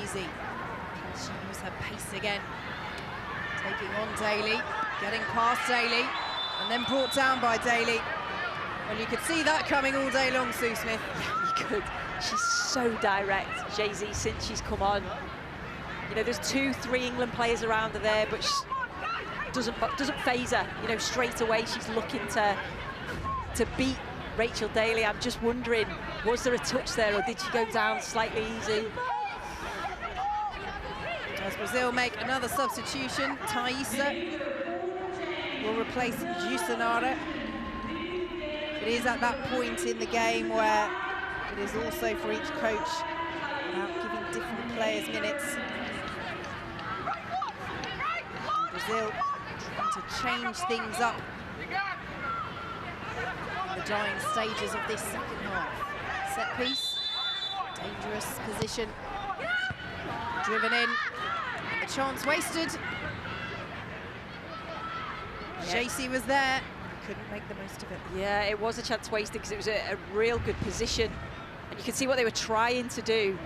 Speaker 3: Easy. Can she use her pace again? Taking on Daly, getting past Daly, and then brought down by Daly. Well, you could see that coming all day long, Sue Smith.
Speaker 9: You could. She's so direct, Jay-Z, since she's come on. You know, there's 2-3 England players around her there, but she doesn't faze her. You know, straight away she's looking to beat Rachel Daly. I'm just wondering, was there a touch there, or did she go down slightly easy?
Speaker 3: As Brazil make another substitution, Thaisa will replace Yusanara. It is at that point in the game where it is also for each coach about giving different players minutes. Brazil trying to change things up in the dying stages of this second half. Set piece, dangerous position, driven in, and the chance wasted. Jaycee was there, couldn't make the most of it.
Speaker 9: Yeah, it was a chance wasted because it was a real good position. And you can see what they were trying to do.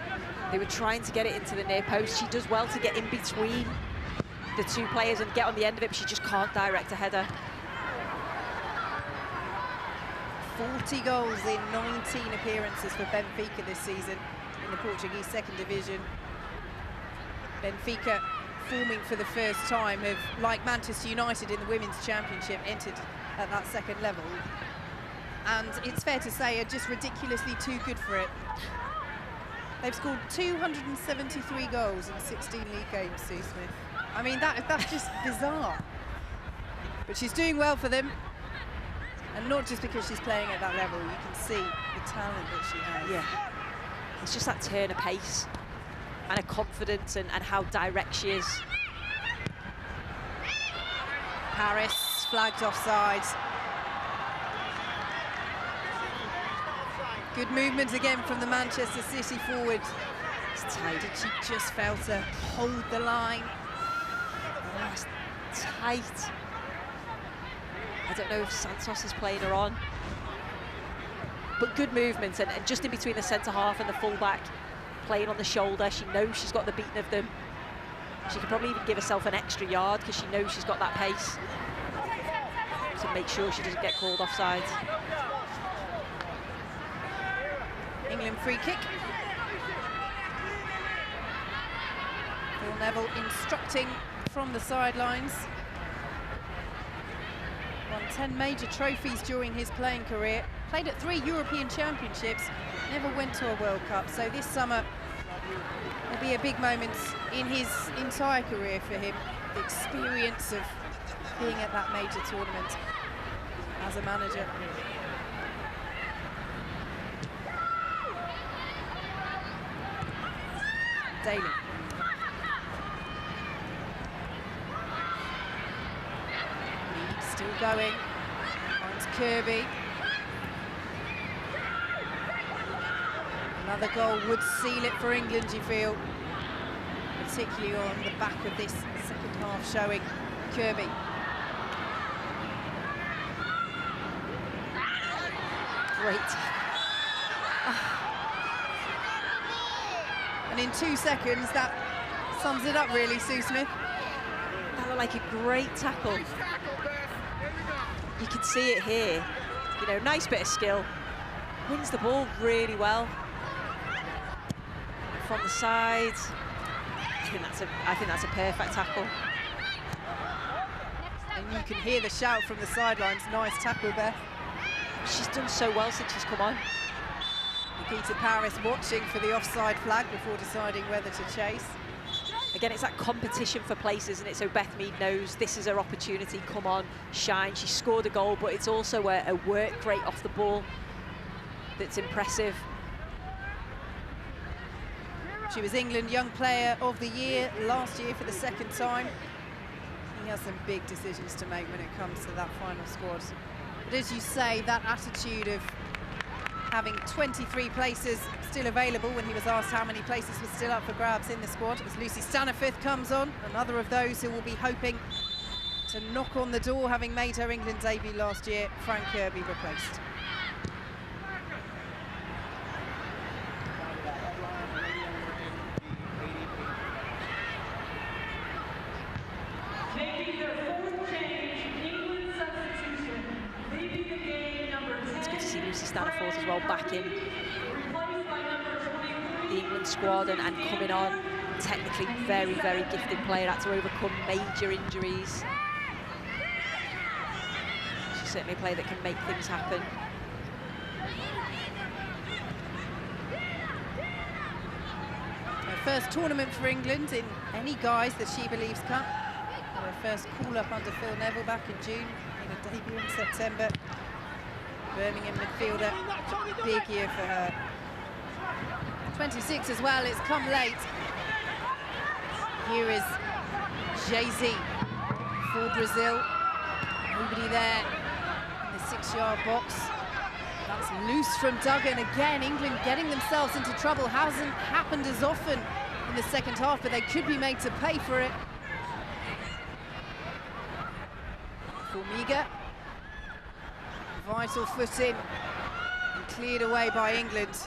Speaker 9: They were trying to get it into the near post. She does well to get in between the two players and get on the end of it, but she just can't direct a header.
Speaker 3: 40 goals in 19 appearances for Benfica this season in the Portuguese second division. Benfica forming for the first time have, like Manchester United in the Women's Championship, entered at that second level. And it's fair to say are just ridiculously too good for it. They've scored 273 goals in 16 league games, Sue Smith. I mean, that's just bizarre. But she's doing well for them. And not just because she's playing at that level, you can see the talent that she has.
Speaker 9: Yeah, it's just that turn of pace and her confidence and how direct she is.
Speaker 3: Paris flagged offside. Good movement again from the Manchester City forward. It's tight. Did she just fail to hold the line?
Speaker 9: Oh, it's tight. I don't know if Santos is playing her on. But good movement, and just in between the centre-half and the full-back, playing on the shoulder. She knows she's got the beating of them. She could probably even give herself an extra yard because she knows she's got that pace to make sure she doesn't get called offside.
Speaker 3: England free kick. Phil Neville instructing from the sidelines. Won 10 major trophies during his playing career. Played at 3 European Championships. Never went to a World Cup. So this summer will be a big moment in his entire career for him. The experience of being at that major tournament as a manager. Daly. Lead still going. Finds Kirby. Another goal would seal it for England, you feel. Particularly on the back of this second half showing. Kirby. Great. And in 2 seconds, that sums it up really, Sue Smith.
Speaker 9: That looked like a great tackle. You can see it here. You know, nice bit of skill. Wins the ball really well. From the side. I think that's a perfect tackle.
Speaker 3: And you can hear the shout from the sidelines. Nice tackle, Beth.
Speaker 9: She's done so well since she's come on.
Speaker 3: Nikita Paris watching for the offside flag before deciding whether to chase.
Speaker 9: Again, it's that competition for places, and so Beth Mead knows this is her opportunity. Come on, shine. She scored a goal, but it's also a work rate off the ball that's impressive.
Speaker 3: She was England Young Player of the Year last year for the second time. He has some big decisions to make when it comes to that final squad. But as you say, that attitude of having 23 places still available when he was asked how many places were still up for grabs in the squad, as Lucy Staniforth comes on, another of those who will be hoping to knock on the door, having made her England debut last year. Frank Kirby replaced.
Speaker 9: Staniforth as well, back in the England squad and coming on. Technically very, very gifted player, had to overcome major injuries. She's certainly a player that can make things happen.
Speaker 3: Her first tournament for England in any guise, the SheBelieves Cup. Her first call-up under Phil Neville back in June, in a debut in September. Birmingham midfielder, big year for her. 26 as well, it's come late. Here is Jaycee for Brazil. Nobody there in the 6-yard box. That's loose from Duggan. Again, England getting themselves into trouble. Hasn't happened as often in the second half, but they could be made to pay for it. Formiga. Vital foot in and cleared away by England.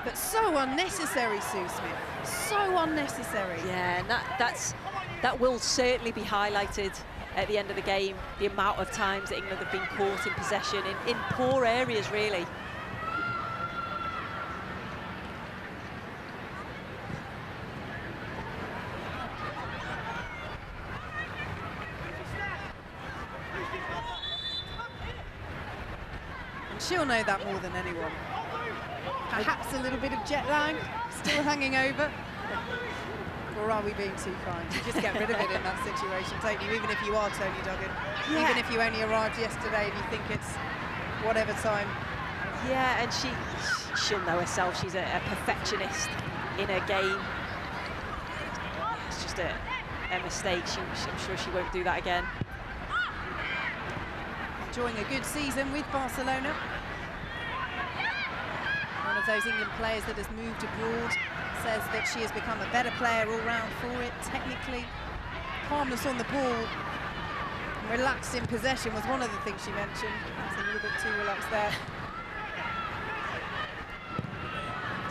Speaker 3: But so unnecessary, Sue Smith. So unnecessary.
Speaker 9: Yeah, and that will certainly be highlighted at the end of the game, the amount of times that England have been caught in possession in poor areas, really.
Speaker 3: And she'll know that more than anyone. Perhaps a little bit of jet lag still hanging over. Or are we being too kind? You just get rid of it in that situation, don't you? Even if you are Tony Duggan.
Speaker 9: Yeah.
Speaker 3: Even if you only arrived yesterday and you think it's whatever time.
Speaker 9: Yeah, and she'll know herself. She's a perfectionist in her game. It's just a mistake. I'm sure she won't do that again.
Speaker 3: Enjoying a good season with Barcelona. One of those England players that has moved abroad says that she has become a better player all round for it, technically. Calmness on the ball, and relaxed in possession was one of the things she mentioned. It's a little bit too relaxed there.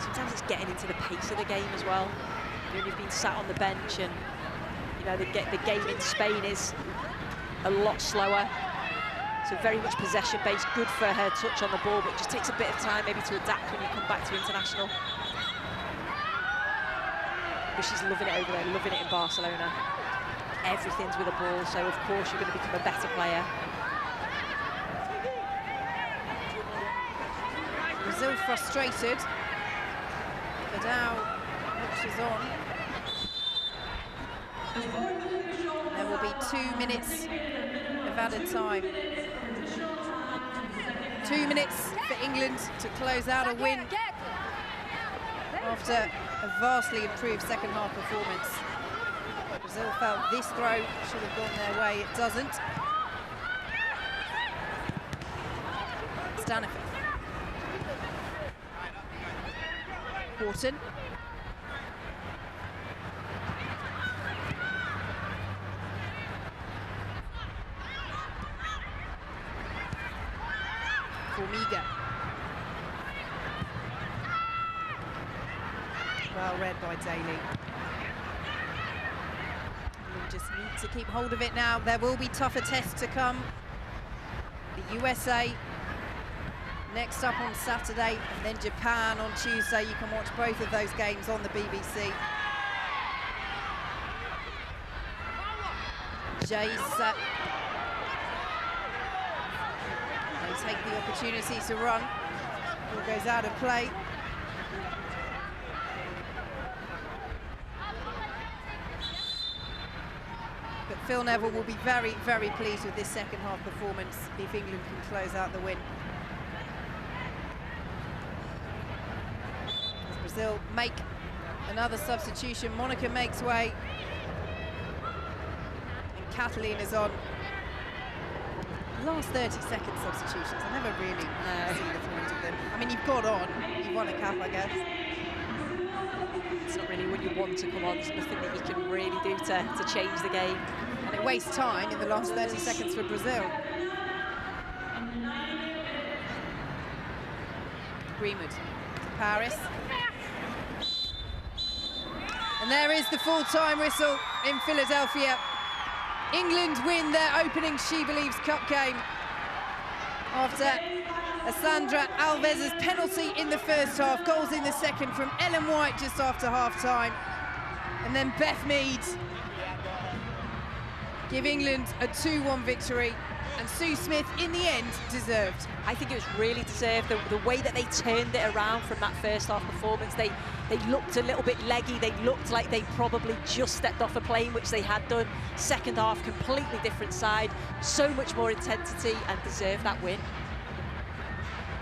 Speaker 9: Sometimes it's getting into the pace of the game as well. You know, you've been sat on the bench, and you know the game in Spain is a lot slower. So very much possession-based, good for her touch on the ball, but it just takes a bit of time maybe to adapt when you come back to international. But she's loving it over there, loving it in Barcelona. Everything's with a ball, so of course you're going to become a better player.
Speaker 3: Brazil frustrated. Vidal watches on. There will be 2 minutes of added time. 2 minutes for England to close out a win after a vastly improved second half performance. Brazil felt this throw should have gone their way. It doesn't. Stanifer. Wharton. Formiga. Well read by Daly. We just need to keep hold of it now. There will be tougher tests to come. The USA next up on Saturday, and then Japan on Tuesday. You can watch both of those games on the BBC. Jace. They take the opportunity to run. Ball goes out of play. But Phil Neville will be very, very pleased with this second half performance if England can close out the win. As Brazil make another substitution, Monica makes way. And Kathleen is on. Last 30-second substitutions, I never really see the point of them. I mean, you've got on, you've won a cap, I guess.
Speaker 9: It's not really when you want to come on. There's nothing that you can really do to change the game.
Speaker 3: And it wastes time in the last 30 seconds for Brazil. Greenwood to Paris. And there is the full-time whistle in Philadelphia. England win their opening SheBelieves Cup game after Sandra Alves's penalty in the first half, goals in the second from Ellen White just after half-time, and then Beth Mead give England a 2-1 victory, and Sue Smith, in the end, deserved.
Speaker 9: I think it was really deserved. The way that they turned it around from that first half performance, they looked a little bit leggy. They looked like they probably just stepped off a plane, which they had done. Second half, completely different side, so much more intensity, and deserved that win.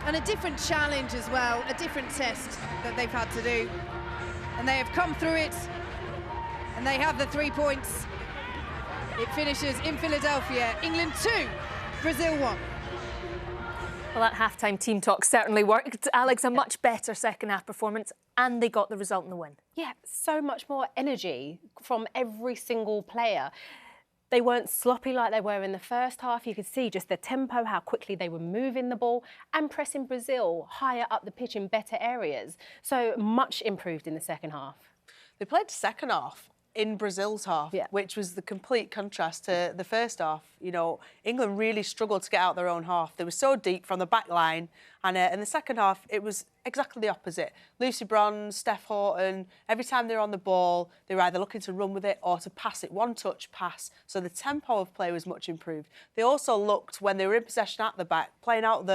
Speaker 3: And a different challenge as well, a different test that they've had to do. And they have come through it, and they have the 3 points. It finishes in Philadelphia. England 2, Brazil 1.
Speaker 4: Well, that half-time team talk certainly worked. Alex, a much better second-half performance, and they got the result in the win.
Speaker 5: Yeah, so much more energy from every single player. They weren't sloppy like they were in the first half. You could see just the tempo, how quickly they were moving the ball and pressing Brazil higher up the pitch in better areas. So much improved in the second half.
Speaker 6: They played second half in Brazil's half, which was the complete contrast to the first half. You know, England really struggled to get out their own half. They were so deep from the back line, and in the second half, it was exactly the opposite. Lucy Bronze, Steph Houghton, every time they were on the ball, they were either looking to run with it or to pass it, one-touch pass. So the tempo of play was much improved. They also looked, when they were in possession at the back, playing out of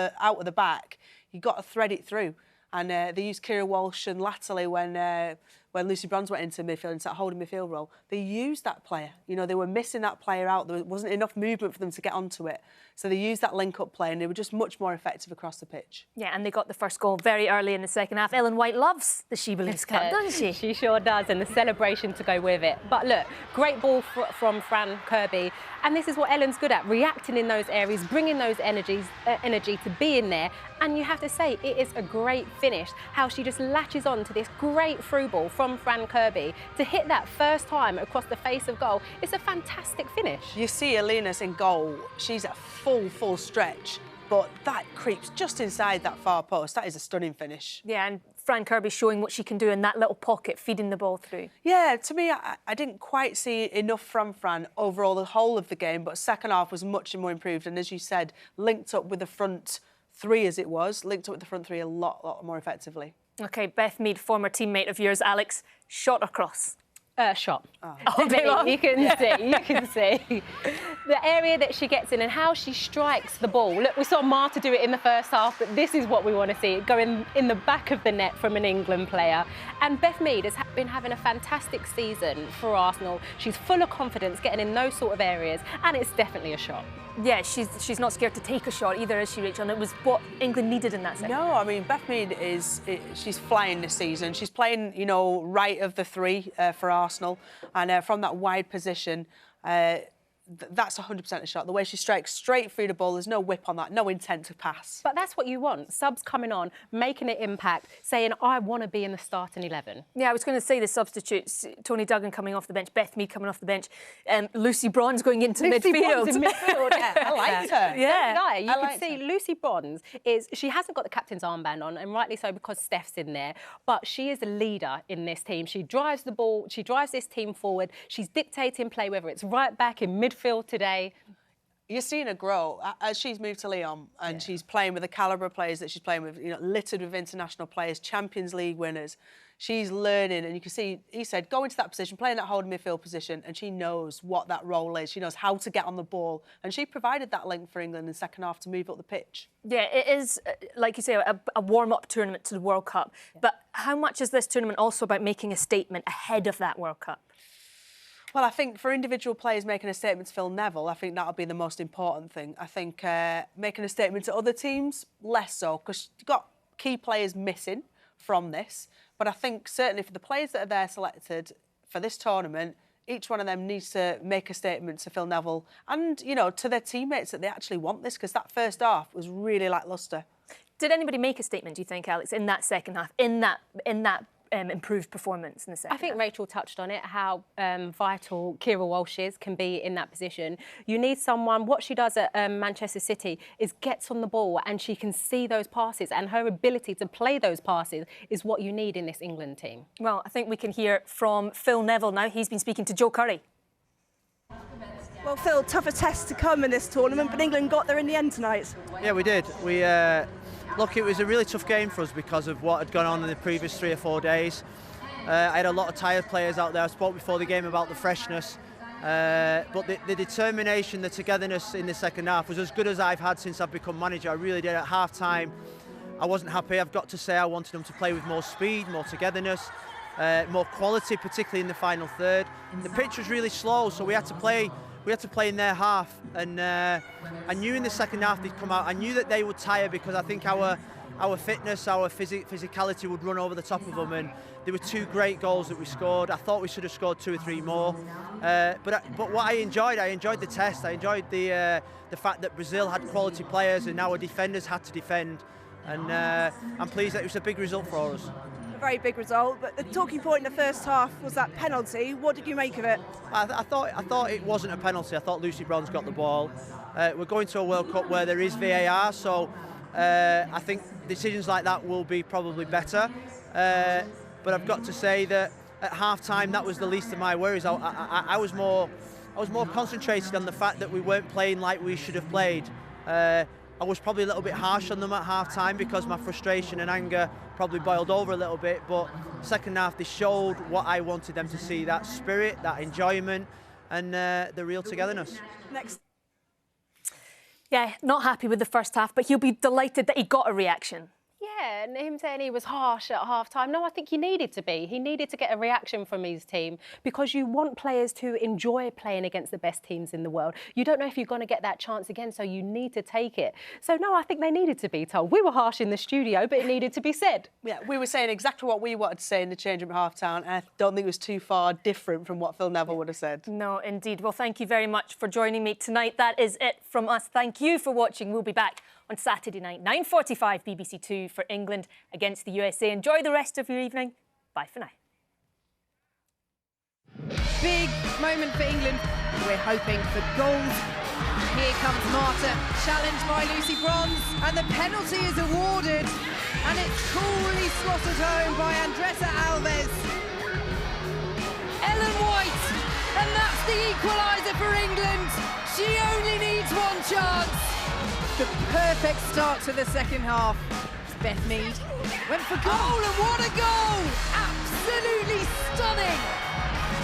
Speaker 6: the back, you got to thread it through. And they used Kira Walsh and latterly when Lucy Bronze went into midfield and started holding midfield role, they used that player. You know, they were missing that player out. There wasn't enough movement for them to get onto it. So they used that link-up play and they were just much more effective across the pitch.
Speaker 4: Yeah, and they got the first goal very early in the second half. Ellen White loves the SheBelieves Cup, doesn't she?
Speaker 5: She sure does, and the celebration to go with it. But look, great ball from Fran Kirby. And this is what Ellen's good at, reacting in those areas, bringing those energy to be in there. And you have to say, it is a great finish, how she just latches on to this great through ball from Fran Kirby to hit that first time across the face of goal. It's a fantastic finish.
Speaker 6: You see Alina's in goal. She's at full stretch, but that creeps just inside that far post. That is a stunning finish.
Speaker 4: Yeah, and Fran Kirby showing what she can do in that little pocket, feeding the ball through.
Speaker 6: Yeah, to me, I didn't quite see enough from Fran overall the whole of the game, but second half was much more improved. And as you said, linked up with the front three as it was, linked up with the front three a lot more effectively.
Speaker 4: OK, Beth Mead, former teammate of yours, Alex, shot across.
Speaker 5: Shot.
Speaker 4: Oh,
Speaker 5: you can see the area that she gets in and how she strikes the ball. Look, we saw Marta do it in the first half, but this is what we want to see, it going in the back of the net from an England player. And Beth Mead has been having a fantastic season for Arsenal. She's full of confidence getting in those sort of areas, and it's definitely a shot.
Speaker 4: Yeah, she's not scared to take a shot either, is she, Rachel? And it was what England needed in that second.
Speaker 6: No, I mean, Beth Mead she's flying this season. She's playing, you know, right of the three for Arsenal, and from that wide position, that's 100% a shot. The way she strikes straight through the ball, there's no whip on that, no intent to pass.
Speaker 5: But that's what you want. Subs coming on, making an impact, saying, I want to be in the starting 11.
Speaker 4: Yeah, I was going to say the substitutes. Tony Duggan coming off the bench, Beth Mead coming off the bench, Lucy Bronze going into midfield.
Speaker 5: Bronze in midfield.
Speaker 6: Yeah, I liked her.
Speaker 5: Yeah. You can see Lucy Bronze she hasn't got the captain's armband on, and rightly so because Steph's in there, but she is a leader in this team. She drives the ball, she drives this team forward, she's dictating play, whether it's right back in midfield today.
Speaker 6: You're seeing her grow as she's moved to Lyon and she's playing with the calibre of players that she's playing with, you know, littered with international players, Champions League winners. She's learning, and you can see, he said, go into that position, play in that holding midfield position, and she knows what that role is. She knows how to get on the ball, and she provided that link for England in the second half to move up the pitch.
Speaker 4: Yeah, it is, like you say, a warm-up tournament to the World Cup. Yeah. But how much is this tournament also about making a statement ahead of that World Cup?
Speaker 6: Well, I think for individual players making a statement to Phil Neville, I think that'll be the most important thing. I think making a statement to other teams, less so, because you've got key players missing from this. But I think certainly for the players that are there selected for this tournament, each one of them needs to make a statement to Phil Neville and, you know, to their teammates that they actually want this, because that first half was really lacklustre.
Speaker 4: Did anybody make a statement, do you think, Alex, in that second half, in that improved performance in the second half?
Speaker 5: I think Rachel touched on it, how vital Kira Walsh can be in that position. You need someone, what she does at Manchester City is gets on the ball and she can see those passes, and her ability to play those passes is what you need in this England team.
Speaker 4: Well, I think we can hear from Phil Neville now. He's been speaking to Joe Curry.
Speaker 7: Well, Phil, tougher tests to come in this tournament, but England got there in the end tonight.
Speaker 8: Yeah, we did. Look, it was a really tough game for us because of what had gone on in the previous 3 or 4 days. I had a lot of tired players out there. I spoke before the game about the freshness, but the determination, the togetherness in the second half was as good as I've had since I've become manager. I really did. At half-time, I wasn't happy. I've got to say I wanted them to play with more speed, more togetherness, more quality, particularly in the final third. The pitch was really slow, so we had to play in their half, and I knew in the second half they'd come out. I knew that they would tire because I think our our fitness, our physicality would run over the top of them, and there were 2 great goals that we scored. I thought we should have scored 2 or 3 more, but what I enjoyed the test. I enjoyed the fact that Brazil had quality players and our defenders had to defend, and I'm pleased that it was a big result for us.
Speaker 7: A very big result, but the talking point in the first half was that penalty. What did you make of it?
Speaker 8: I thought it wasn't a penalty. I thought Lucy Bronze got the ball. We're going to a World Cup where there is VAR, so I think decisions like that will be probably better. But I've got to say that at half-time, that was the least of my worries. I was more concentrated on the fact that we weren't playing like we should have played. I was probably a little bit harsh on them at half-time because my frustration and anger probably boiled over a little bit, but second half they showed what I wanted them to see, that spirit, that enjoyment, and the real togetherness.
Speaker 7: Next.
Speaker 4: Yeah, not happy with the first half, but he'll be delighted that he got a reaction.
Speaker 5: Yeah, and him saying he was harsh at half-time. No, I think he needed to be. He needed to get a reaction from his team because you want players to enjoy playing against the best teams in the world. You don't know if you're going to get that chance again, so you need to take it. So, no, I think they needed to be told. We were harsh in the studio, but it needed to be said.
Speaker 6: Yeah, we were saying exactly what we wanted to say in the change room at half-time, and I don't think it was too far different from what Phil Neville would have said.
Speaker 4: No, indeed. Well, thank you very much for joining me tonight. That is it from us. Thank you for watching. We'll be back on Saturday night, 9:45 BBC 2 for England against the USA. Enjoy the rest of your evening. Bye for now.
Speaker 3: Big moment for England. We're hoping for goals. Here comes Marta, challenged by Lucy Bronze, and the penalty is awarded, and it's coolly slotted home by Andressa Alves. Ellen White, and that's the equaliser for England. She only needs 1 chance. The perfect start to the second half. Beth Mead went for goal, and what a goal! Absolutely stunning!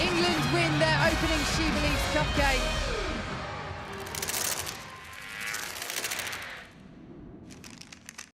Speaker 3: England win their opening SheBelieves Cup game.